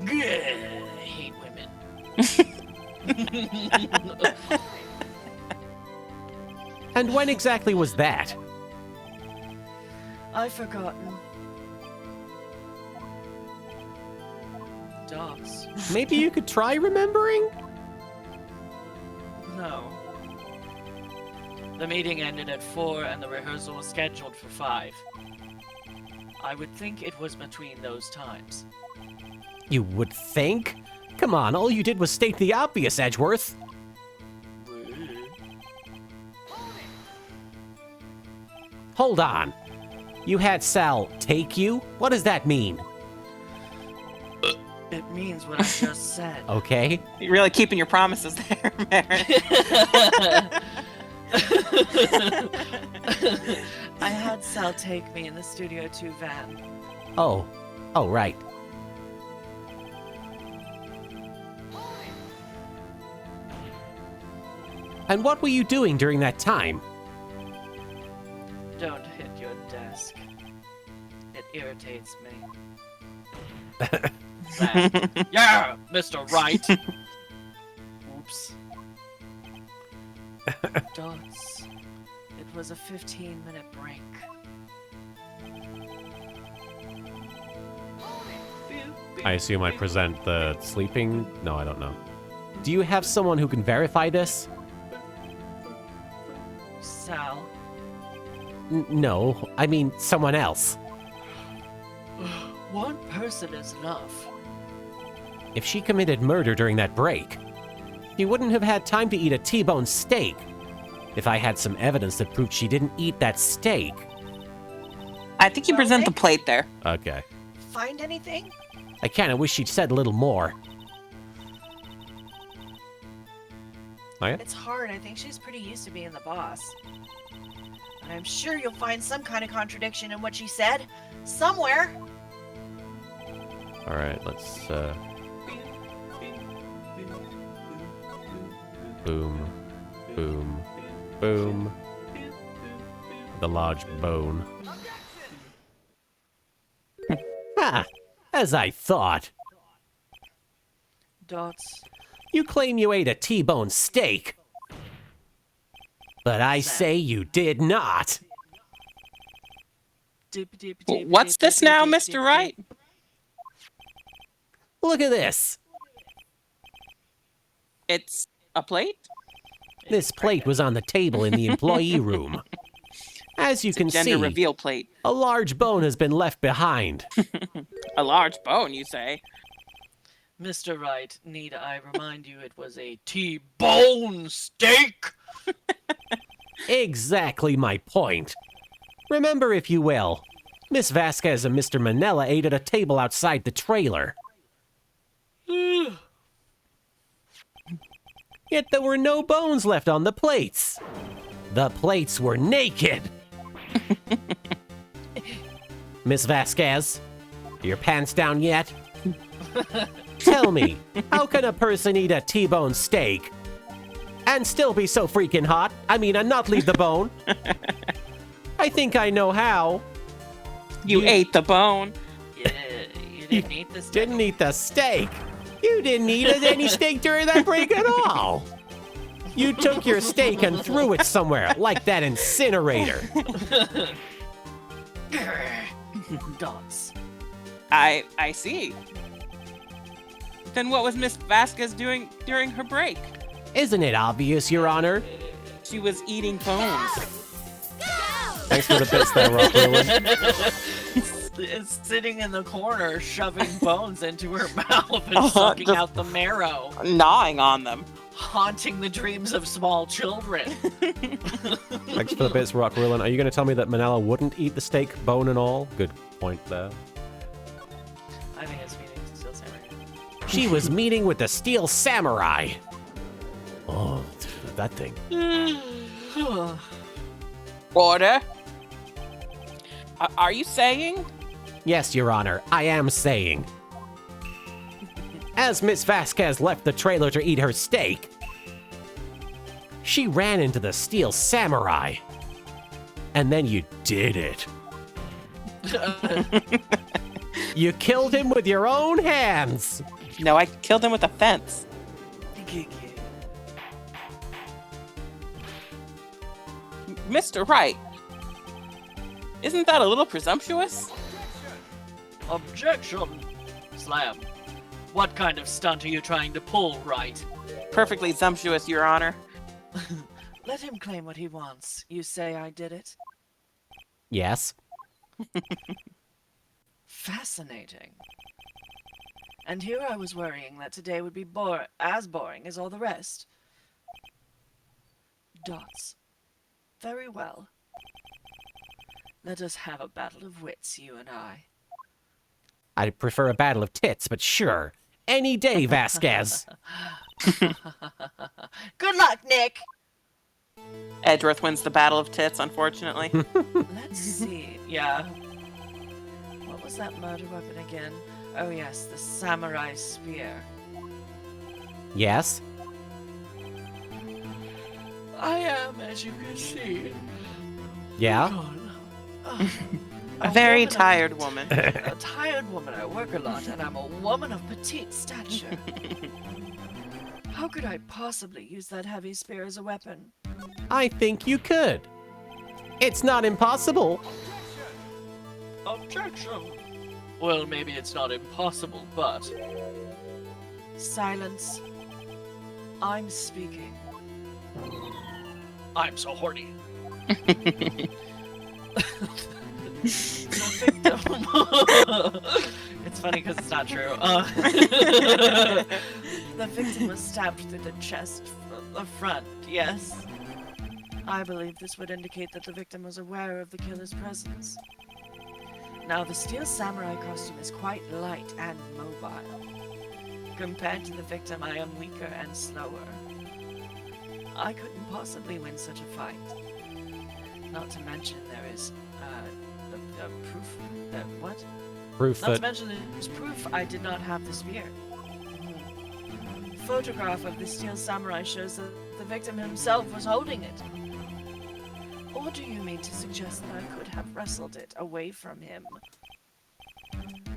Gah, I hate women. And when exactly was that? I've forgotten. Dots. Maybe you could try remembering? No. The meeting ended at 4 and the rehearsal was scheduled for 5. I would think it was between those times. You would think? Come on, all you did was state the obvious, Edgeworth. Hold on. You had Sal take you? What does that mean? It means what I just said. Okay. You're really keeping your promises there, Marin. I had Sal take me in the Studio 2 van. Oh, right. And what were you doing during that time? Don't hit your desk. It irritates me. Yeah, Mr. Wright. Oops. Dots. It was a 15-minute break. I assume I present the sleeping. No, I don't know. Do you have someone who can verify this? Sal. No, I mean someone else. One person is enough. If she committed murder during that break, she wouldn't have had time to eat a T-bone steak. If I had some evidence that proved she didn't eat that steak. I think you present the plate there. Okay. Find anything? I kinda wish she'd said a little more. Oh, yeah? It's hard. I think she's pretty used to being the boss. But I'm sure you'll find some kind of contradiction in what she said. Somewhere. All right, let's boom, boom, boom. The large bone. Ha! As I thought. Dots. You claim you ate a T-bone steak. But I say you did not. What's this now, Mr. Wright? Look at this. It's a plate? This plate was on the table in the employee room. As you can Gender see, reveal plate. a large bone has been left behind. A large bone, you say? Mr. Wright, need I remind you it was a T-bone steak? Exactly my point. Remember, if you will, Miss Vasquez and Mr. Manella ate at a table outside the trailer. Yet there were no bones left on the plates. The plates were naked. Miss Vasquez, are your pants down yet? Tell me, how can a person eat a T-bone steak and still be so freaking hot? I mean, and not leave the bone. I think I know how. You ate the bone. Yeah, you didn't eat the steak. Didn't eat the steak. You didn't eat any steak during that break at all. You took your steak and threw it somewhere, like that incinerator. Dots. I see. Then what was Miss Vasquez doing during her break? Isn't it obvious, Your Honor? She was eating bones. Thanks for the bits there, Rock Ruin. is sitting in the corner, shoving bones into her mouth and sucking just- out the marrow, Gnawing on them. haunting the dreams of small children. Thanks for the bits, Rock Ruin. Are you going to tell me that Manella wouldn't eat the steak, bone and all? Good point there. I think it's meaning Steel Samurai. She was meeting with the Steel Samurai. Oh, that thing. Order. Are you saying? Yes, Your Honor, I am saying. As Miss Vasquez left the trailer to eat her steak, she ran into the Steel Samurai. And then you did it. You killed him with your own hands. No, I killed him with a fence. Mr. Wright, isn't that a little presumptuous? Objection! Slam. What kind of stunt are you trying to pull, Wright? Perfectly sumptuous, Your Honor. Let him claim what he wants. You say I did it? Yes. Fascinating. And here I was worrying that today would be as boring as all the rest. Dots. Very well. Let us have a battle of wits, you and I. I'd prefer a battle of tits, but sure. Any day, Vasquez. Good luck, Nick! Edgeworth wins the Battle of Tits, unfortunately. Let's see. Yeah. What was that murder weapon again? Oh yes, the samurai spear. Yes? I am, as you can see. Yeah? A very woman of- tired woman. A tired woman. I work a lot, and I'm a woman of petite stature. How could I possibly use that heavy spear as a weapon? I think you could. It's not impossible. Objection! Well, maybe it's not impossible, but... Silence. I'm speaking. I'm so horny. It's funny because it's not true. The victim was stabbed through the chest from the front, yes. I believe this would indicate that the victim was aware of the killer's presence. Now, the steel samurai costume is quite light and mobile. Compared to the victim, I am weaker and slower. I couldn't possibly win such a fight. Not to mention there is, the proof that what? Proof Not to that... mention there's proof I did not have the spear. Photograph of the steel samurai shows that the victim himself was holding it. Or do you mean to suggest that I could have wrestled it away from him?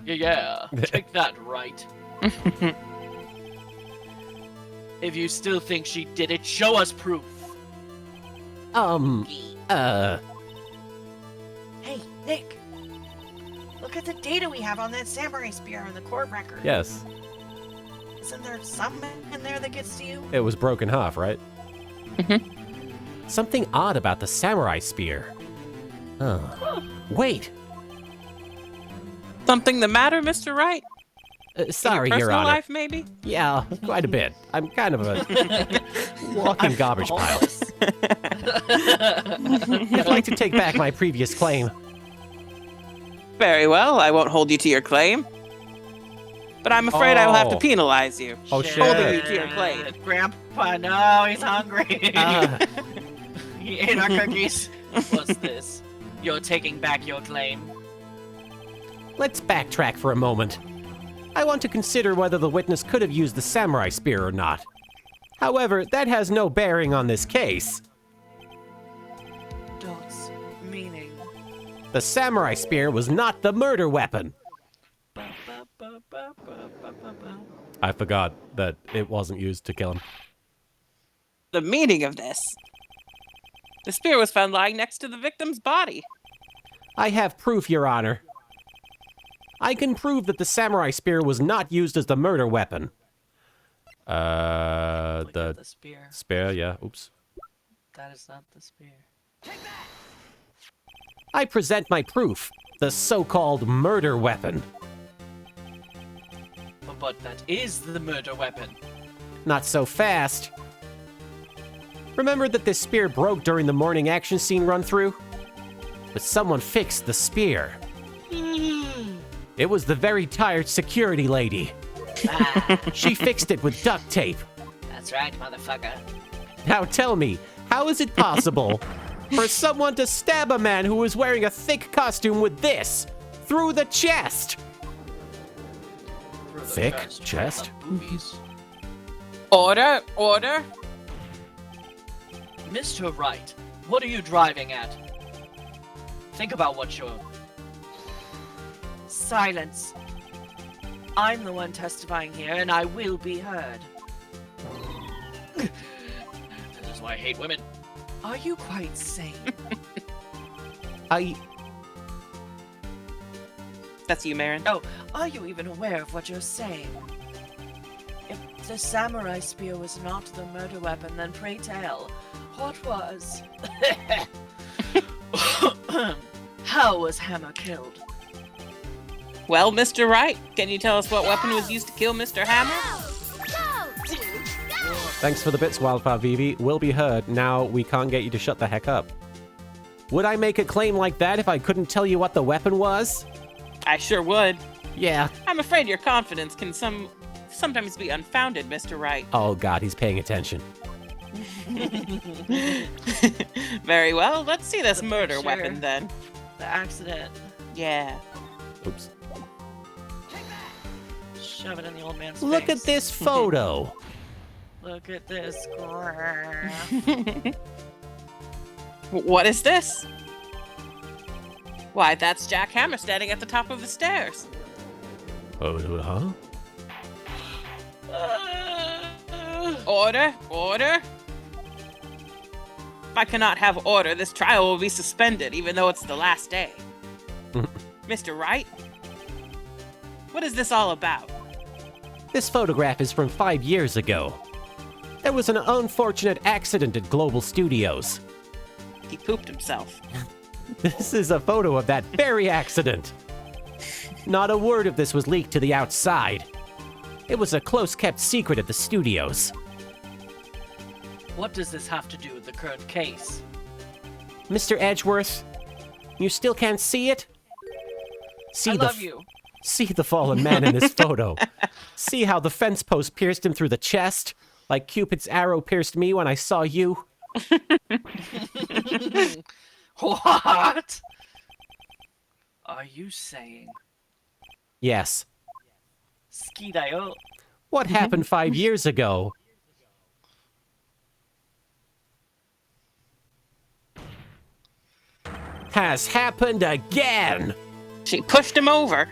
Yeah, take that, right. If you still think she did it, show us proof. Hey, Nick! Look at the data we have on that samurai spear in the court record. Yes. Isn't there something in there that gets to you? It was broken half, right? Something odd about the samurai spear. Oh. Wait. Something the matter, Mr. Wright? Sorry, In your Your personal Honor. life, maybe? Yeah, quite a bit. I'm kind of a walking garbage pile. I'd like to take back my previous claim. Very well, I won't hold you to your claim. But I'm afraid I will have to Oh. penalize you. Oh, Holding you shit. to your claim. Grandpa, no, he's hungry. He ate our cookies. What's this? You're taking back your claim? Let's backtrack for a moment. I want to consider whether the witness could have used the samurai spear or not. However, that has no bearing on this case. Dots, meaning. The samurai spear was not the murder weapon. I forgot that it wasn't used to kill him. The meaning of this. The spear was found lying next to the victim's body. I have proof, Your Honor. I can prove that the samurai spear was not used as the murder weapon. Look at The the spear. spear, yeah. Oops. That is not the spear. I present my proof. The so-called murder weapon. But that is the murder weapon. Not so fast. Remember that this spear broke during the morning action scene run-through? But someone fixed the spear. It was the very tired security lady. She fixed it with duct tape. That's right, motherfucker. Now tell me, how is it possible for someone to stab a man who was wearing a thick costume with this through the chest? Thick chest? Order, order. Mr. Wright, what are you driving at? Think about what you're... Silence. I'm the one testifying here, and I will be heard. This is why I hate women. Are you quite sane? That's you, Marin. Oh, are you even aware of what you're saying? If the samurai spear was not the murder weapon, then pray tell, what was? How was Hammer killed? Well, Mr. Wright, can you tell us what weapon was used to kill Mr. Hammer? Thanks for the bits, Wildfire Vivi. Will be heard. Now we can't get you to shut the heck up. Would I make a claim like that if I couldn't tell you what the weapon was? I sure would. Yeah. I'm afraid your confidence can sometimes be unfounded, Mr. Wright. Oh god, he's paying attention. Very well, let's see this The murder picture. weapon then. The accident. Yeah. Oops. Shove it in the old man's Look face. at this photo. Look at this graph. What is this? Why, that's Jack Hammer standing at the top of the stairs. Huh? Order, order. If I cannot have order, this trial will be suspended, even though it's the last day. Mr. Wright? What is this all about? This photograph is from 5 years ago. There was an unfortunate accident at Global Studios. He pooped himself. This is a photo of that very accident. Not a word of this was leaked to the outside. It was a close-kept secret at the studios. What does this have to do with the current case? Mr. Edgeworth, you still can't see it? See I love you. See the fallen man in this photo. See how the fence post pierced him through the chest, like Cupid's arrow pierced me when I saw you? What? Are you saying? Yes. Skidayo. What happened 5 years ago? Has happened again! She pushed him over.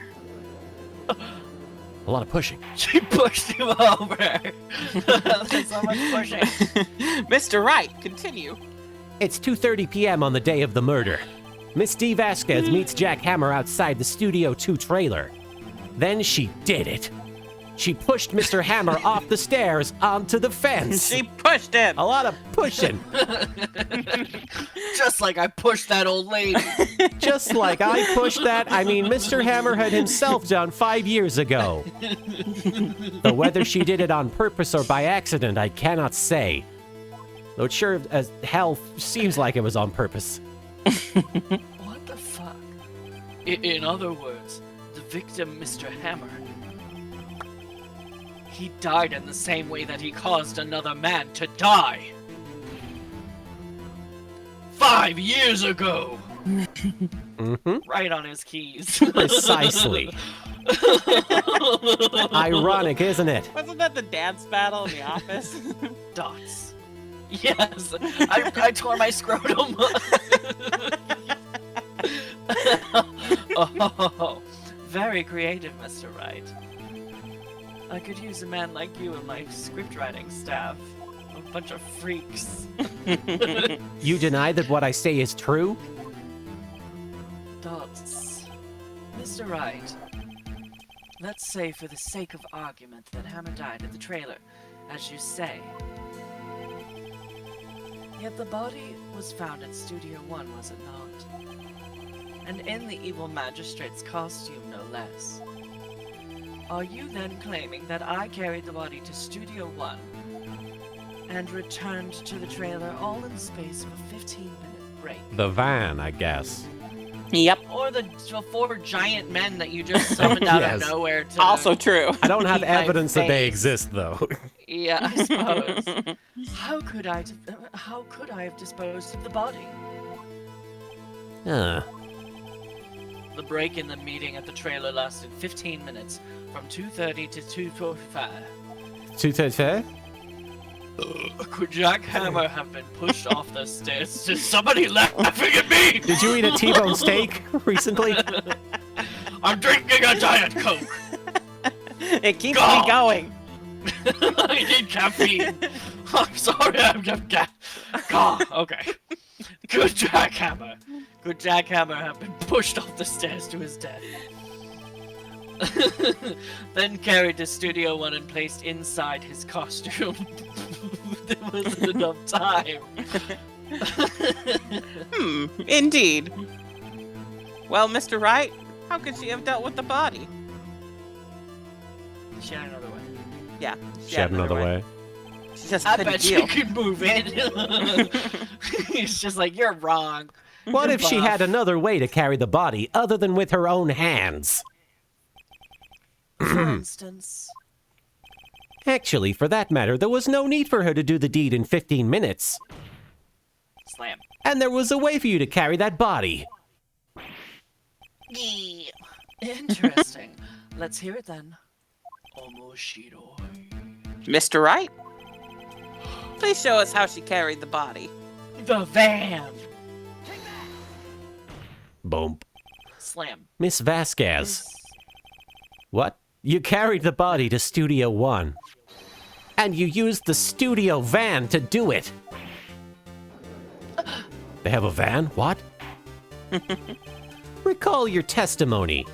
A lot of pushing. She pushed him over. There's so much pushing. Mr. Wright, continue. It's 2:30 p.m. on the day of the murder. Miss D. Vasquez meets Jack Hammer outside the Studio 2 trailer. Then she did it. She pushed Mr. Hammer off the stairs onto the fence. She pushed him. A lot of pushing. Just like I pushed that old lady. Just like I pushed that, I mean, Mr. Hammer had himself done 5 years ago. Though whether she did it on purpose or by accident, I cannot say. Though it sure as hell seems like it was on purpose. What the fuck? In other words, the victim, Mr. Hammer, he died in the same way that he caused another man to die. 5 years ago! Mm-hmm. Right on his keys. Precisely. Ironic, isn't it? Wasn't that the dance battle in the office? Dots. Yes, I tore my scrotum. Oh, very creative, Mr. Wright. I could use a man like you in my scriptwriting staff. A bunch of freaks. You deny that what I say is true? Dots. Mr. Wright, let's say for the sake of argument that Hammer died in the trailer, as you say. Yet the body was found at Studio 1, was it not? and in the evil magistrate's costume, no less. Are you then claiming that I carried the body to Studio 1 and returned to the trailer all in the space of a 15-minute break? The van, I guess. Yep. Or the 4 giant men that you just summoned out of Yes. nowhere to... Also true. I don't have Eat my evidence that they face. exist, though. Yeah, I suppose. How could I have disposed of the body? Huh. The break in the meeting at the trailer lasted 15 minutes, from 2:30 to 2:45. 2:30? Could Jack Hammer have been pushed off the stairs? Is somebody laughing at me? Did you eat a T-bone steak recently? I'm drinking a Diet Coke. It keeps God. me going. I need caffeine. I'm sorry, I'm God. Okay. Could Jack Hammer have been pushed off the stairs to his death? Then carried to Studio 1 and placed inside his costume. There wasn't enough time. Indeed. Well, Mr. Wright, how could she have dealt with the body? She had another way. Yeah. She had another way. She just I couldn't bet deal. she could move it. He's just like, you're wrong. What You're if she buff." had another way to carry the body other than with her own hands? For instance. Actually, for that matter, there was no need for her to do the deed in 15 minutes. Slam. And there was a way for you to carry that body. Interesting. Let's hear it then. Omoshiroi. Mr. Wright, please show us how she carried the body. The van. Boom. Slam. Miss Vasquez. What? You carried the body to Studio 1. And you used the studio van to do it. They have a van? What? Recall your testimony.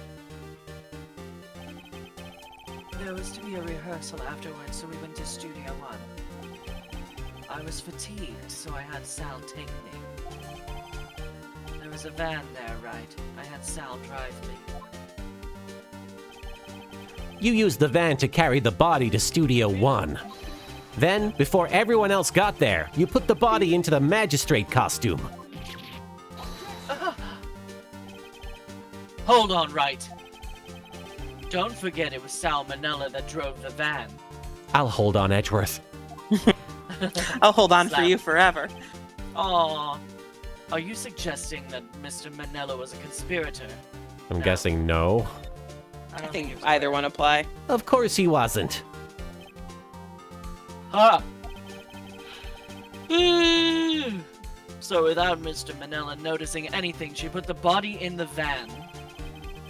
There was to be a rehearsal afterwards, so we went to Studio 1. I was fatigued, so I had Sal take me. There was a van there, right? I had Sal drive me. You used the van to carry the body to Studio 1. Then, before everyone else got there, you put the body into the magistrate costume. Hold on, right. Don't forget it was Sal Manella that drove the van. I'll hold on, Edgeworth. I'll hold on for Slap. you forever. Aw. Are you suggesting that Mr. Manella was a conspirator? I'm No. guessing no. I I don't think he was either one apply. Of course he wasn't. Huh. So without Mr. Manella noticing anything, she put the body in the van.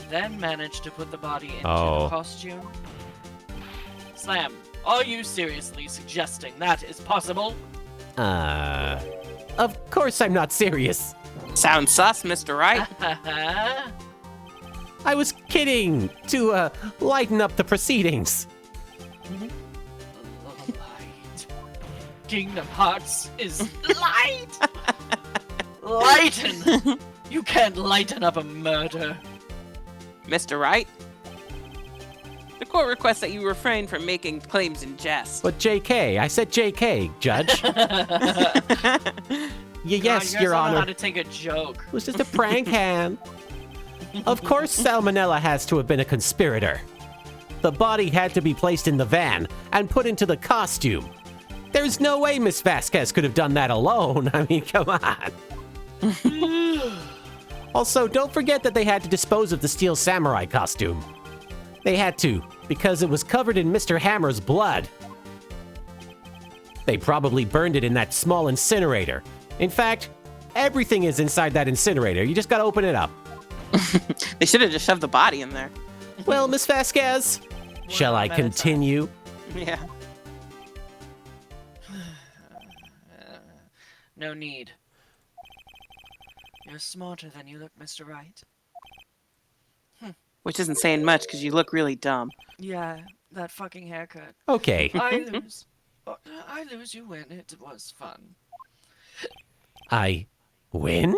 Then managed to put the body into Oh. the costume. Slam, are you seriously suggesting that is possible? Of course I'm not serious. Sounds sus, Mr. Wright. I was kidding to, lighten up the proceedings. Light. Kingdom Hearts is light! Lighten! You can't lighten up a murder. Mr. Wright, the court requests that you refrain from making claims in jest. But JK, I said JK, Judge. Yes, God, you guys Your don't know Honor. how to take a joke. It was just a prank hand. Of course, Salmonella has to have been a conspirator. The body had to be placed in the van and put into the costume. There's no way Miss Vasquez could have done that alone. I mean, come on. Also, don't forget that they had to dispose of the Steel Samurai costume. They had to, because it was covered in Mr. Hammer's blood. They probably burned it in that small incinerator. In fact, everything is inside that incinerator. You just gotta open it up. They should have just shoved the body in there. Well, Miss Vasquez, shall I at a time. continue? Yeah. No need. You're smarter than you look, Mr. Wright. Which isn't saying much because you look really dumb. Yeah, that fucking haircut. Okay. I lose. I lose, you win. It was fun. I win?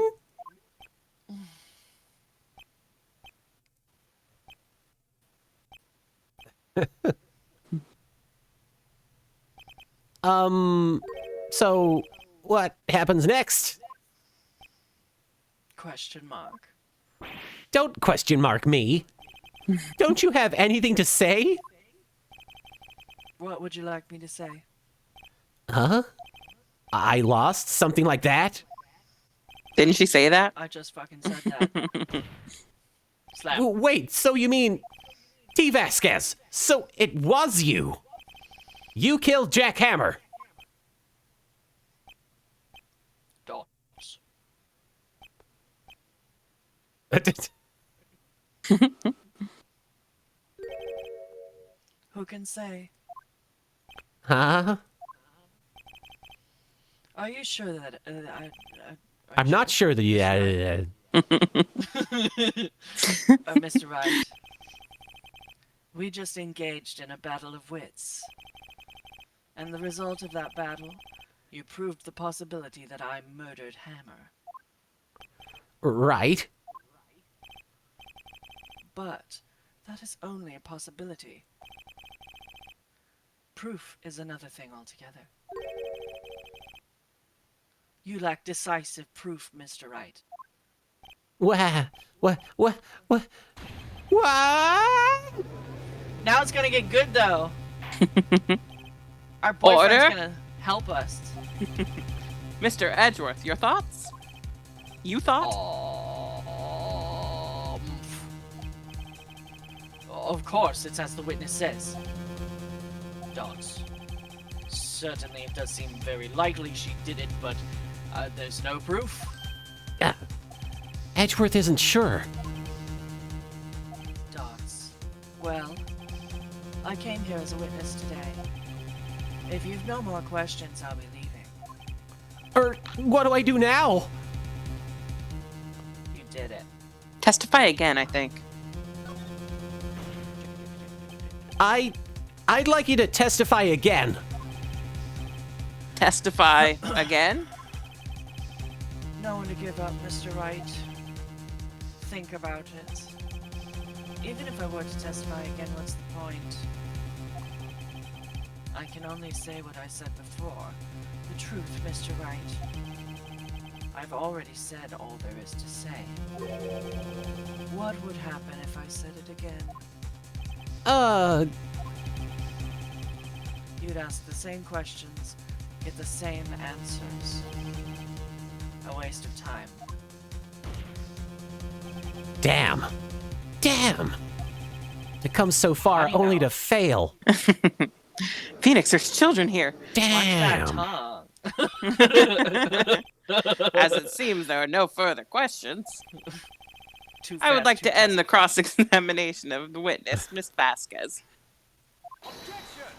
So what happens next? Question mark. Don't question mark me. Don't you have anything to say? What would you like me to say? Huh? I lost? Something like that? Didn't she say that? I just fucking said that. Slap. Wait, so you mean... T. Vasquez, so it was you. You killed Jack Hammer. Dots. Who can say? Huh? Are you sure that I'm not sure that you... Mr. Wright, we just engaged in a battle of wits. And the result of that battle, you proved the possibility that I murdered Hammer. Right. But that is only a possibility. Proof is another thing altogether. You lack decisive proof, Mr. Wright. What? What? Now it's gonna get good, though. Our boyfriend's Order? gonna help us. Mr. Edgeworth, your thoughts? You thought? Of course, it's as the witness says. Dots. Certainly, it does seem very likely she did it, but there's no proof. Edgeworth isn't sure. Dots. Well, I came here as a witness today. If you've no more questions, I'll be leaving. What do I do now? You did it. Testify again, I think. I'd like you to testify again. Testify again? No one to give up, Mr. Wright. Think about it. Even if I were to testify again, what's the point? I can only say what I said before. The truth, Mr. Wright. I've already said all there is to say. What would happen if I said it again? You'd ask the same questions, get the same answers. A waste of time. Damn. To come so far only to fail. Phoenix, there's children here. Damn. Watch As it seems, there are no further questions. I would like to end the cross-examination of the witness, Miss Vasquez.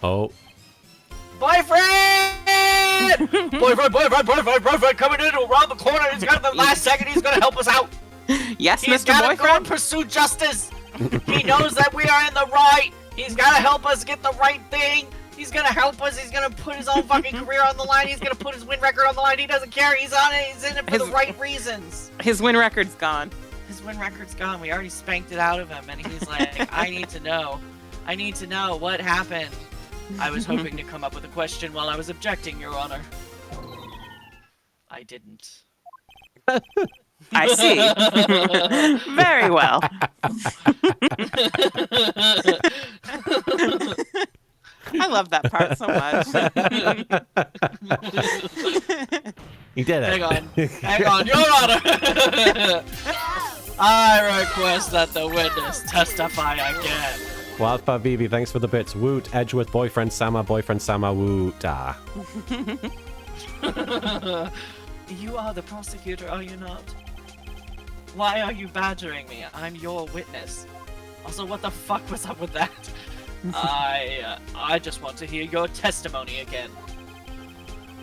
Oh. Boyfriend! Boyfriend coming in around the corner. He's got the last second. He's gonna help us out. Yes, He's Mr. gotta go Boyfriend? and pursue justice. He knows that we are in the right. He's gotta help us get the right thing. He's gonna help us. He's gonna put his own fucking career on the line. He's gonna put his win record on the line. He doesn't care. He's on it. He's in it for the right reasons. His win record's gone. His win record's gone. We already spanked it out of him, and he's like, I need to know. I need to know what happened. I was hoping to come up with a question while I was objecting, Your Honor. I didn't. I see. Very well. I love that part so much. You did it. Hang on, Your Honor! I request that the witness testify again. Wildfire BB, thanks for the bits. Woot, Edgeworth, boyfriend Sama, woot. Ah. You are the prosecutor, are you not? Why are you badgering me? I'm your witness. Also, what the fuck was up with that? I just want to hear your testimony again.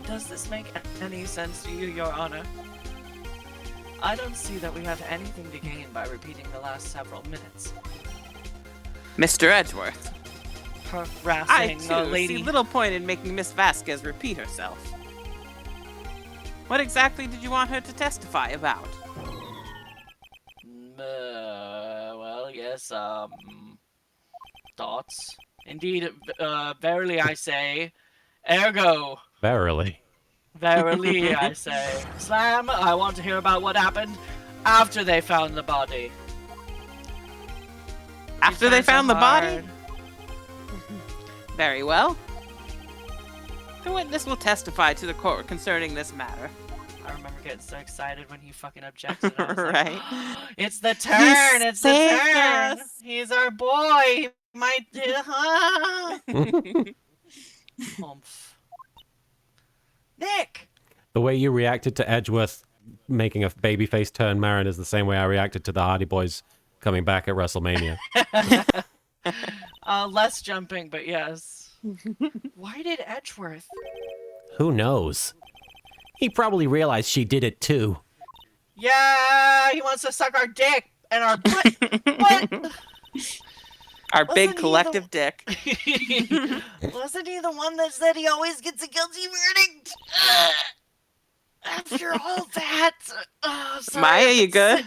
Does this make any sense to you, Your Honor? I don't see that we have anything to gain by repeating the last several minutes. Mr. Edgeworth, I Harassing a too lady. see little point in making Miss Vasquez repeat herself. What exactly did you want her to testify about? Well, yes, thoughts. Indeed, verily I say, ergo, Verily. verily I say. Slam, I want to hear about what happened after they found the body. After they found the body? Very well. The witness will testify to the court concerning this matter. I remember getting so excited when he fucking objected. I was like, Right. it's the turn! It's the saved turn! us. He's our boy! He might do. Humph. Nick! The way you reacted to Edgeworth making a babyface turn Marin is the same way I reacted to the Hardy Boys coming back at WrestleMania. Less jumping, but yes. Why did Edgeworth? Who knows? He probably realized she did it too. Yeah, he wants to suck our dick and our butt. What? Our Wasn't big he collective dick. Wasn't he the one that said he always gets a guilty verdict? After all that, sorry, Maya, I've you been good?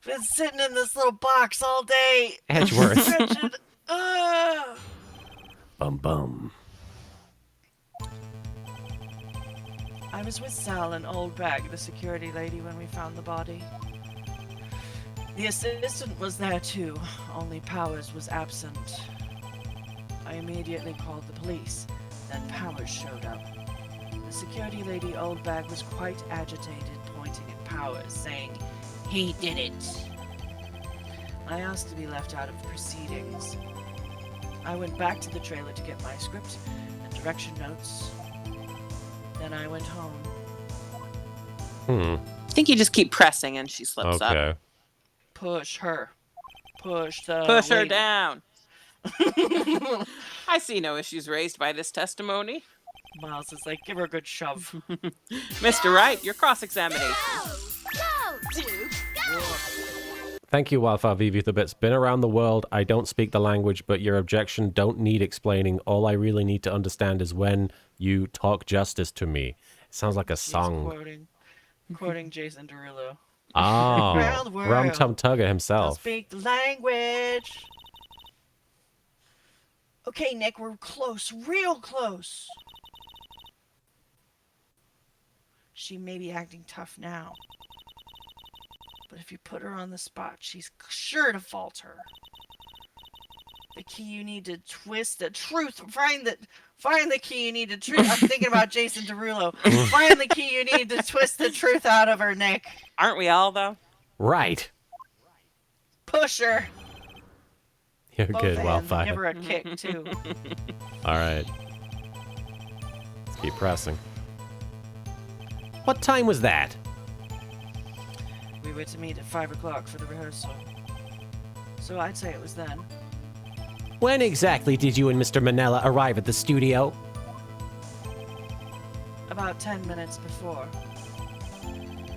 Been sitting in this little box all day. Edgeworth. Wretched. Bum bum. I was with Sal and Old Bag, the security lady, when we found the body. The assistant was there too, only Powers was absent. I immediately called the police, then Powers showed up. The security lady, Old Bag, was quite agitated, pointing at Powers, saying, "He did it." I asked to be left out of proceedings. I went back to the trailer to get my script and direction notes. Then I went home. I think you just keep pressing and she slips up. Okay. Push her. Push the Push her lady. down. I see no issues raised by this testimony. Miles is like, give her a good shove. Mr. Wright, your cross-examination. Go, Duke, go! Thank you, Wildfire Vivi the Bits. Been around the world. I don't speak the language, but your objection don't need explaining. All I really need to understand is when you talk justice to me. It sounds like a He's song. quoting Jason Derulo. Oh, Around the world. Rum Tum Tugger I'll himself. speak the language. Okay, Nick, we're close, real close. She may be acting tough now, but if you put her on the spot, she's sure to falter. The key you need to twist the truth. Find the key you need to twist. I'm thinking about Jason Derulo. Find the key you need to twist the truth out of her, Nick. Aren't we all, though? Right. Push her. You're Both good, hands. Wildfire. Give her a kick too. All right. Let's keep pressing. What time was that? We were to meet at 5 o'clock for the rehearsal. So I'd say it was then. When exactly did you and Mr. Manella arrive at the studio? About 10 minutes before.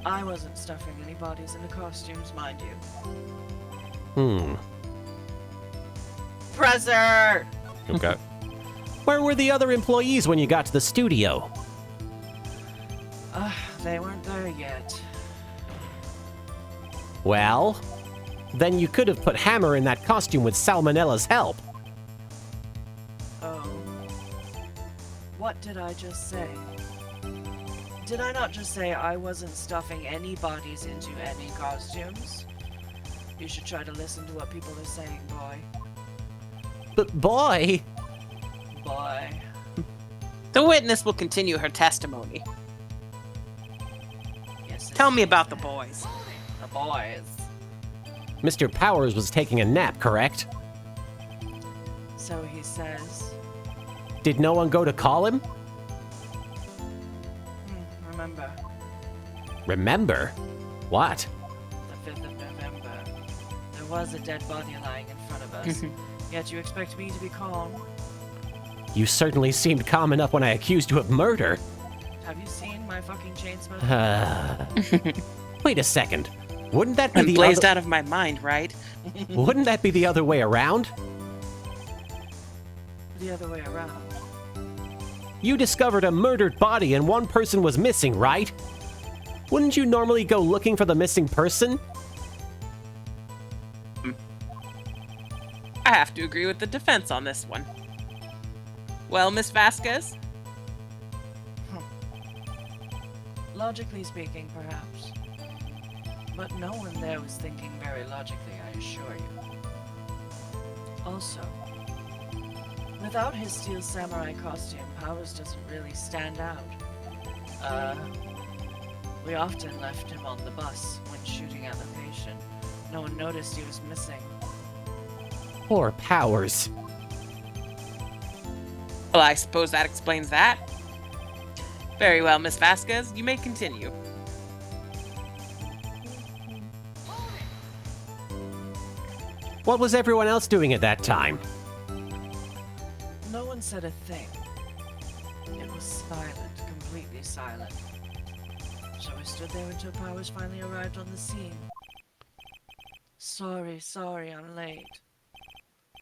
I wasn't stuffing any bodies into costumes, mind you. Presser! Okay. Where were the other employees when you got to the studio? They weren't there yet. Well, then you could have put Hammer in that costume with Salmonella's help. Oh. What did I just say? Did I not just say I wasn't stuffing any bodies into any costumes? You should try to listen to what people are saying, boy. But boy, Boy. The witness will continue her testimony. Yes, Tell me about the boys. the boys. Mr. Powers was taking a nap, correct? So he says. Did no one go to call him? Remember, Remember? What? the 5th of November. There was a dead body lying in front of us. Yet you expect me to be calm. You certainly seemed calm enough when I accused you of murder. Have you seen my fucking chain smoke? Wait a second. Wouldn't that be I'm the blazed other... out of my mind, right? Wouldn't that be the other way around? The other way around. You discovered a murdered body and one person was missing, right? Wouldn't you normally go looking for the missing person? I have have to agree with the defense on this one. Well, Miss Vasquez? Logically speaking, perhaps. But no one there was thinking very logically, I assure you. Also, without his steel samurai costume, Powers doesn't really stand out. We often left him on the bus when shooting at the patient. No one noticed he was missing. Poor Powers. Well, I suppose that explains that. Very well, Miss Vasquez. You may continue. What was everyone else doing at that time? No one said a thing. It was silent, completely silent. So we stood there until Powers finally arrived on the scene. Sorry, I'm late.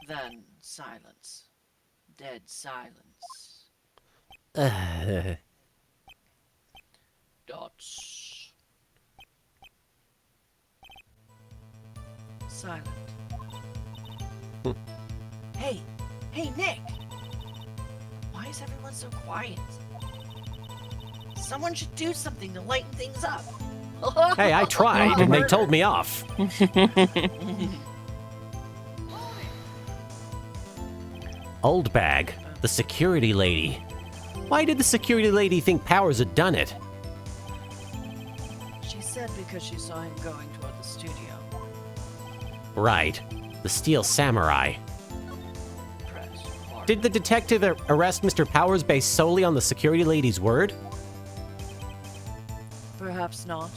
Then silence. Dead silence. Dots. Silent. Hey, Nick! Why is everyone so quiet? Someone should do something to lighten things up. Hey, I tried, and they told me off. Old bag, the security lady. Why did the security lady think Powers had done it? She said because she saw him going toward the studio. Right, the steel samurai. Press pardon. Did the detective arrest Mr. Powers based solely on the security lady's word? Perhaps not.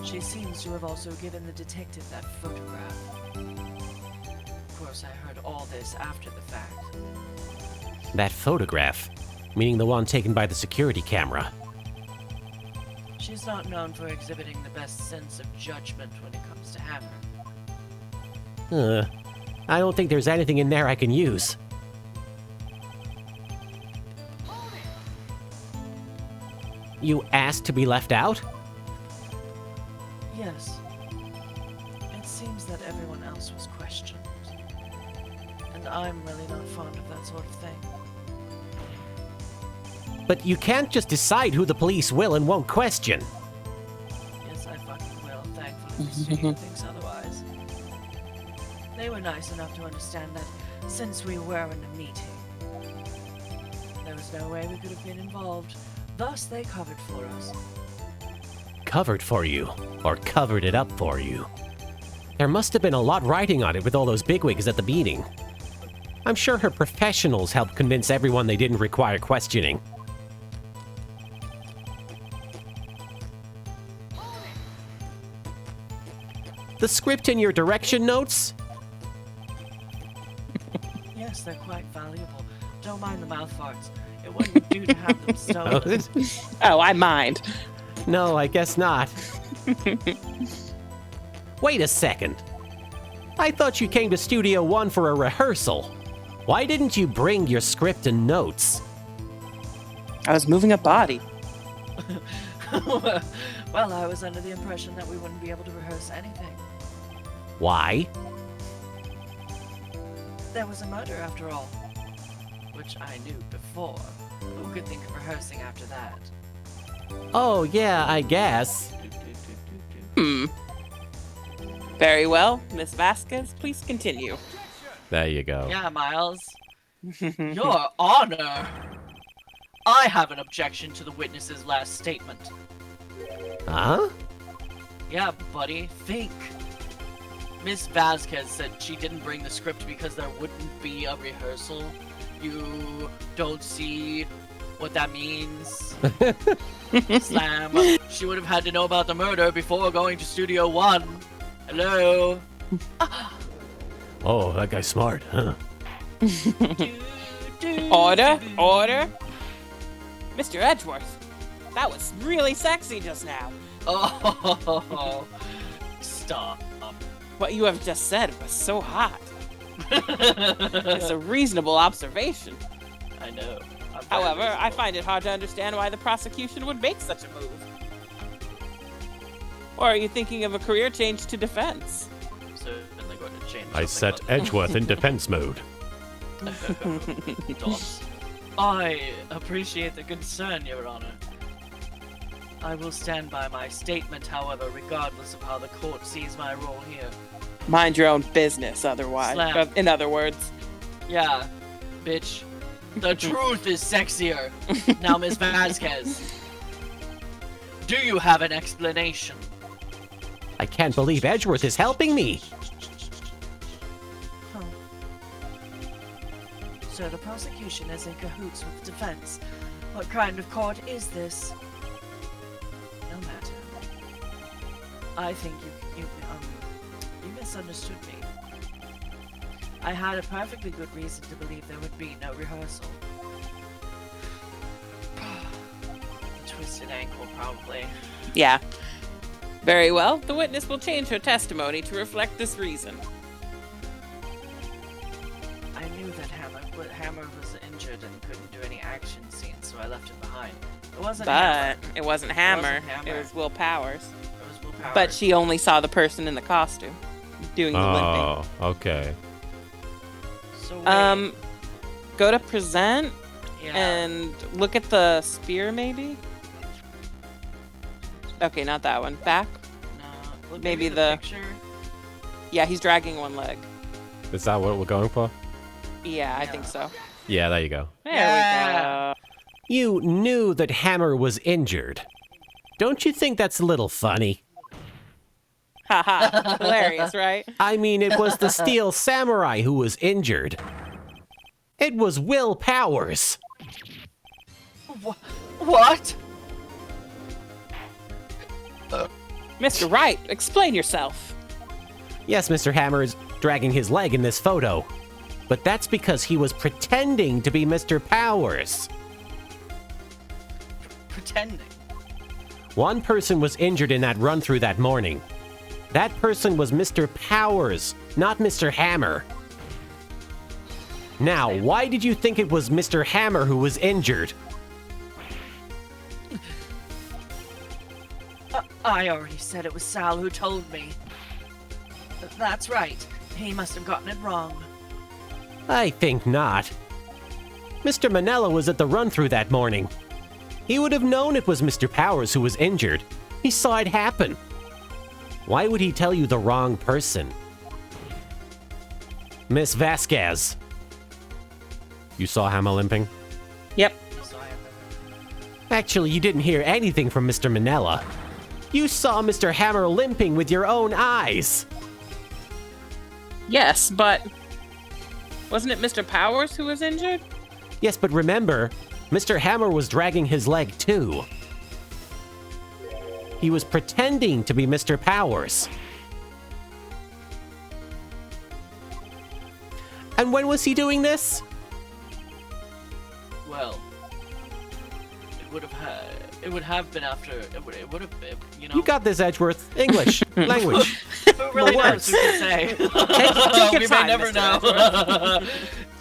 She seems to have also given the detective that photograph. Of course, I heard all this after the fact. That photograph, meaning the one taken by the security camera. She's not known for exhibiting the best sense of judgment when it comes to Hammer. I don't think there's anything in there I can use. You asked to be left out? Yes. It seems that everyone else was questioned. And I'm really not fond of that sort of thing. But you can't just decide who the police will and won't question. Yes, I fucking will. Thankfully, the studio thinks otherwise. They were nice enough to understand that since we were in a meeting, there was no way we could have been involved. Thus, they covered for us. Covered for you, or covered it up for you. There must have been a lot riding on it with all those bigwigs at the meeting. I'm sure her professionals helped convince everyone they didn't require questioning. The script in your direction notes? Yes, they're quite valuable. Don't mind the mouth farts. It wouldn't do to have them stolen. Oh, I mind. No, I guess not. Wait a second. I thought you came to Studio One for a rehearsal. Why didn't you bring your script and notes? I was moving a body. Well, I was under the impression that we wouldn't be able to rehearse anything. Why? There was a murder after all. Which I knew before. Who could think of rehearsing after that? Oh, yeah, I guess. Very well, Miss Vasquez, please continue. There you go. Yeah, Miles. Your Honor! I have an objection to the witness's last statement. Huh? Yeah, buddy, think. Miss Vasquez said she didn't bring the script because there wouldn't be a rehearsal. You don't see what that means? Slam. She would have had to know about the murder before going to Studio One. Hello? Oh, that guy's smart, huh? Order, order. Mr. Edgeworth, that was really sexy just now. Oh, stop. What you have just said was so hot. It's a reasonable observation. I know. However, I find it hard to understand why the prosecution would make such a move. Or are you thinking of a career change to defense? Certainly going wanted to change. I set Edgeworth in defense mode. Dots. I appreciate the concern, Your Honor. I will stand by my statement, however, regardless of how the court sees my role here. Mind your own business, otherwise. Slam. In other words. Yeah, bitch. The truth is sexier. Now, Miss Vasquez, do you have an explanation? I can't believe Edgeworth is helping me. Huh. So the prosecution is in cahoots with the defense. What kind of court is this? No matter. I think you misunderstood me. I had a perfectly good reason to believe there would be no rehearsal. A twisted ankle, probably. Yeah. Very well. The witness will change her testimony to reflect this reason. I knew that Hammer was injured and couldn't do any action scenes, so I left him behind. It wasn't Hammer. It wasn't Hammer. It wasn't Hammer. It was Will Powers. It was Will Powers. But she only saw the person in the costume doing the limping. Oh, okay. So wait, Go to present yeah. and look at the spear, maybe? Okay, not that one. Back? No, maybe the the- picture. Yeah, he's dragging one leg. Is that what we're going for? Yeah, I think so. Yeah, there you go. There Yeah. You knew that Hammer was injured. Don't you think that's a little funny? we go. Haha. Hilarious, right? I mean, it was the Steel Samurai who was injured. It was Will Powers. What? Mr. Wright, explain yourself. Yes, Mr. Hammer is dragging his leg in this photo. But that's because he was pretending to be Mr. Powers. Pretending. One person was injured in that run-through that morning. That person was Mr. Powers, not Mr. Hammer. Now, why did you think it was Mr. Hammer who was injured? I already said it was Sal who told me. That's right. He must have gotten it wrong. I think not. Mr. Manella was at the run-through that morning. He would have known it was Mr. Powers who was injured. He saw it happen. Why would he tell you the wrong person? Miss Vasquez. You saw Hammer limping? Yep. Actually, you didn't hear anything from Mr. Manella. You saw Mr. Hammer limping with your own eyes. Yes, but wasn't it Mr. Powers who was injured? Yes, but remember, Mr. Hammer was dragging his leg too. He was pretending to be Mr. Powers. And when was he doing this? Well, it would have been after. It would have been. You know. You got this, Edgeworth. English. Language. Who really knows? Who can say? Take your We may time, never Mr. know.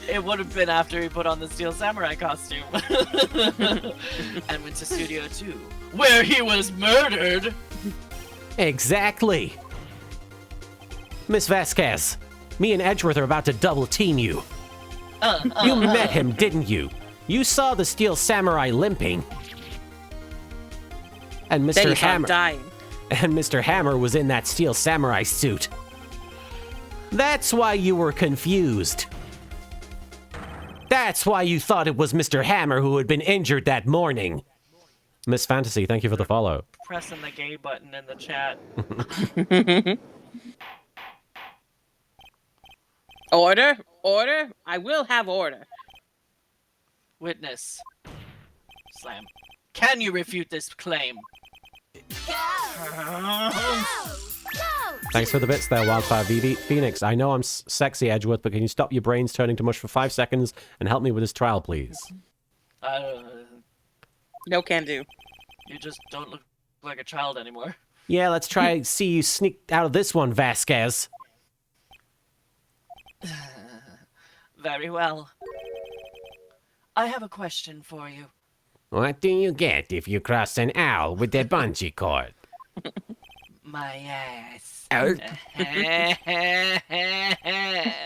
It would have been after he put on the Steel Samurai costume and went to Studio 2, where he was murdered. Exactly. Miss Vasquez, me and Edgeworth are about to double team you. You met him, didn't you? You saw the Steel Samurai limping. And Then Mr. you saw him Hammer dying. and Mr. Hammer was in that Steel Samurai suit. That's why you were confused. That's why you thought it was Mr. Hammer who had been injured that morning. Miss Fantasy, thank you for the follow. Pressing the gay button in the chat. Order? Order? I will have order. Witness. Slam. Can you refute this claim? Thanks for the bits there, Wildfire VB. Phoenix, I know I'm sexy, Edgeworth, but can you stop your brains turning to mush for 5 seconds and help me with this trial, please? No can do. You just don't look like a child anymore. Yeah, let's try see you sneak out of this one, Vasquez. Very well. I have a question for you. What do you get if you cross an owl with a bungee cord? my ass.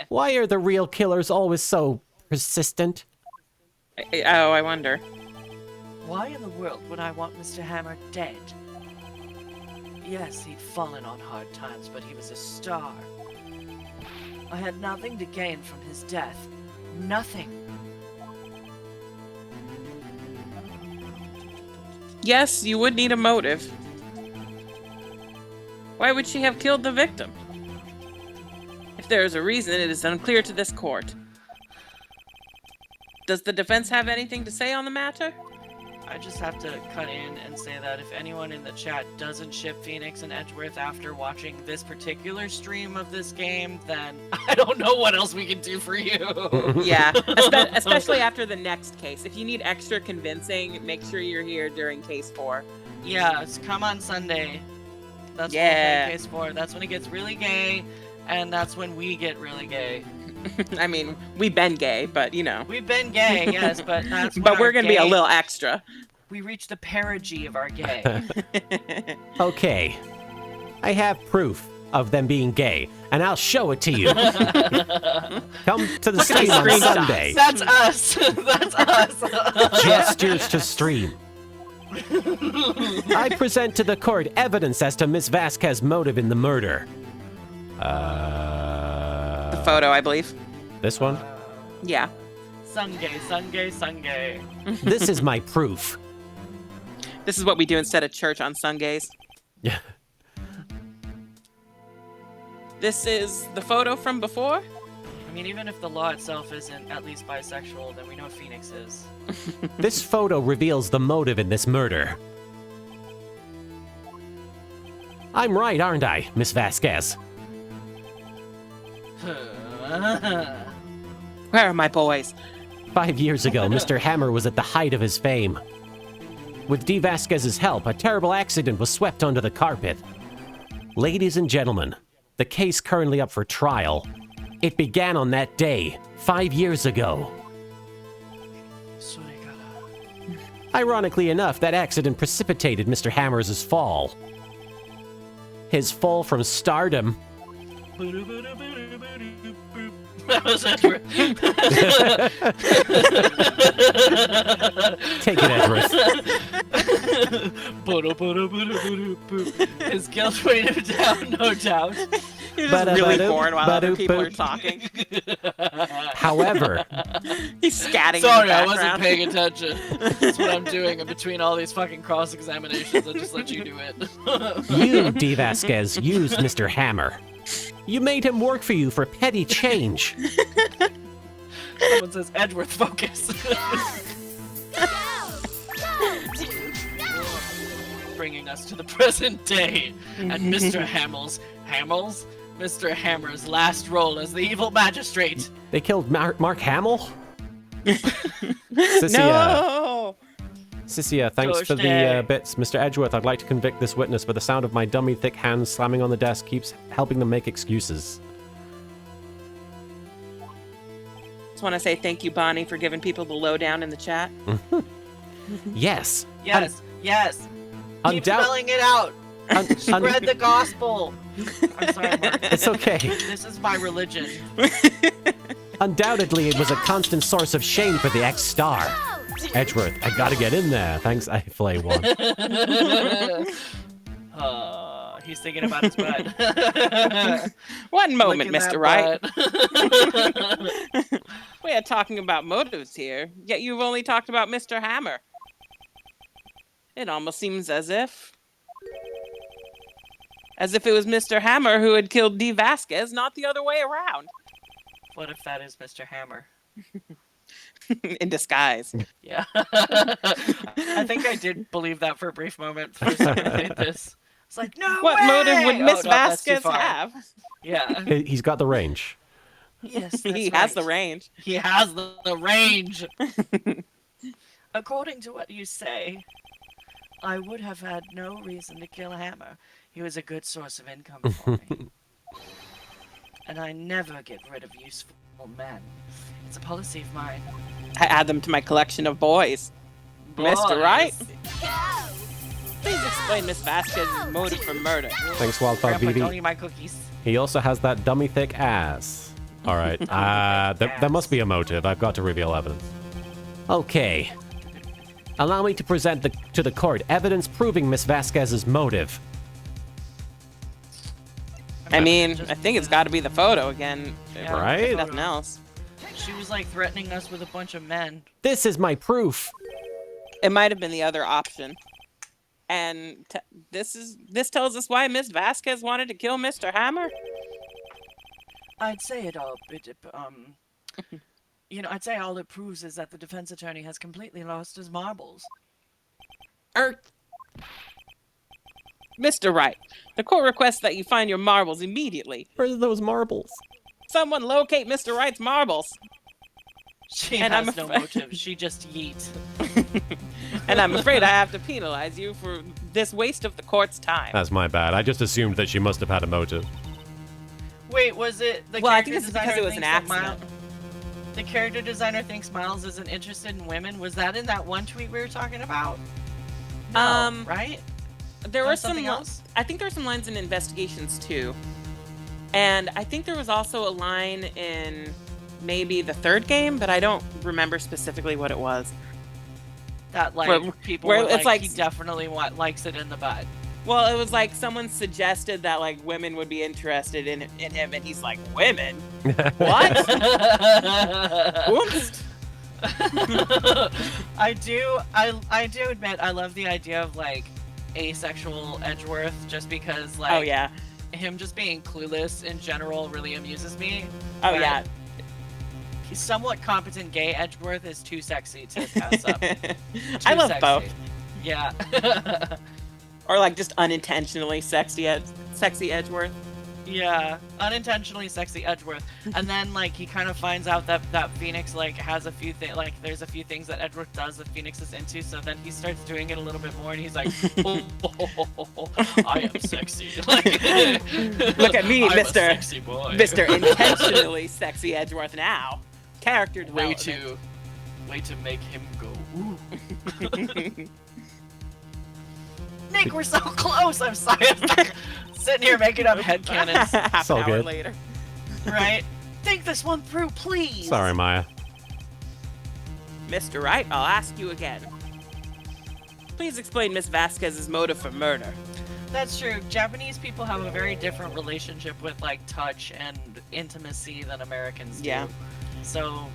Why are the real killers always so persistent? Oh, I wonder. Why in the world would I want Mr. Hammer dead? Yes, he'd fallen on hard times, but he was a star. I had nothing to gain from his death. Nothing. Yes, you would need a motive. Why would she have killed the victim? If there is a reason, it is unclear to this court. Does the defense have anything to say on the matter? I just have to cut in and say that if anyone in the chat doesn't ship Phoenix and Edgeworth after watching this particular stream of this game, then I don't know what else we can do for you. Yeah, especially after the next case. If you need extra convincing, make sure you're here during case 4. Yes, come on Sunday. That's Yeah. when case 4. That's when it gets really gay, and that's when we get really gay. I mean, we've been gay, but you know. We've been gay, yes, but that's But we're gonna be a little extra. We reach the perigee of our gay. Okay. I have proof of them being gay, and I'll show it to you. Come to the Look at stream these on screenshots. Sunday. That's us. That's us. Gestures to stream. I present to the court evidence as to Miss Vasquez's motive in the murder. The photo, I believe. This one? Yeah. Sungay, Sungay, Sungay. This is my proof. This is what we do instead of church on Sundays. Yeah. This is the photo from before? I mean, even if the law itself isn't at least bisexual, then we know Phoenix is. This photo reveals the motive in this murder. I'm right, aren't I, Miss Vasquez? Where are my boys? 5 years ago, Mr. Hammer was at the height of his fame. With D. Vasquez's help, a terrible accident was swept under the carpet. Ladies and gentlemen, the case currently up for trial. It began on that day, 5 years ago. Ironically enough, that accident precipitated Mr. Hammer's fall. His fall from stardom. That was Edward. Take it, Edward. His guilt weighed him down, no doubt. He's just really bored while other people are talking. However, he's scatting Sorry, in the I wasn't background. paying attention. That's what I'm doing in between all these fucking cross-examinations. I just let you do it. you, D. Vasquez, used Mr. Hammer. You made him work for you for petty change. Someone says, Edgeworth, focus. Bringing us to the present day and Mr. Mr. Hammer's last role as the evil magistrate. They killed Mark Hamill? Sissy, No! Sissy, thanks for the bits. Mr. Edgeworth, I'd like to convict this witness, but the sound of my dummy thick hands slamming on the desk keeps helping them make excuses. Just want to say thank you, Bonnie, for giving people the lowdown in the chat. Yes. Yes, yes. Keep Undoubt- spelling it out. Spread the gospel. I'm sorry, Mark. It's okay. This is my religion. Undoubtedly, it was a constant source of shame for the ex-star. Edgeworth, I gotta get in there. Thanks, I flay one. He's thinking about his butt. One moment, Licking Mr. that Wright. We are talking about motives here, yet you've only talked about Mr. Hammer. It almost seems as if it was Mr. Hammer who had killed D. Vasquez, not the other way around. What if that is Mr. Hammer? In disguise. Yeah. I think I did believe that for a brief moment before someone made this. It's like, no What way! motive would Miss Oh, no, that's too Vasquez far. have? Yeah. He's got the range. Yes, He that's has the right. range. He has the range. According to what you say, I would have had no reason to kill Hammer. He was a good source of income for me. And I never get rid of useful men. It's a policy of mine. I add them to my collection of boys. Mr. Wright? Boys. explain Miss Vasquez's motive for murder. Thanks, Wildfire Grandpa, don't BB. eat my cookies. He also has that dummy thick ass. All right. There must be a motive. I've got to reveal evidence. Okay. Allow me to present to the court evidence proving Miss Vasquez's motive. I mean, I think it's got to be the photo again. Yeah, Right? If nothing else. She was like threatening us with a bunch of men. This is my proof. It might have been the other option. And this tells us why Miss Vasquez wanted to kill Mr. Hammer. I'd say I'd say all it proves is that the defense attorney has completely lost his marbles. Mr. Wright, the court requests that you find your marbles immediately. Where's those marbles? Someone locate Mr. Wright's marbles. She And has I'm no afraid- motive. She just yeets. And I'm afraid I have to penalize you for this waste of the court's time. That's my bad. I just assumed that she must have had a motive. Wait, was it the Well, I character think it's because designer it was an thinks that accident. The character designer thinks Miles isn't interested in women? Was that in that one tweet we were talking about? No, right? There Or were some something else? I think there were some lines in Investigations too. And I think there was also a line in maybe the third game, but I don't remember specifically what it was. That like Where- people where were it's like, like- he definitely likes it in the butt. Well, it was like someone suggested that like women would be interested in him, and he's like, women? What? Oops. I do admit I love the idea of like asexual Edgeworth just because like Oh yeah. him just being clueless in general really amuses me. Oh but yeah. He's somewhat competent gay Edgeworth is too sexy to pass up. I Too love sexy. both. Yeah. Or like just unintentionally sexy Edgeworth. Yeah, unintentionally sexy Edgeworth, and then like he kind of finds out that Phoenix like has a few things, like there's a few things that Edgeworth does that Phoenix is into, so then he starts doing it a little bit more, and he's like, I am sexy. Like, Look at me, I'm a Mr. sexy boy. Mr. Intentionally Sexy Edgeworth now. Character Way development. to make him go. Ooh. Nick, we're so close. I'm sorry. I'm sitting here making up headcanons, Half It's all an hour good. later. right? Think this one through, please. Sorry, Maya. Mr. Wright, I'll ask you again. Please explain Miss Vasquez's motive for murder. That's true. Japanese people have a very different relationship with like touch and intimacy than Americans do. Yeah. So,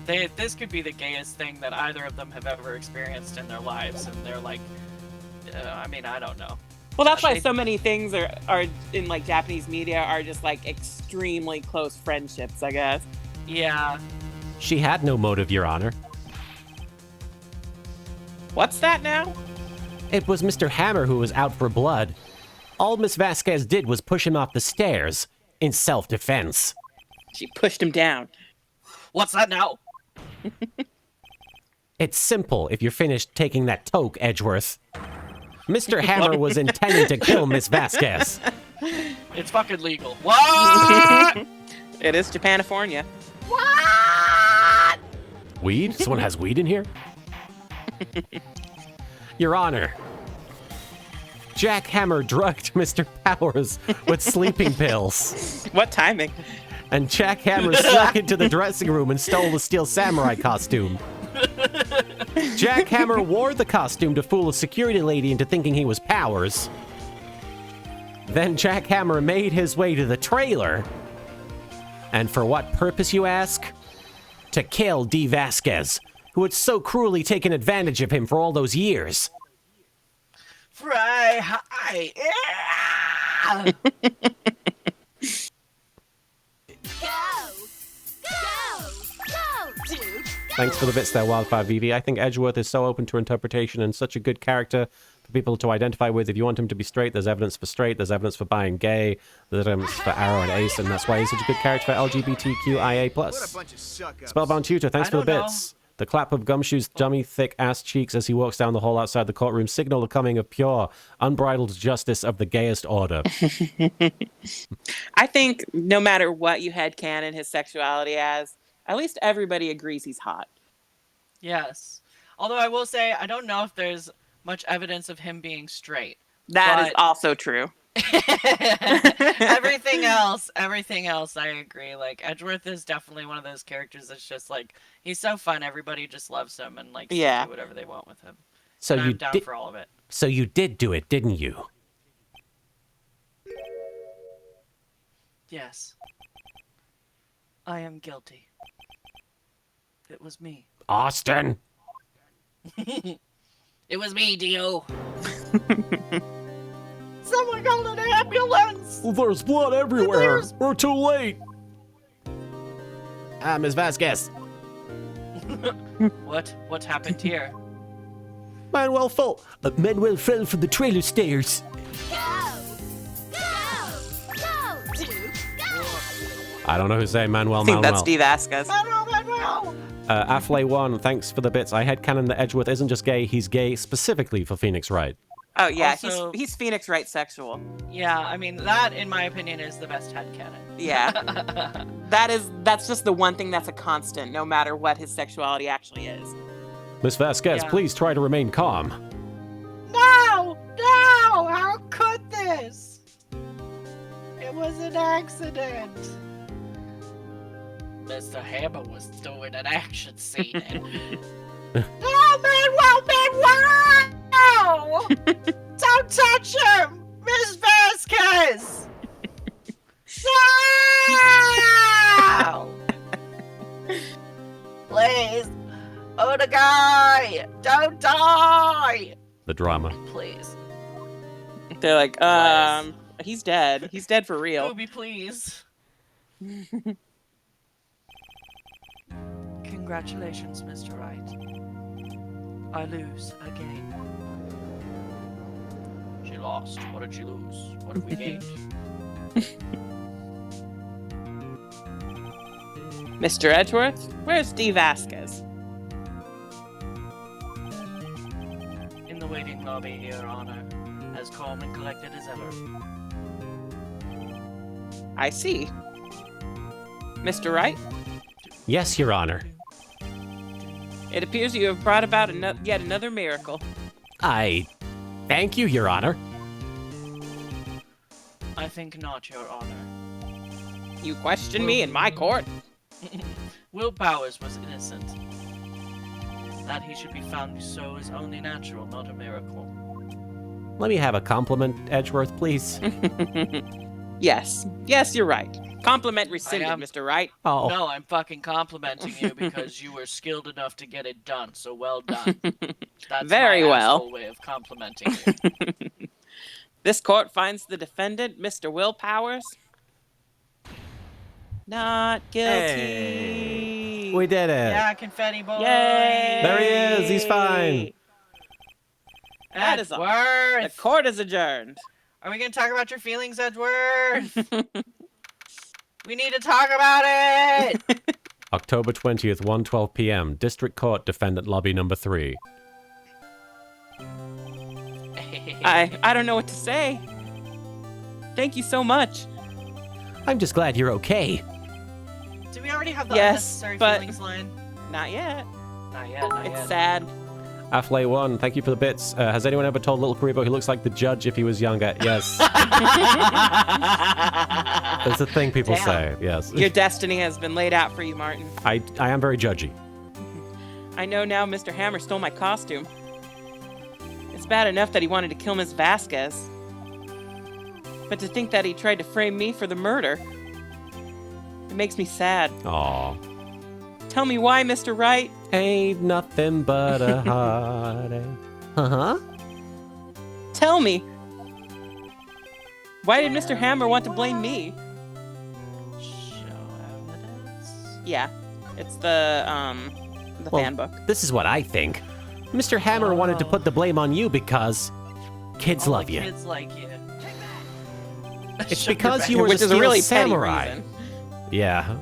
this could be the gayest thing that either of them have ever experienced in their lives, and they're like, I don't know. Well, that's why They- so many things are in like Japanese media are just like extremely close friendships, I guess. Yeah. She had no motive, Your Honor. What's that now? It was Mr. Hammer who was out for blood. All Miss Vasquez did was push him off the stairs in self-defense. She pushed him down. What's that now? It's simple if you're finished taking that toke, Edgeworth. Mr. Hammer was intending to kill Miss Vasquez. It's fucking legal. What? It is Japanifornia. Weed? Someone has weed in here? Your Honor, Jack Hammer drugged Mr. Powers with sleeping pills. What timing? And Jack Hammer snuck into the dressing room and stole the Steel Samurai costume. Jack Hammer wore the costume to fool a security lady into thinking he was Powers. Then Jack Hammer made his way to the trailer. And for what purpose, you ask? To kill Dee Vasquez, who had so cruelly taken advantage of him for all those years. Fry high. Yeah! Go, dude. Thanks for the bits there, Wildfire VV. I think Edgeworth is so open to interpretation and such a good character for people to identify with. If you want him to be straight, there's evidence for straight, there's evidence for bi and gay, there's evidence for Arrow and Ace, and that's why he's such a good character for LGBTQIA+. Spellbound Tutor, thanks I for the don't bits. The clap of Gumshoe's dummy thick ass cheeks as he walks down the hall outside the courtroom signal the coming of pure, unbridled justice of the gayest order. I think no matter what you headcanon his sexuality as, at least everybody agrees he's hot. Yes. Although I will say, I don't know if there's much evidence of him being straight. That is But- also true. everything else, I agree. Like, Edgeworth is definitely one of those characters that's just like, he's so fun. Everybody just loves him and likes to do whatever they want with him. So And you I'm down did. for all of it. So you did do it, didn't you? Yes. I am guilty. It was me. Austin. It was me, Dio. Someone called an ambulance! There's blood everywhere. We're too late. Ms. Vasquez. What happened here? Manuel fell from the trailer stairs. I don't know who's saying Manuel. I think that's Steve Vasquez. Affley1, thanks for the bits. I headcanon that Edgeworth isn't just gay, he's gay specifically for Phoenix Wright. Oh yeah, Also- he's Phoenix Wright sexual. Yeah, I mean, that, in my opinion, is the best headcanon. Yeah. That's just the one thing that's a constant, no matter what his sexuality actually is. Miss Vasquez, Yeah. please try to remain calm. No! How could this? It was an accident. Mr. Hammer was doing an action scene. Manuel! Don't touch him! Miss Vasquez! No! Please! Oh, the guy! Don't die! The drama. Please. They're like, he's dead. He's dead for real. Booby, please. Congratulations, Mr. Wright. I lose again. She lost. What did she lose? What did we gain? Mr. Edgeworth, where's Steve Vasquez? In the waiting lobby, Your Honor, as calm and collected as ever. I see. Mr. Wright, Yes, Your Honor. it appears you have brought about yet another miracle. I thank you, Your Honor. I think not, Your Honor. You question me in my court? Will Powers was innocent. That he should be found so is only natural, not a miracle. Let me have a compliment, Edgeworth, please. Yes, you're right. Compliment rescinded, I am- Mr. Wright. Oh, No, I'm fucking complimenting you because you were skilled enough to get it done, so well done. That's Very my well. asshole way of complimenting you. This court finds the defendant, Mr. Will Powers, not guilty. we did it. Yeah, confetti boy! Yay! There he is. He's fine. That is all. The Edgeworth! court is adjourned. Are we gonna talk about your feelings, Edgeworth? We need to talk about it! October 20th, 1:12 p.m. District Court, Defendant Lobby Number 3. I don't know what to say. Thank you so much. I'm just glad you're okay. Do we already have the Yes, unnecessary but- feelings line? Not yet. Not yet, not It's yet. sad. Affley1, thank you for the bits. Has anyone ever told Little Karibo he looks like the judge if he was younger? Yes. It's a thing people Damn. say, yes. Your destiny has been laid out for you, Martin. I am very judgy. I know now Mr. Hammer stole my costume. It's bad enough that he wanted to kill Miss Vasquez. But to think that he tried to frame me for the murder, it makes me sad. Aw. Tell me why, Mr. Wright. Ain't nothing but a heartache. Uh-huh. Tell me. Why did Mr. Hammer want to blame me? Show evidence? Yeah, it's the Well, fan book. This is what I think. Mr. Hammer wanted to put the blame on you because kids All love the you. kids like you. It's Show your because back. you were Which the is a Steel really Samurai. petty reason. Yeah.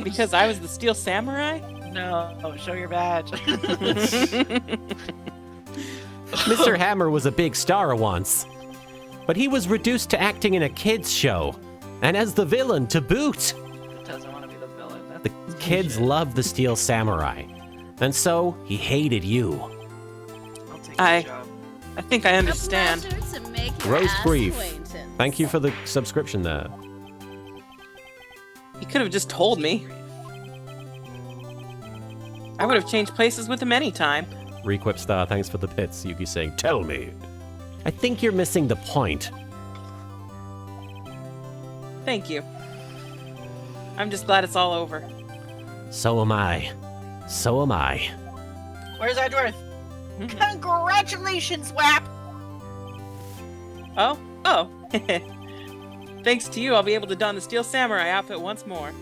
Because I was the Steel Samurai? No, show your badge. Mr. Hammer was a big star once, but he was reduced to acting in a kids show, and as the villain to boot. Doesn't want to be the villain. The That's kids bullshit. loved the Steel Samurai, and so he hated you. I job. think I understand. A pleasure to make your Roast Brief. acquaintance. Thank you for the subscription there. He could have just told me. I would have changed places with him anytime. Requip Star, thanks for the bits. Yuki saying, tell me. I think you're missing the point. Thank you. I'm just glad it's all over. So am I. So am I. Where's Edgeworth? Congratulations, WAP! Oh? Thanks to you, I'll be able to don the Steel Samurai outfit once more.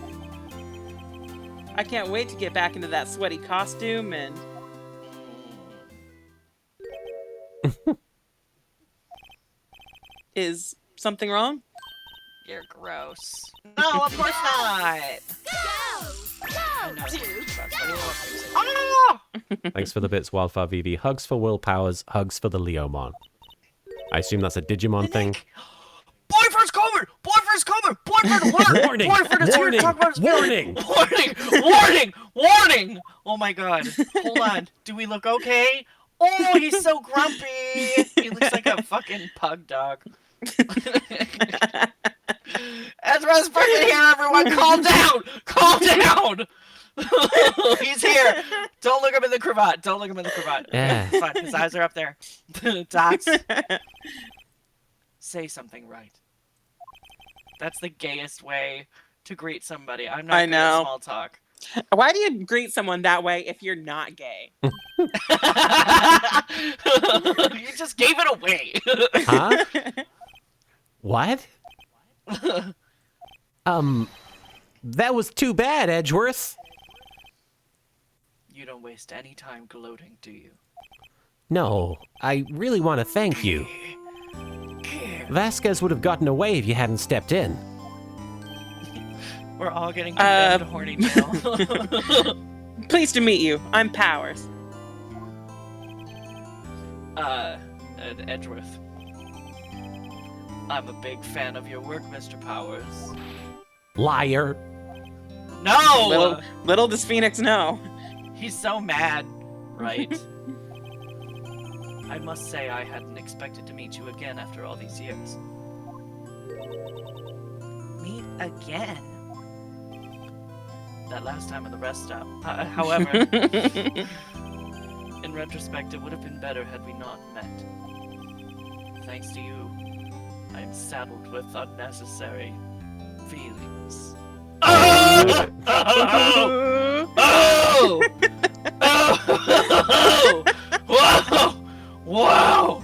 I can't wait to get back into that sweaty costume and... Is something wrong? You're gross. No, of course not! Go, dude. Oh! Thanks for the bits, Wildfire VV. Hugs for Will Powers, hugs for the Leomon. I assume that's a Digimon thing. Boyfriend's coming! Boyfriend's coming! Boyfriend alert! Warning! Boyfriend is here to Warning! talk about his Warning! Warning! Warning! Warning! Oh my god. Hold on. Do we look okay? Oh, he's so grumpy! He looks like a fucking pug dog. Ezra's fucking here, everyone! Calm down! Calm down! He's here! Don't look him in the cravat. Don't look him in the cravat. Yeah. It's fine. His eyes are up there. Docs. Say something right. That's the gayest way to greet somebody. I'm not I good know. at small talk. Why do you greet someone that way if you're not gay? You just gave it away. Huh? What? That was too bad, Edgeworth. You don't waste any time gloating, do you? No, I really want to thank you. Vasquez would have gotten away if you hadn't stepped in. We're all getting condemned to horny jail. Pleased to meet you. I'm Powers. Edgeworth. I'm a big fan of your work, Mr. Powers. Liar. No! Little does Phoenix know. He's so mad, right? I must say I hadn't expected to meet you again after all these years. Meet again? That last time at the rest stop. However, in retrospect, it would have been better had we not met. Thanks to you, I am saddled with unnecessary feelings. Oh! Oh! Oh! Whoa! Whoa!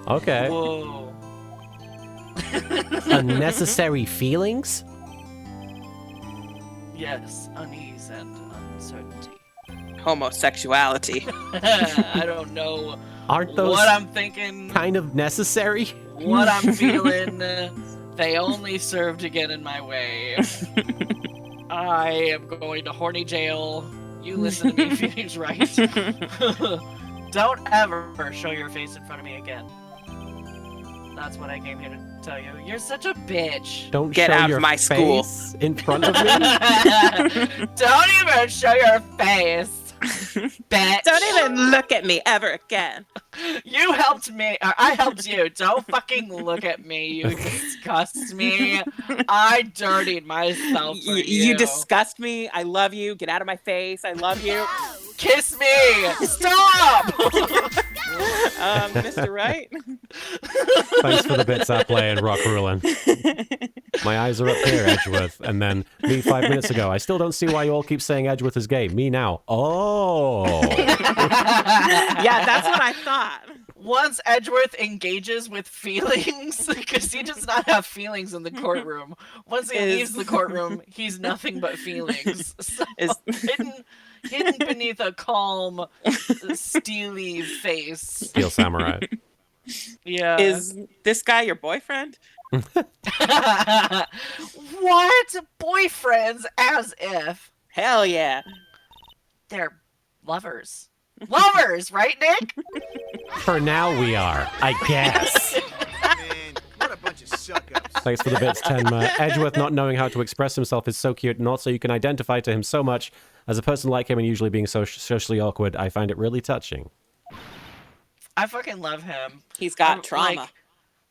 Okay. Whoa! Unnecessary feelings? Yes, unease and uncertainty. Homosexuality. I don't know Aren't those what I'm thinking, kind of necessary? what I'm feeling. They only serve to get in my way. I am going to horny jail. You listen to me, Phoenix Wright. Don't ever show your face in front of me again. That's what I came here to tell you. You're such a bitch. Don't Get show out of your my school. face in front of me. Don't even show your face. Bitch. Don't even look at me ever again. You helped me. Or I helped you. Don't fucking look at me. You disgust me. I dirtied myself for you. You disgust me. I love you. Get out of my face. I love you. Kiss me. Stop. Mr. Wright? Thanks for the bits I play and rock rulin'. My eyes are up here, Edgeworth. And then me 5 minutes ago. I still don't see why you all keep saying Edgeworth is gay. Me now. Oh. Yeah, that's what I thought. Once Edgeworth engages with feelings, because he does not have feelings in the courtroom. Once he leaves the courtroom, he's nothing but feelings. So hidden beneath a calm, steely face. Steel Samurai. Yeah. Is this guy your boyfriend? What? Boyfriends? As if. Hell yeah. They're lovers. Lovers, right, Nick? For now we are, I guess. Man, what a bunch of suck-ups. Thanks for the bits, Tenma. Edgeworth not knowing how to express himself is so cute, and also you can identify to him so much. As a person like him and usually being so socially awkward, I find it really touching. I fucking love him. He's got I- trauma.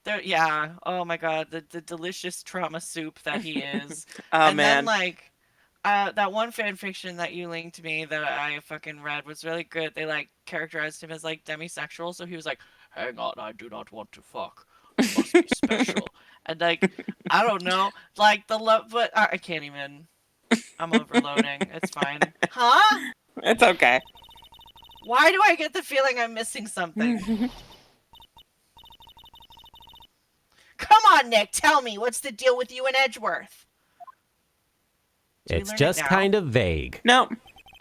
like, yeah. Oh my god, the delicious trauma soup that he is. Oh And man. then like that one fan fiction that you linked me that I fucking read was really good. They like characterized him as like demisexual, so he was like, "Hang on, I do not want to fuck. I must be special." And like, I don't know, like the love, but I can't even. I'm overloading. It's fine. Huh? It's okay. Why do I get the feeling I'm missing something? Come on, Nick, tell me, what's the deal with you and Edgeworth? Did we It's learn it just now? kind of vague. No.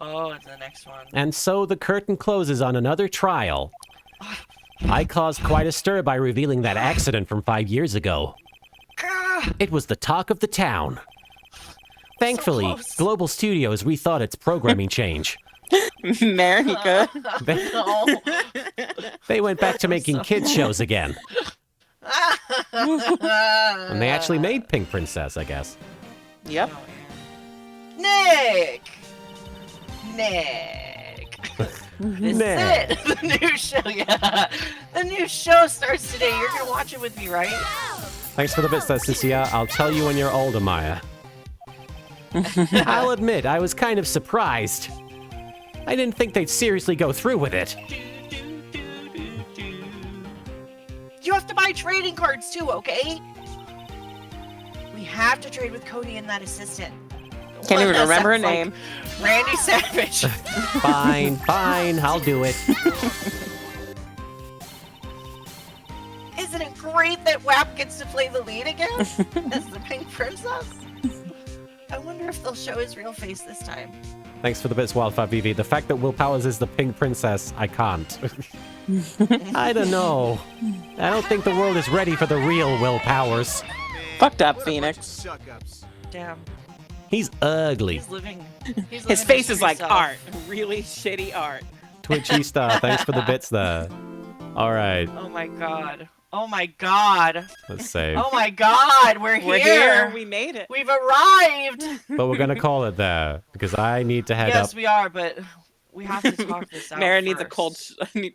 Oh, it's the next one. And so the curtain closes on another trial. I caused quite a stir by revealing that accident from 5 years ago. Gah! It was the talk of the town. Thankfully, close. Global Studios rethought its programming change. Marin, you good? No. They went back to making kids shows again. And they actually made Pink Princess, I guess. Yep. Nick! This Nick. is it! The new show, yeah. The new show starts today. You're gonna watch it with me, right? Thanks for the bits there, Cecilia. I'll tell you when you're older, Maya. I'll admit, I was kind of surprised. I didn't think they'd seriously go through with it. You have to buy trading cards too, okay? We have to trade with Cody and that assistant. Can't even That remember her sounds like name. Randy Savage. Fine, fine, I'll do it. Isn't it great that WAP gets to play the lead again as the Pink Princess? I wonder if they'll show his real face this time. Thanks for the bits, Wildfire VV. The fact that Will Powers is the Pink Princess, I can't. I don't know. I don't think the world is ready for the real Will Powers. Fucked up, What a bunch of Phoenix. suck-ups. Damn. He's ugly. He's living. His face is like self. art. Really shitty art. Twitchy Star, thanks for the bits there. All right, Oh my god. Oh my god. let's save. Oh my god. We're here. We're here. We made it. We've arrived. But we're gonna call it there because I need to head Yes, up. we are, but we have to talk this out. Marin needs a first. cold.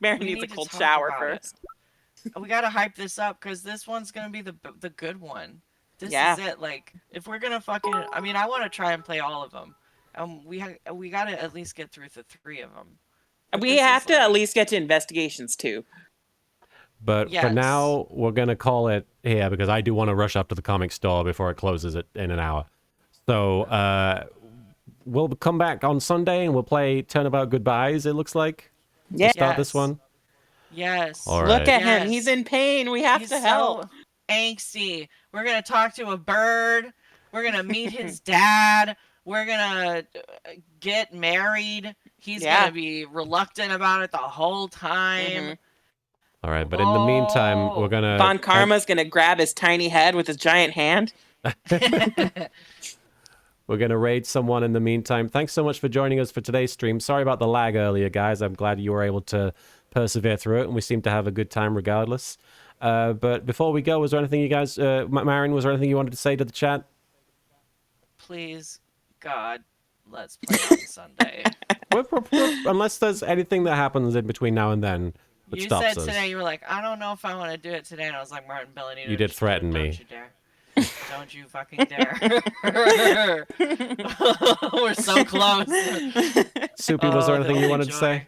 Marin We needs a need to cold talk shower about it. first. We gotta hype this up because this one's gonna be the good one. This Yeah. is it. Like, if we're gonna fucking, I mean, I want to try and play all of them. We gotta at least get through the 3 of them. But We this have is to like- at least get to investigations too. But for Yes. now, we're gonna call it here because I do want to rush up to the comic store before it closes in an hour. So we'll come back on Sunday and we'll play Turnabout Goodbyes. It looks like. Yeah. Start this one. Yes. All Look right. at him. Yes. He's in pain. We have He's to help. so angsty. We're gonna talk to a bird. We're gonna meet his dad. We're gonna get married. He's Yeah. gonna be reluctant about it the whole time. Mhm. All right. But in the meantime, we're gonna. Von Karma's gonna grab his tiny head with his giant hand. We're going to raid someone in the meantime. Thanks so much for joining us for today's stream. Sorry about the lag earlier, guys. I'm glad you were able to persevere through it, and we seem to have a good time regardless. But before we go, was there anything you guys... Marin, was there anything you wanted to say to the chat? Please, God, let's play on Sunday. Unless there's anything that happens in between now and then that You stops said us. today, you were like, I don't know if I want to do it today. And I was like, Martin, Billy, neither You did just threaten don't me. you dare. Don't you fucking dare. We're so close. Soupy, was there Oh, anything the you only wanted to joy. say?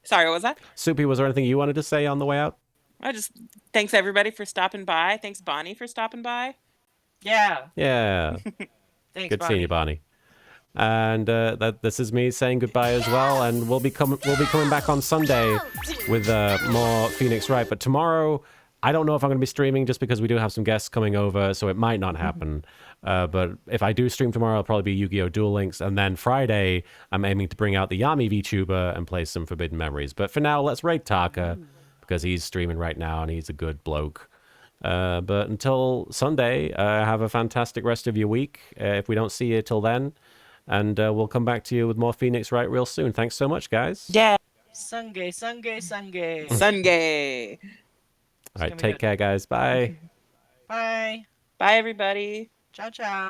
Sorry, what was that? Soupy, was there anything you wanted to say on the way out? Thanks everybody for stopping by. Thanks Bonnie for stopping by. Yeah. Yeah. Thanks, Good Bonnie. seeing you, Bonnie. And this is me saying goodbye as well. And we'll be coming back on Sunday with more Phoenix Wright. But tomorrow, I don't know if I'm going to be streaming just because we do have some guests coming over, so it might not happen. But if I do stream tomorrow, it'll probably be Yu-Gi-Oh! Duel Links. And then Friday, I'm aiming to bring out the Yami VTuber and play some Forbidden Memories. But for now, let's raid Taka because he's streaming right now and he's a good bloke. But until Sunday, have a fantastic rest of your week. If we don't see you till then. And we'll come back to you with more Phoenix Wright real soon. Thanks so much, guys. Yeah. Sunday. Sunday. All right, take care, guys. Bye. Bye. Bye everybody. Ciao, ciao.